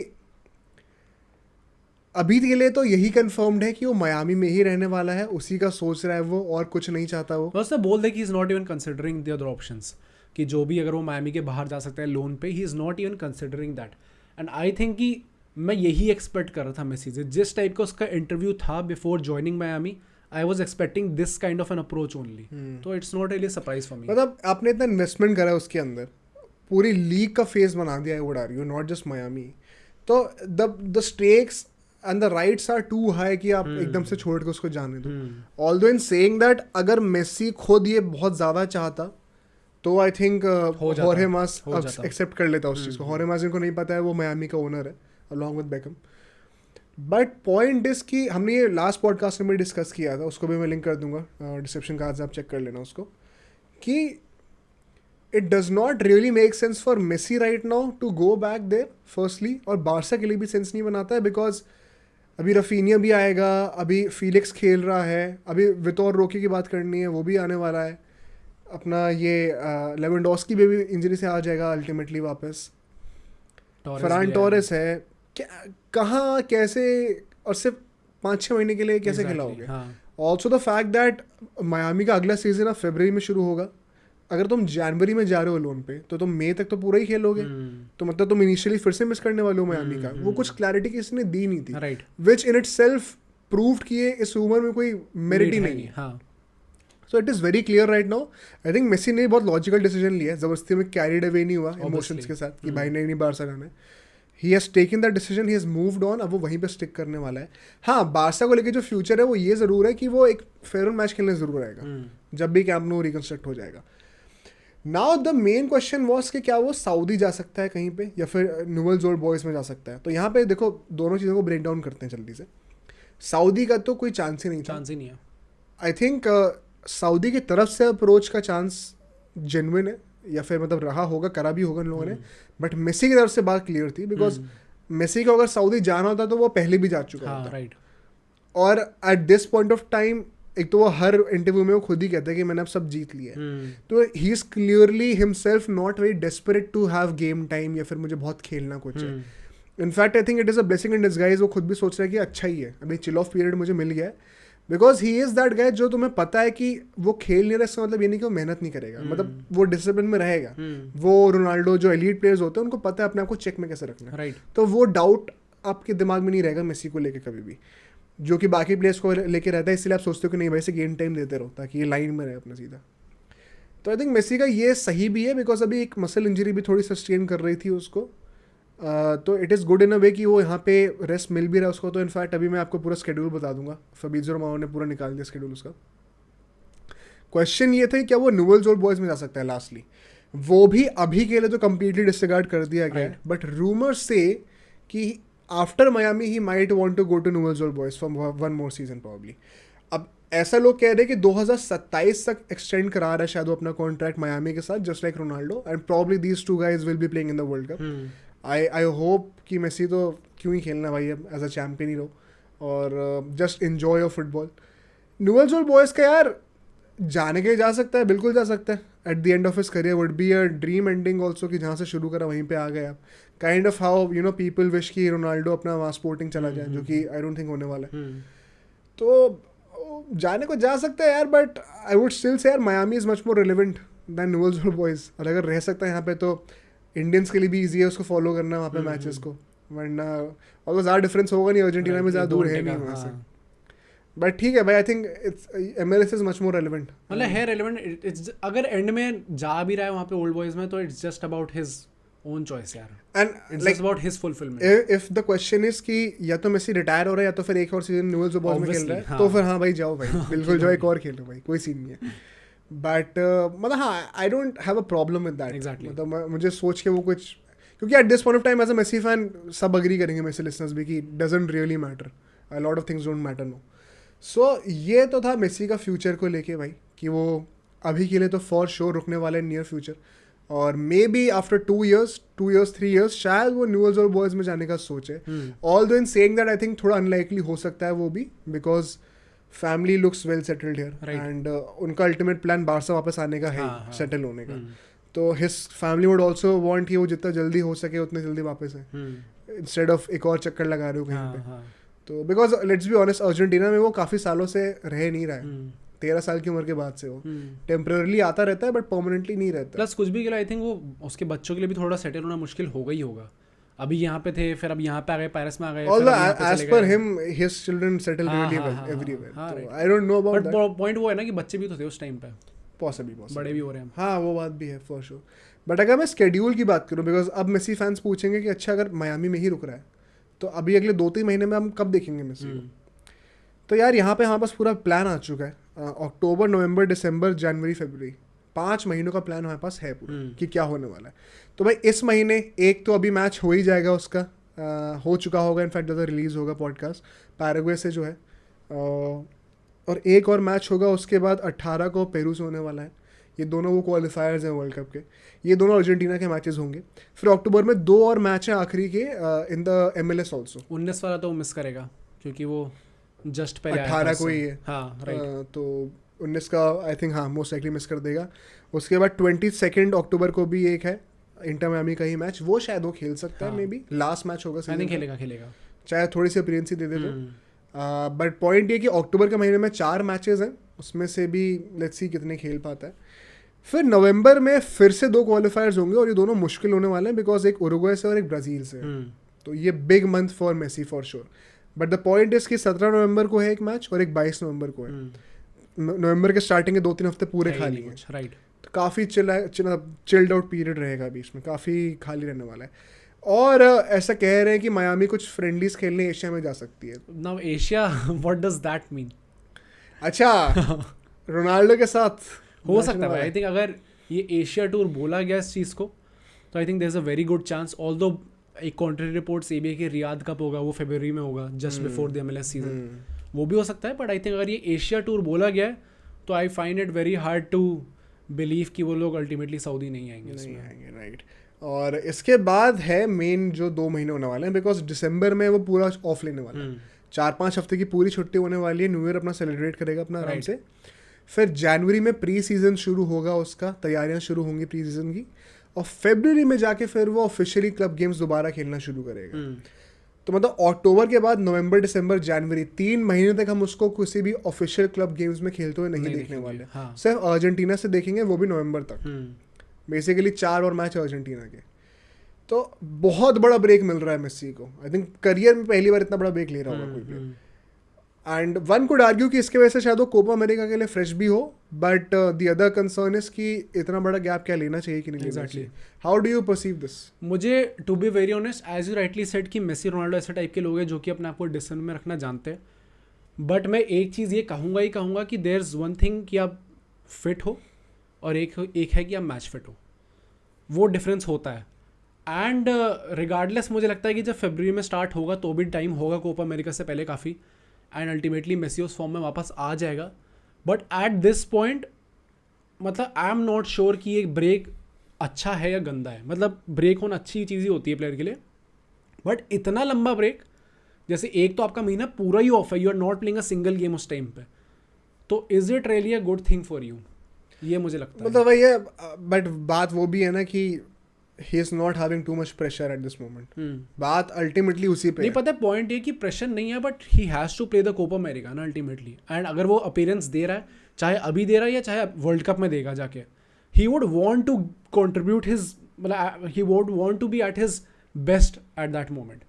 अभी के लिए तो यही कंफर्म्ड है कि वो मियामी में ही रहने वाला है, उसी का सोच रहा है वो, और कुछ नहीं चाहता वो। बस तो बोल दे कि is not even considering the other options, कि जो भी अगर वो मायामी के बाहर जा सकता है लोन पे, he is not even considering that. And I think कि मैं यही एक्सपेक्ट कर रहा था मेसी से, जिस टाइप का उसका इंटरव्यू था before joining Miami, I was expecting this kind of an approach only. तो it's not really surprise for me. मतलब आपने इतना इन्वेस्टमेंट करा है उसके अंदर, पूरी लीग का फेस बना दिया है would are you, not just Miami. तो the stakes and the rights are too high कि आप एकदम से छोड़ के उसको जाने दो। ऑल्दो इन सेइंग दैट अगर मेसी खुद ये बहुत ज़्यादा चाहता तो आई थिंक होर्हे मास एक्सेप्ट कर लेता उस चीज़ को। होर्हे मास जिनको नहीं पता है वो मियामी का ओनर है along with become. But point is कि हमने ये लास्ट पॉडकास्ट में भी डिस्कस किया था, उसको भी मैं लिंक कर दूंगा डिस्क्रिप्शन कार्ड से, आप चेक कर लेना उसको, कि it does not really make sense for Messi right now to go back there firstly, और बारसा के लिए भी सेंस नहीं बनाता है बिकॉज अभी रफीनिया भी आएगा, अभी फीलिक्स खेल रहा है, अभी वितोर रोकी की बात करनी है वो भी आने वाला है, अपना ये लेवेंडोस्की भी इंजरी से आ जाएगा अल्टीमेटली वापस, फरान टोरेस है, कहाँ कैसे, और सिर्फ 5-6 महीने के लिए कैसे खिलाओगे। Also the fact that Miami का अगला सीजन अब फरवरी में शुरू होगा, अगर तुम जनवरी में जा रहे हो लोन पे तो तुम मई तक तो पूरा ही खेलोगे, तो मतलब तुम इनिशियली फिर से मिस करने वाले हो मियामी का। वो कुछ क्लैरिटी किसी ने दी नहीं थी, विच इन इट सेल्फ प्रूव्ड कि ये इस उम्र में कोई मेरिट ही नहीं है। So it is very clear right now. I think Messi ने बहुत लॉजिकल डिसीजन लिया है, जबरदस्ती में कैरिड अवे नहीं हुआ इमोशंस के साथ कि भाई नहीं बारसा जाना है। He has taken that decision, he has moved on, अब वो वहीं पे स्टिक करने वाला है। हाँ, बारसा को लेके जो फ्यूचर है वो ये ज़रूर है कि वो एक फेयर मैच खेलने ज़रूर आएगा जब भी कैंप नो रिकंस्ट्रक्ट हो जाएगा। Now the main question was कि क्या वो सऊदी जा सकता है कहीं पे या फिर न्यूएल्स ओल्ड बॉयज़ में जा सकता है। तो यहाँ पे देखो दोनों चीज़ों को ब्रेक डाउन करते हैं जल्दी से। सऊदी का तो कोई चांस ही नहीं है। आई थिंक सऊदी की तरफ से अप्रोच का चांस जेन्युइन है, या फिर मतलब रहा होगा, करा भी होगा इन लोगों ने, बट मेसी की तरफ से बात क्लियर थी बिकॉज मेसी को अगर सऊदी जाना होता तो वो पहले भी जा चुका होता। राइट। और eight this point of time एक तो वो हर इंटरव्यू में वो खुद ही कहता है कि मैंने अब सब जीत लिया है, तो he is clearly himself not very desperate to have game time या फिर मुझे बहुत खेलना कुछ है। In fact I think it is a blessing in disguise, वो खुद भी सोच रहा है कि अच्छा ही है अभी चिल ऑफ पीरियड मुझे मिल गया है, because he is that guy जो तुम्हें पता है कि वो खेल नहीं रहा, इसका मतलब ये नहीं कि वो मेहनत नहीं करेगा, मतलब वो डिसिप्लिन में रहेगा। वो रोनाल्डो जो एलीट प्लेयर्स होते हैं उनको पता है अपने आप को चेक में कैसे रखना है। राइट। तो वो डाउट आपके दिमाग में नहीं रहेगा मेसी को लेके कभी भी, जो कि बाकी प्लेयर्स को लेके रहता है। इसलिए आप सोचते हो कि नहीं भाई से गेम टाइम देते रहो ताकि ये लाइन में रहे अपना सीधा। तो आई थिंक मेसी का ये सही भी है बिकॉज अभी एक मसल इंजरी भी थोड़ी सस्टेन कर रही थी उसको, तो इट इज़ गुड इन अ वे कि वो यहाँ पे रेस्ट मिल भी रहा है उसको। तो इनफैक्ट अभी मैं आपको पूरा शेड्यूल बता दूंगा, फबीजो रोमाओ ने पूरा निकाल दिया शेड्यूल उसका। क्वेश्चन ये था क्या वो न्यूएल्स ओल्ड बॉयज़ में जा सकता है लास्टली, वो भी अभी के लिए तो कम्प्लीटली डिसरिगार्ड कर दिया गया है, बट रूमर्स से कि after Miami he might want to go to Newell's Old Boys for one more season probably. अब ऐसा लोग कह रहे हैं कि 2027 तक एक्सटेंड करा रहा है शायद वो अपना कॉन्ट्रैक्ट मियामी के साथ, just like Ronaldo, and probably these two guys will be playing in the world cup. I hope कि मेसी तो क्यों ही खेलना भाई, अब एज अ चैम्पियन ही रहो और just enjoy your football. Newell's Old Boys का यार जाने के लिए जा सकता है, बिल्कुल जा सकता है। Eight the end of his career would be a dream ending also कि जहाँ से शुरू करा वहीं पे आ गए आप। Kind of how you know people wish कि रोनाल्डो अपना वहाँ स्पोर्टिंग चला जाए, जो कि आई डोंट थिंक होने वाला है। तो जाने को जा सकता है यार, but I would still say यार Miami is much more relevant than Newell's Old Boys. और अगर रह सकता है यहाँ पे तो इंडियंस के लिए भी ईजी है उसको फॉलो करना वहाँ पे मैचेस को, वरना और ज़्यादा डिफरेंस होगा नहीं, अर्जेंटीना में ज़्यादा दूर है नहीं वहाँ से। बट ठीक है भाई, I think it's MLS is much more relevant, मतलब है रेलेवेंट। इट्स अगर एंड में जा भी रहा है वहाँ पे ओल्ड बॉयज़ में तो it's just about his own choice यार, and it's just about his fulfilment. If the question is कि या तो मेसी रिटायर हो रहा है या तो फिर एक और सीजन न्यूएल्स बॉयज़ में खेल रहा है, तो फिर हाँ भाई जाओ भाई बिल्कुल जाओ, एक और खेलो भाई, कोई सीन नहीं है। बट मतलब हाँ, I don't have a problem with that. मतलब मुझे सोच के वो कुछ, क्योंकि at this point of time as a Messi fan सब अग्री करेंगे मेसी लिसनर्स भी कि doesn't really matter, a lot of things don't matter no. So ये तो था मेसी का फ्यूचर को लेके भाई, कि वो अभी के लिए तो फॉर श्योर रुकने वाले नियर फ्यूचर। और may be after 2 years 3 years शायद वो न्यूएल्स ओल्ड बॉयज में जाने का सोच है. ऑल दो इन सेइंग दैट आई थिंक थोड़ा अनलाइकली हो सकता है वो भी, because family looks well settled here and उनका अल्टीमेट प्लान बारसा वापस आने का है, सेटल होने का. तो his family would also want कि वो जितना जल्दी हो सके उतने जल्दी वापस है, इंस्टेड ऑफ एक और चक्कर लगा रहे हो कहीं पे. तो because let's be honest Argentina में वो काफ़ी सालों से रह नहीं रहा है. 13 साल की उम्र के बाद से वो टेम्पररली आता रहता है बट परमानेंटली नहीं रहता. प्लस कुछ भी के लिए आई थिंक वो उसके बच्चों के लिए भी थोड़ा सेटल होना मुश्किल होगा ही होगा. अभी यहाँ पे थे, फिर अब यहाँ पे आ गए, पेरिस में आ गए. Although as per him his children settle really well everywhere. So I don't know about that. But point वो है ना कि बच्चे भी तो थे उस टाइम पे, Possibly. बड़े भी हो रहे हैं. हाँ वो बात भी है फॉर श्योर. बट अगर मैं स्केड्यूल की बात करूँ, बिकॉज अब मेसी फैंस पूछेंगे कि अच्छा अगर मियामी में ही रुक रहा है तो अभी अगले 2-3 महीने में हम कब देखेंगे मेसी को. तो यार यहाँ पे हमारे पास पूरा प्लान आ चुका है. अक्टूबर, नवंबर, दिसंबर, जनवरी, फरवरी, 5 महीनों का प्लान हमारे पास है पूरा कि क्या होने वाला है. तो भाई इस महीने एक तो अभी मैच हो ही जाएगा उसका, हो चुका होगा इनफैक्ट जब रिलीज़ होगा पॉडकास्ट, पैराग्वे से जो है. और एक और मैच होगा उसके बाद 18 को पेरू से होने वाला है. ये दोनों वो क्वालिफायर्स हैं वर्ल्ड कप के, ये दोनों अर्जेंटीना के मैचेस होंगे. फिर अक्टूबर में 2 और मैच हैं आखिरी के इन द MLS ऑल्सो. 19 वाला तो वो मिस करेगा क्योंकि वो जस्ट पहले 18 को ही है. हाँ राइट. तो 19 का आई थिंक हाँ मोस्ट लाइकली मिस कर देगा. उसके बाद 22 अक्टूबर को भी एक है इंटर मियामी का ही मैच, वो शायद वो खेल सकता है. मे बी लास्ट मैच होगा आई थिंक खेलेगा चाहे थोड़ी सी अपीयरेंस ही दे दे तो. बट पॉइंट ये कि अक्टूबर के महीने में 4 मैचेस हैं, उसमें से भी लेट्स सी कितने खेल पाता है. फिर नवंबर में फिर से 2 क्वालिफायर्स होंगे और ये दोनों मुश्किल होने वाले हैं बिकॉज एक उरुग्वे से और एक ब्राज़ील से. तो ये big month for Messi for sure. But the point is कि 17 नवंबर को है एक मैच और एक 22 नवंबर को है. नवंबर के स्टार्टिंग के 2-3 हफ्ते पूरे खाली हैं. राइट. तो काफ़ी चिल्ड आउट पीरियड रहेगा बीच में, काफ़ी खाली रहने वाला है. और ऐसा कह रहे हैं कि मियामी कुछ फ्रेंडलीज खेलने एशिया में जा सकती है. Now Asia, what does that mean? अच्छा रोनाल्डो के साथ हो सकता है. आई थिंक अगर ये एशिया टूर बोला गया इस चीज़ को तो I think there is a very good chance. Although एक कॉन्ट्री रिपोर्ट्स ये भी है कि रियाद कप होगा वो फरवरी में होगा just before the MLS season, वो भी हो सकता है. बट आई थिंक अगर ये एशिया टूर बोला गया है तो I find it very hard to believe कि वो लोग अल्टीमेटली सऊदी नहीं आएंगे. राइट. और इसके बाद है मेन जो 2 महीने होने वाले हैं बिकॉज दिसंबर में वो पूरा ऑफ लेने वाला है. 4-5 हफ्ते की पूरी छुट्टी होने वाली है. न्यू ईयर अपना सेलिब्रेट करेगा अपना आराम से. फिर जनवरी में प्री सीजन शुरू होगा, उसका तैयारियां शुरू होंगी प्री सीजन की. और फरवरी में जाके फिर वो ऑफिशियली क्लब गेम्स दोबारा खेलना शुरू करेगा. तो मतलब अक्टूबर के बाद नवंबर, दिसंबर, जनवरी 3 महीने तक हम उसको किसी भी ऑफिशियल क्लब गेम्स में खेलते हुए नहीं देखने वाले. सिर्फ अर्जेंटीना से देखेंगे, वो भी नवंबर तक. बेसिकली 4 और मैच अर्जेंटीना के. तो बहुत बड़ा ब्रेक मिल रहा है मेसी को. आई थिंक करियर में पहली बार इतना बड़ा ब्रेक ले रहा होगा कोई player. And one could argue कि इसके वजह से शायद वो कोपा अमेरिका के लिए फ्रेश भी हो. But the other concern is कि इतना बड़ा गैप क्या लेना चाहिए कि नहीं लेना चाहिए. How do you perceive this? मुझे to be very honest, as you rightly said कि मेसी रोनाल्डो ऐसे टाइप के लोग हैं जो कि अपने आप को डिस्टेंस में रखना जानते हैं. बट मैं एक चीज़ ये कहूँगा कि देयर इज़ वन थिंग कि आप फिट हो और एक है कि आप मैच फिट हो. वो डिफरेंस होता है. एंड रिगार्डलेस मुझे लगता है कि जब फरवरी में स्टार्ट होगा तो भी टाइम होगा कोपा अमेरिका से पहले काफ़ी. एंड अल्टीमेटली मेसी उस फॉर्म में वापस आ जाएगा. बट एट दिस पॉइंट मतलब आई एम नॉट श्योर कि ये ब्रेक अच्छा है या गंदा है. मतलब ब्रेक होना अच्छी चीज़ ही होती है प्लेयर के लिए. बट इतना लंबा ब्रेक, जैसे एक तो आपका महीना पूरा ही ऑफ है, you are not playing a single game उस टाइम पे, तो is it really a good thing for you? ये मुझे लगता है. मतलब भैया बट बात वो भी है ना कि he is not having too much pressure at this moment. बात अल्टीमेटली उसी पे नहीं पता है. पॉइंट ये कि प्रेशर नहीं है but he has to play the Copa America ना अल्टीमेटली. एंड अगर वो अपीयरेंस दे रहा है, चाहे अभी दे रहा है या चाहे वर्ल्ड कप में देगा जाके, he would want to contribute his, मतलब he would want to be at his best at that moment.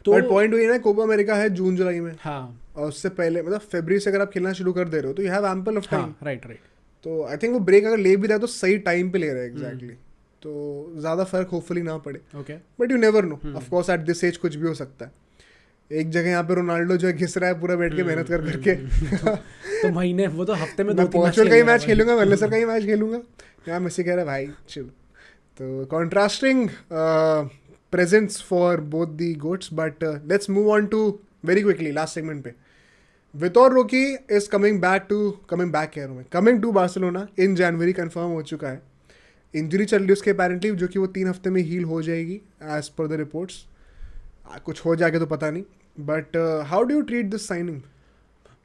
तो पॉइंट वही है ना, कोपा अमेरिका है जून जुलाई में. हाँ. और उससे पहले मतलब फरवरी से अगर आप खेलना शुरू कर दे रहे हो तो you have ample of time. Right. तो आई थिंक वो ब्रेक अगर ले भी रहा है तो सही टाइम पे ले रहा है एग्जैक्टली. तो ज़्यादा फर्क होपफुली ना पड़े. But you never know, of course at this age कुछ भी हो सकता है. एक जगह यहाँ पे रोनाल्डो जो घिस रहा है पूरा बैठ के मेहनत कर करके. तो महीने वो तो हफ्ते में 2-3 पोर्चुगल का ही मैच खेलूंगा, वेलेसर का ही मैच खेलूंगा. यहाँ मेसी कह रहा है भाई चिल. तो contrasting presents for both the GOATs. But let's move on to very quickly last segment पे. Vitor Roque is coming to Barcelona in January, confirm हो चुका है. इंजरी चल रही है उसके अपेरेंटली, जो कि वो 3 हफ्ते में हील हो जाएगी एज पर द रिपोर्ट्स। कुछ हो जाएगा तो पता नहीं, but how do you treat this signing?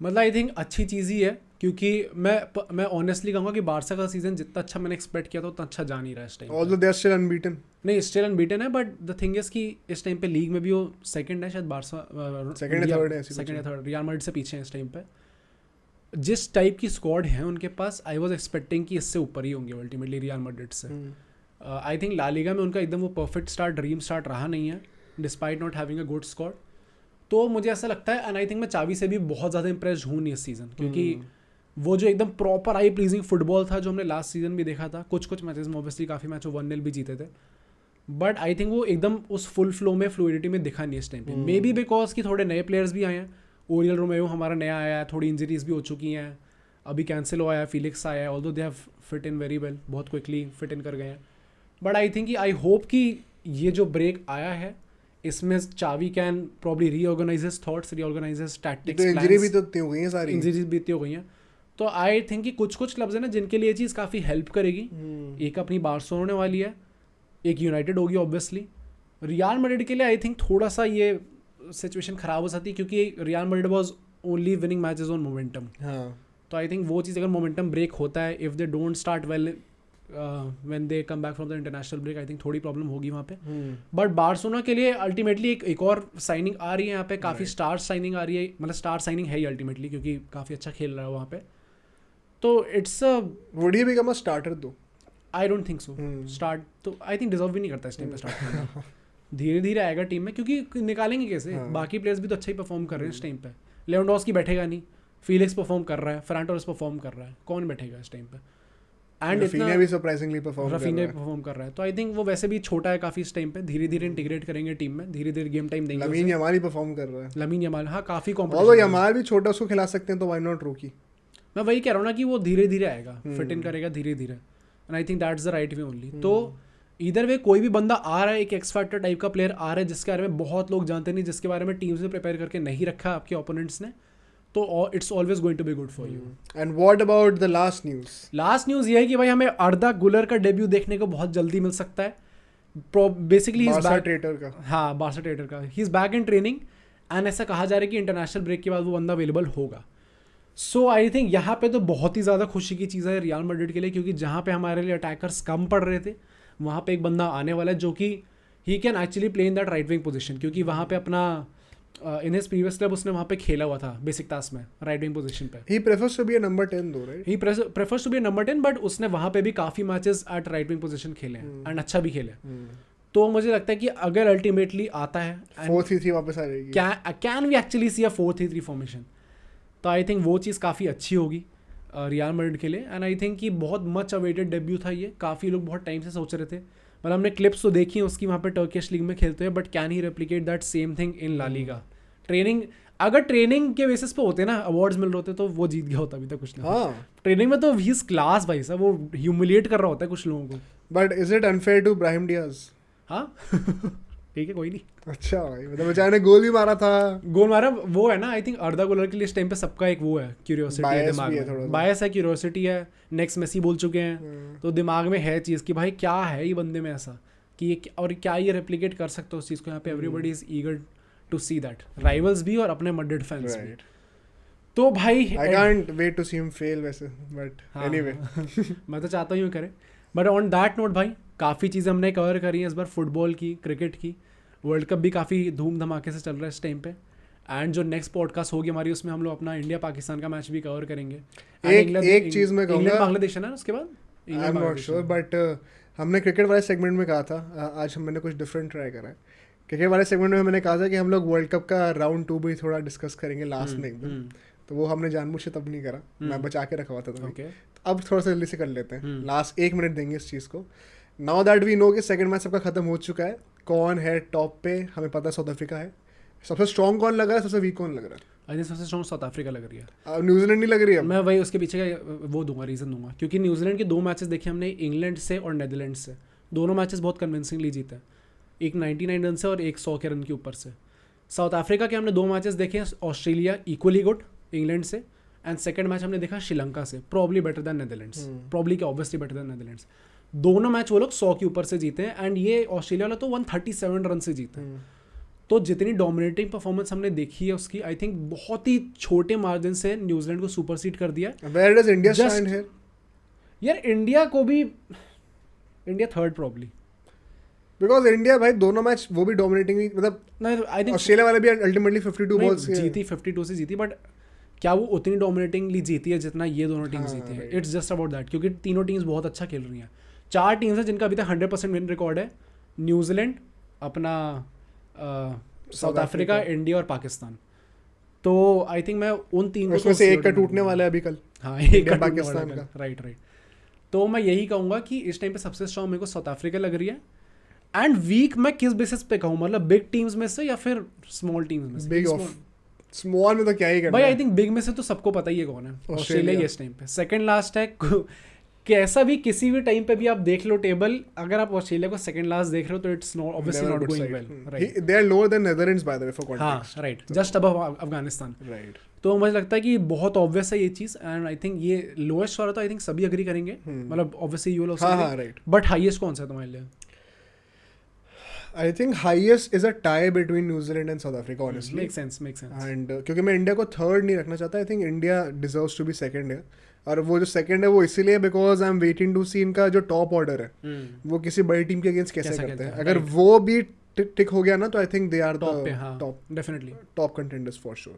मतलब आई थिंक अच्छी चीज़ ही है, क्योंकि मैं ऑनेस्टली कहूँगा कि बारसा का सीजन जितना अच्छा मैंने एक्सपेक्ट किया था उतना अच्छा जा नहीं रहा इस time. Although they are still unbeaten. नहीं, स्टिल अनबीटन है, बट द थिंग इज कि इस टाइम पे लीग में भी वो सेकंड है शायद, बारसा सेकंड या थर्ड है, सेकंड या थर्ड, रियल मैड्रिड से पीछे हैं इस टाइम पे। जिस टाइप की स्क्वाड है उनके पास, आई वाज एक्सपेक्टिंग कि इससे ऊपर ही होंगे अल्टीमेटली रियल मैड्रिड से। आई थिंक ला लीगा में उनका एकदम वो परफेक्ट स्टार्ट, ड्रीम स्टार्ट रहा नहीं है, despite not having a good squad. तो मुझे ऐसा लगता है, एंड आई थिंक मैं चावी से भी बहुत ज़्यादा इंप्रेस्ड हूँ नहीं इस सीज़न, क्योंकि वो जो एकदम प्रॉपर आई प्लीजिंग फुटबॉल था जो हमने लास्ट सीजन भी देखा था, कुछ मैचेस में ऑब्वियसली काफ़ी मैच 1-0 भी जीते थे, बट आई थिंक वो एकदम उस फुल फ्लो में, फ्लूइडिटी में दिखा नहीं इस टाइम पे। मे बी बिकॉज कि थोड़े नए प्लेयर्स भी आए हैं, ओरियल रोमेयो हमारा नया आया है, थोड़ी इंजरीज भी हो चुकी हैं, अभी कैंसिलो आया, फिलिक्स आया है, although they have fit in very well, बहुत क्विकली फिट इन कर गए हैं। But I think I hope कि ये जो ब्रेक आया है इसमें Xavi can probably reorganize his thoughts, reorganize his tactics, तो इंजरी भी तो इतनी हो गई हैं सारी, इंजरीज भी इतनी हो गई हैं। तो आई थिंक कि कुछ क्लब्स हैं ना जिनके लिए ये चीज़ काफ़ी हेल्प करेगी। एक अपनी बार्सा होने वाली है, एक यूनाइटेड होगी ऑब्वियसली। रियल मैड्रिड के लिए आई थिंक थोड़ा सा ये सिचुएशन ख़राब हो सकती है, क्योंकि real Madrid was only winning matches on momentum. तो आई थिंक वो चीज़ अगर मोमेंटम ब्रेक होता है, if they don't start well when they come back from the international break, I think थोड़ी प्रॉब्लम होगी वहाँ पे। बट बार्सिलोना के लिए अल्टीमेटली एक और साइनिंग आ रही है यहाँ पे, काफ़ी स्टार साइनिंग आ रही है, मतलब स्टार साइनिंग है ही अल्टीमेटली, क्योंकि काफ़ी अच्छा खेल रहा है वहाँ पे। तो it's would he become a starter though? I don't think so. Start तो आई थिंक डिजर्व भी नहीं करता इस टाइम पे स्टार्ट करना। धीरे धीरे आएगा टीम में, क्योंकि निकालेंगे कैसे? बाकी प्लेयर्स भी तो अच्छा ही परफॉर्म कर रहे हैं इस टाइम पे। लेवेंडोव्स्की बैठेगा नहीं, फिलिक्स परफॉर्म कर रहा है, फर्नान टोरेस परफॉर्म कर रहा है, कौन बैठेगा इस टाइम पे? एंड रफीनिया भी सरप्राइजिंगली परफॉर्म कर रहा है। तो आई थिंक वो वैसे भी छोटा है काफ़ी इस टाइम पे, धीरे धीरे इंटीग्रेट करेंगे टीम में, धीरे धीरे गेम टाइम देंगे। लमीन यमाल ही परफॉर्म कर रहा है। लमीन यमाल, हाँ काफ़ी और कॉम्पिटिशन। यमाल भी छोटा, उसको खिला सकते हैं तो व्हाई नॉट रूकी? मैं वही कह रहा हूँ ना कि वो धीरे धीरे आएगा, फिट इन करेगा धीरे धीरे, and I think that's the right way only. तो इधर वे कोई भी बंदा आ रहा है, एक एक्स फैक्टर टाइप का प्लेयर आ रहा है जिसके बारे में बहुत लोग जानते नहीं, जिसके बारे में टीम्स ने प्रिपेयर करके नहीं रखा आपके ओपोनेंट्स ने, तो it's always going to be good for you. And what about the last news? Last news ये है कि भाई हमें अर्दा गुलर का डेब्यू देखने को बहुत जल्दी मिल सकता है। बेसिकली बार्सा ट्रेटर का, हाँ बार्सा ट्रेटर का, he is back in training, and ऐसा कहा जा रहा है कि इंटरनेशनल ब्रेक के बाद वो बंदा अवेलेबल होगा। सो आई थिंक यहाँ पे तो बहुत ही ज़्यादा खुशी की चीज़ है रियल मैड्रिड के लिए, क्योंकि जहाँ पे हमारे लिए अटैकर्स कम पड़ रहे थे, वहाँ पे एक बंदा आने वाला है जो कि he can actually play in that right wing position, क्योंकि वहाँ पे अपना इन हिज प्रीवियस क्लब उसने वहाँ पे खेला हुआ था बेसिकतास में राइट विंग पोजीशन पे। He prefers to be a number 10 दो, right? He prefers to be number 10, but उसने वहाँ पे भी काफ़ी matches at right wing position खेले हैं एंड अच्छा भी खेले। तो मुझे लगता है कि अगर अल्टीमेटली आता है 4-3-3 वापस आ जाएगी, can we actually see a 4-3-3 formation, तो आई थिंक वो चीज़ काफ़ी अच्छी होगी रियल मैड्रिड के लिए। एंड आई थिंक कि बहुत मच अवेटेड डेब्यू था ये, काफ़ी लोग बहुत टाइम से सोच रहे थे, मतलब हमने क्लिप्स तो देखी हैं उसकी वहाँ पे टर्किश लीग में खेलते हैं, but can he replicate that same thing in La Liga? Training, अगर ट्रेनिंग के बेसिस पे होते ना अवार्ड्स मिल रहे होते तो वो जीत गया होता अभी तक कुछ ना। हाँ, ट्रेनिंग में तो ही इज क्लास भाई साहब, वो ह्यूमिलिएट कर रहा होता है कुछ लोगों को। But is it unfair to Brahim Diaz? हाँ ठीक है, कोई नहीं। अच्छा भाई, मतलब बेचारे ने गोल भी मारा था। गोल मारा, वो है ना, आई थिंक अर्दा गोलर के लिए इस टाइम पे सबका एक वो है, क्यूरियोसिटी है दिमाग में, बायस है, क्यूरियोसिटी है, नेक्स्ट मेसी बोल चुके हैं, तो दिमाग में है चीज़ कि भाई क्या है ये बंदे में ऐसा कि ये, और क्या ये रेप्लिकेट कर सकते हो उस चीज़ को। यहाँ पे everybody is eager to see that, rivals भी और अपने मैड्रिड फैंस भी। तो भाई I can't wait to see him fail वैसे, बट एनीवे मैं तो चाहता हूँ करे। बट ऑन दैट नोट भाई, काफ़ी चीज़ें हमने कवर करी हैं इस बार, फुटबॉल की, क्रिकेट की, वर्ल्ड कप भी काफ़ी धूम धमाके से चल रहा है इस टाइम पे, एंड जो नेक्स्ट पॉडकास्ट होगी हमारी उसमें हम लोग अपना इंडिया पाकिस्तान का मैच भी कवर करेंगे। एक चीज़ मैं कहूँगा, इंग्लैंड बांग्लादेश है ना उसके बाद, आई एम नॉट श्योर, बट हमने क्रिकेट वाले सेगमेंट में कहा था, आज मैंने कुछ डिफरेंट ट्राई करा है। क्रिकेट वाले सेगमेंट में मैंने कहा था कि हम लोग वर्ल्ड कप का राउंड 2 भी थोड़ा डिस्कस करेंगे लास्ट में एकदम, तो वो हमने जानबूझ से तब नहीं करा, मैं बचा के रखा हुआ था तभी। अब थोड़ा सा जल्दी से कर लेते हैं, लास्ट 1 मिनट देंगे इस चीज़ को। नाउ दैट वी नो कि सेकंड मैच सबका खत्म हो चुका है, कौन है टॉप पे हमें पता है, साउथ अफ्रीका है। सबसे स्ट्रॉन्ग कौन लग रहा है, सबसे वीक कौन लग रहा है? आई थिंक सबसे स्ट्रॉन्ग साउथ अफ्रीका लग रही है, न्यूजीलैंड नहीं लग रही है। मैं वही उसके पीछे का वो दूंगा, रीज़न दूंगा, क्योंकि न्यूजीलैंड के 2 मैचेस देखे हमने, इंग्लैंड से और नेदरलैंड से, दोनों मैचेस बहुत कन्विंसिंगली जीते, एक 99 रन से और एक 100 के रन के ऊपर से। साउथ अफ्रीका के हमने 2 मैचेस देखे, ऑस्ट्रेलिया इक्वली गुड इंग्लैंड से, एंड सेकंड मैच हमने देखा श्रीलंका से, probably better than Netherlands, probably क्या ऑब्वियसली बेटर दैन नेदरलैंड्स। दोनों मैच वो लोग 100 के ऊपर से जीते हैं एंड ये ऑस्ट्रेलिया वाला तो 137 रन से जीते हैं। तो जितनी डोमिनेटिंग परफॉर्मेंस हमने देखी है उसकी, आई थिंक बहुत ही छोटे मार्जिन से न्यूजीलैंड को सुपरसीड कर दिया। Where does India Just- stand here? यार इंडिया को भी, India third probably. Because India भाई दोनों मैच वो भी डोमिनेटिंग, मतलब नहीं आई थिंक ऑस्ट्रेलिया वाले भी अल्टीमेटली 52 बॉल्स जीती 52 से जीती, बट क्या वो उतनी डोमिनेटिंगली जीती है जितना ये दोनों टीम्स हाँ, जीती हैं? right. It's just about that, क्योंकि तीनों टीम्स बहुत अच्छा खेल रही हैं। 4 टीम्स हैं जिनका अभी तक 100% विन रिकॉर्ड है, न्यूजीलैंड, अपना साउथ अफ्रीका, इंडिया और पाकिस्तान। तो आई थिंक मैं उन तीन को उसमें से एक का टूटने वाला है अभी कल। हाँ, एक इंडिया का पाकिस्तान का। राइट। तो मैं यही कहूँगा कि इस टाइम पे सबसे स्ट्रॉन्ग मेरे को साउथ अफ्रीका लग रही है। एंड वीक मैं किस बेसिस पे कहूँ, मतलब बिग टीम्स में से या फिर स्मॉल टीम्स में से? बिग ऑफ स्मॉल में तो क्या ही करना भाई है। आई थिंक बिग में से तो सबको पता ही है कौन है, ऑस्ट्रेलिया। ऑस्ट्रेलिया ही इस टाइम पे सेकंड लास्ट है। कैसा भी किसी भी टाइम पे भी आप देख लो टेबल, अगर आप ऑस्ट्रेलिया को सेकंड लास्ट देख रहे हो तो it's not obviously Never not good going side. Well, right. They are lower than Netherlands by the way for हाँ context. Right, just above Afghanistan. Right. तो मुझे लगता है कि बहुत ऑब्वियस है ये चीज़, एंड आई थिंक ये लोएस्ट वाला तो आई थिंक सभी अग्री करेंगे, मतलब ऑब्वियसली यू विल हाँ हाँ right. बट हाईएस्ट कौन सा है तुम्हारे लिए? I think highest is a tie between New Zealand and South Africa honestly. Make sense And क्योंकि मैं इंडिया को थर्ड नहीं रखना चाहता, I think India deserves to be second है। और वो जो सेकंड है वो इसीलिए because I am waiting to see इनका जो टॉप ऑर्डर है वो किसी बड़ी टीम के अगेंस्ट कैसे कैसा करते खेलता हैं। है, अगर right. वो भी टिक हो गया ना तो I think they are top पे, द हाँ definitely. top contenders for sure.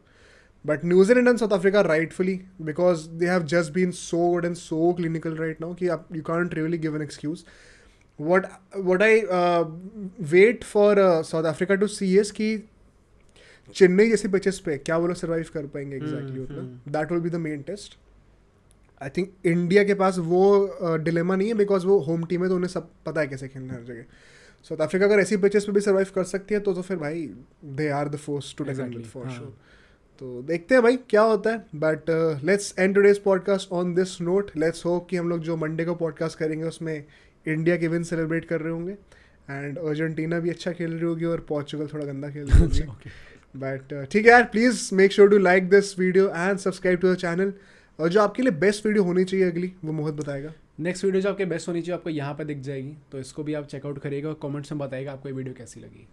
But New Zealand and South Africa rightfully, because they have just been so good and so clinical right now कि you can't really give an excuse. What I wait for South Africa to see is कि चेन्नई जैसी pitches पे क्या वो लोग survive कर पाएंगे exactly उतना। That will be the main test. I think India के पास वो डिलेमा नहीं है बिकॉज वो होम टीम है तो उन्हें सब पता है कैसे खेलना है हर जगह। साउथ अफ्रीका अगर ऐसी पिचेस पे भी सर्वाइव कर सकती है तो फिर भाई they are the force to defend for sure. तो देखते हैं भाई क्या होता है। But let's end today's podcast on this note. Let's hope कि हम लोग जो मंडे को पॉडकास्ट करेंगे उसमें इंडिया के विन सेलिब्रेट कर रहे होंगे एंड अर्जेंटीना भी अच्छा खेल रही होगी और पोर्चुगल थोड़ा गंदा खेल रही होगी। बट ठीक है यार, please make sure to like this video and subscribe to the channel. और जो आपके लिए बेस्ट वीडियो होनी चाहिए अगली वो मोहित बताएगा। नेक्स्ट वीडियो जो आपके बेस्ट होनी चाहिए आपको यहाँ पे दिख जाएगी, तो इसको भी आप चेकआउट करिएगा और कमेंट्स में बताइएगा आपको ये वीडियो कैसी लगी।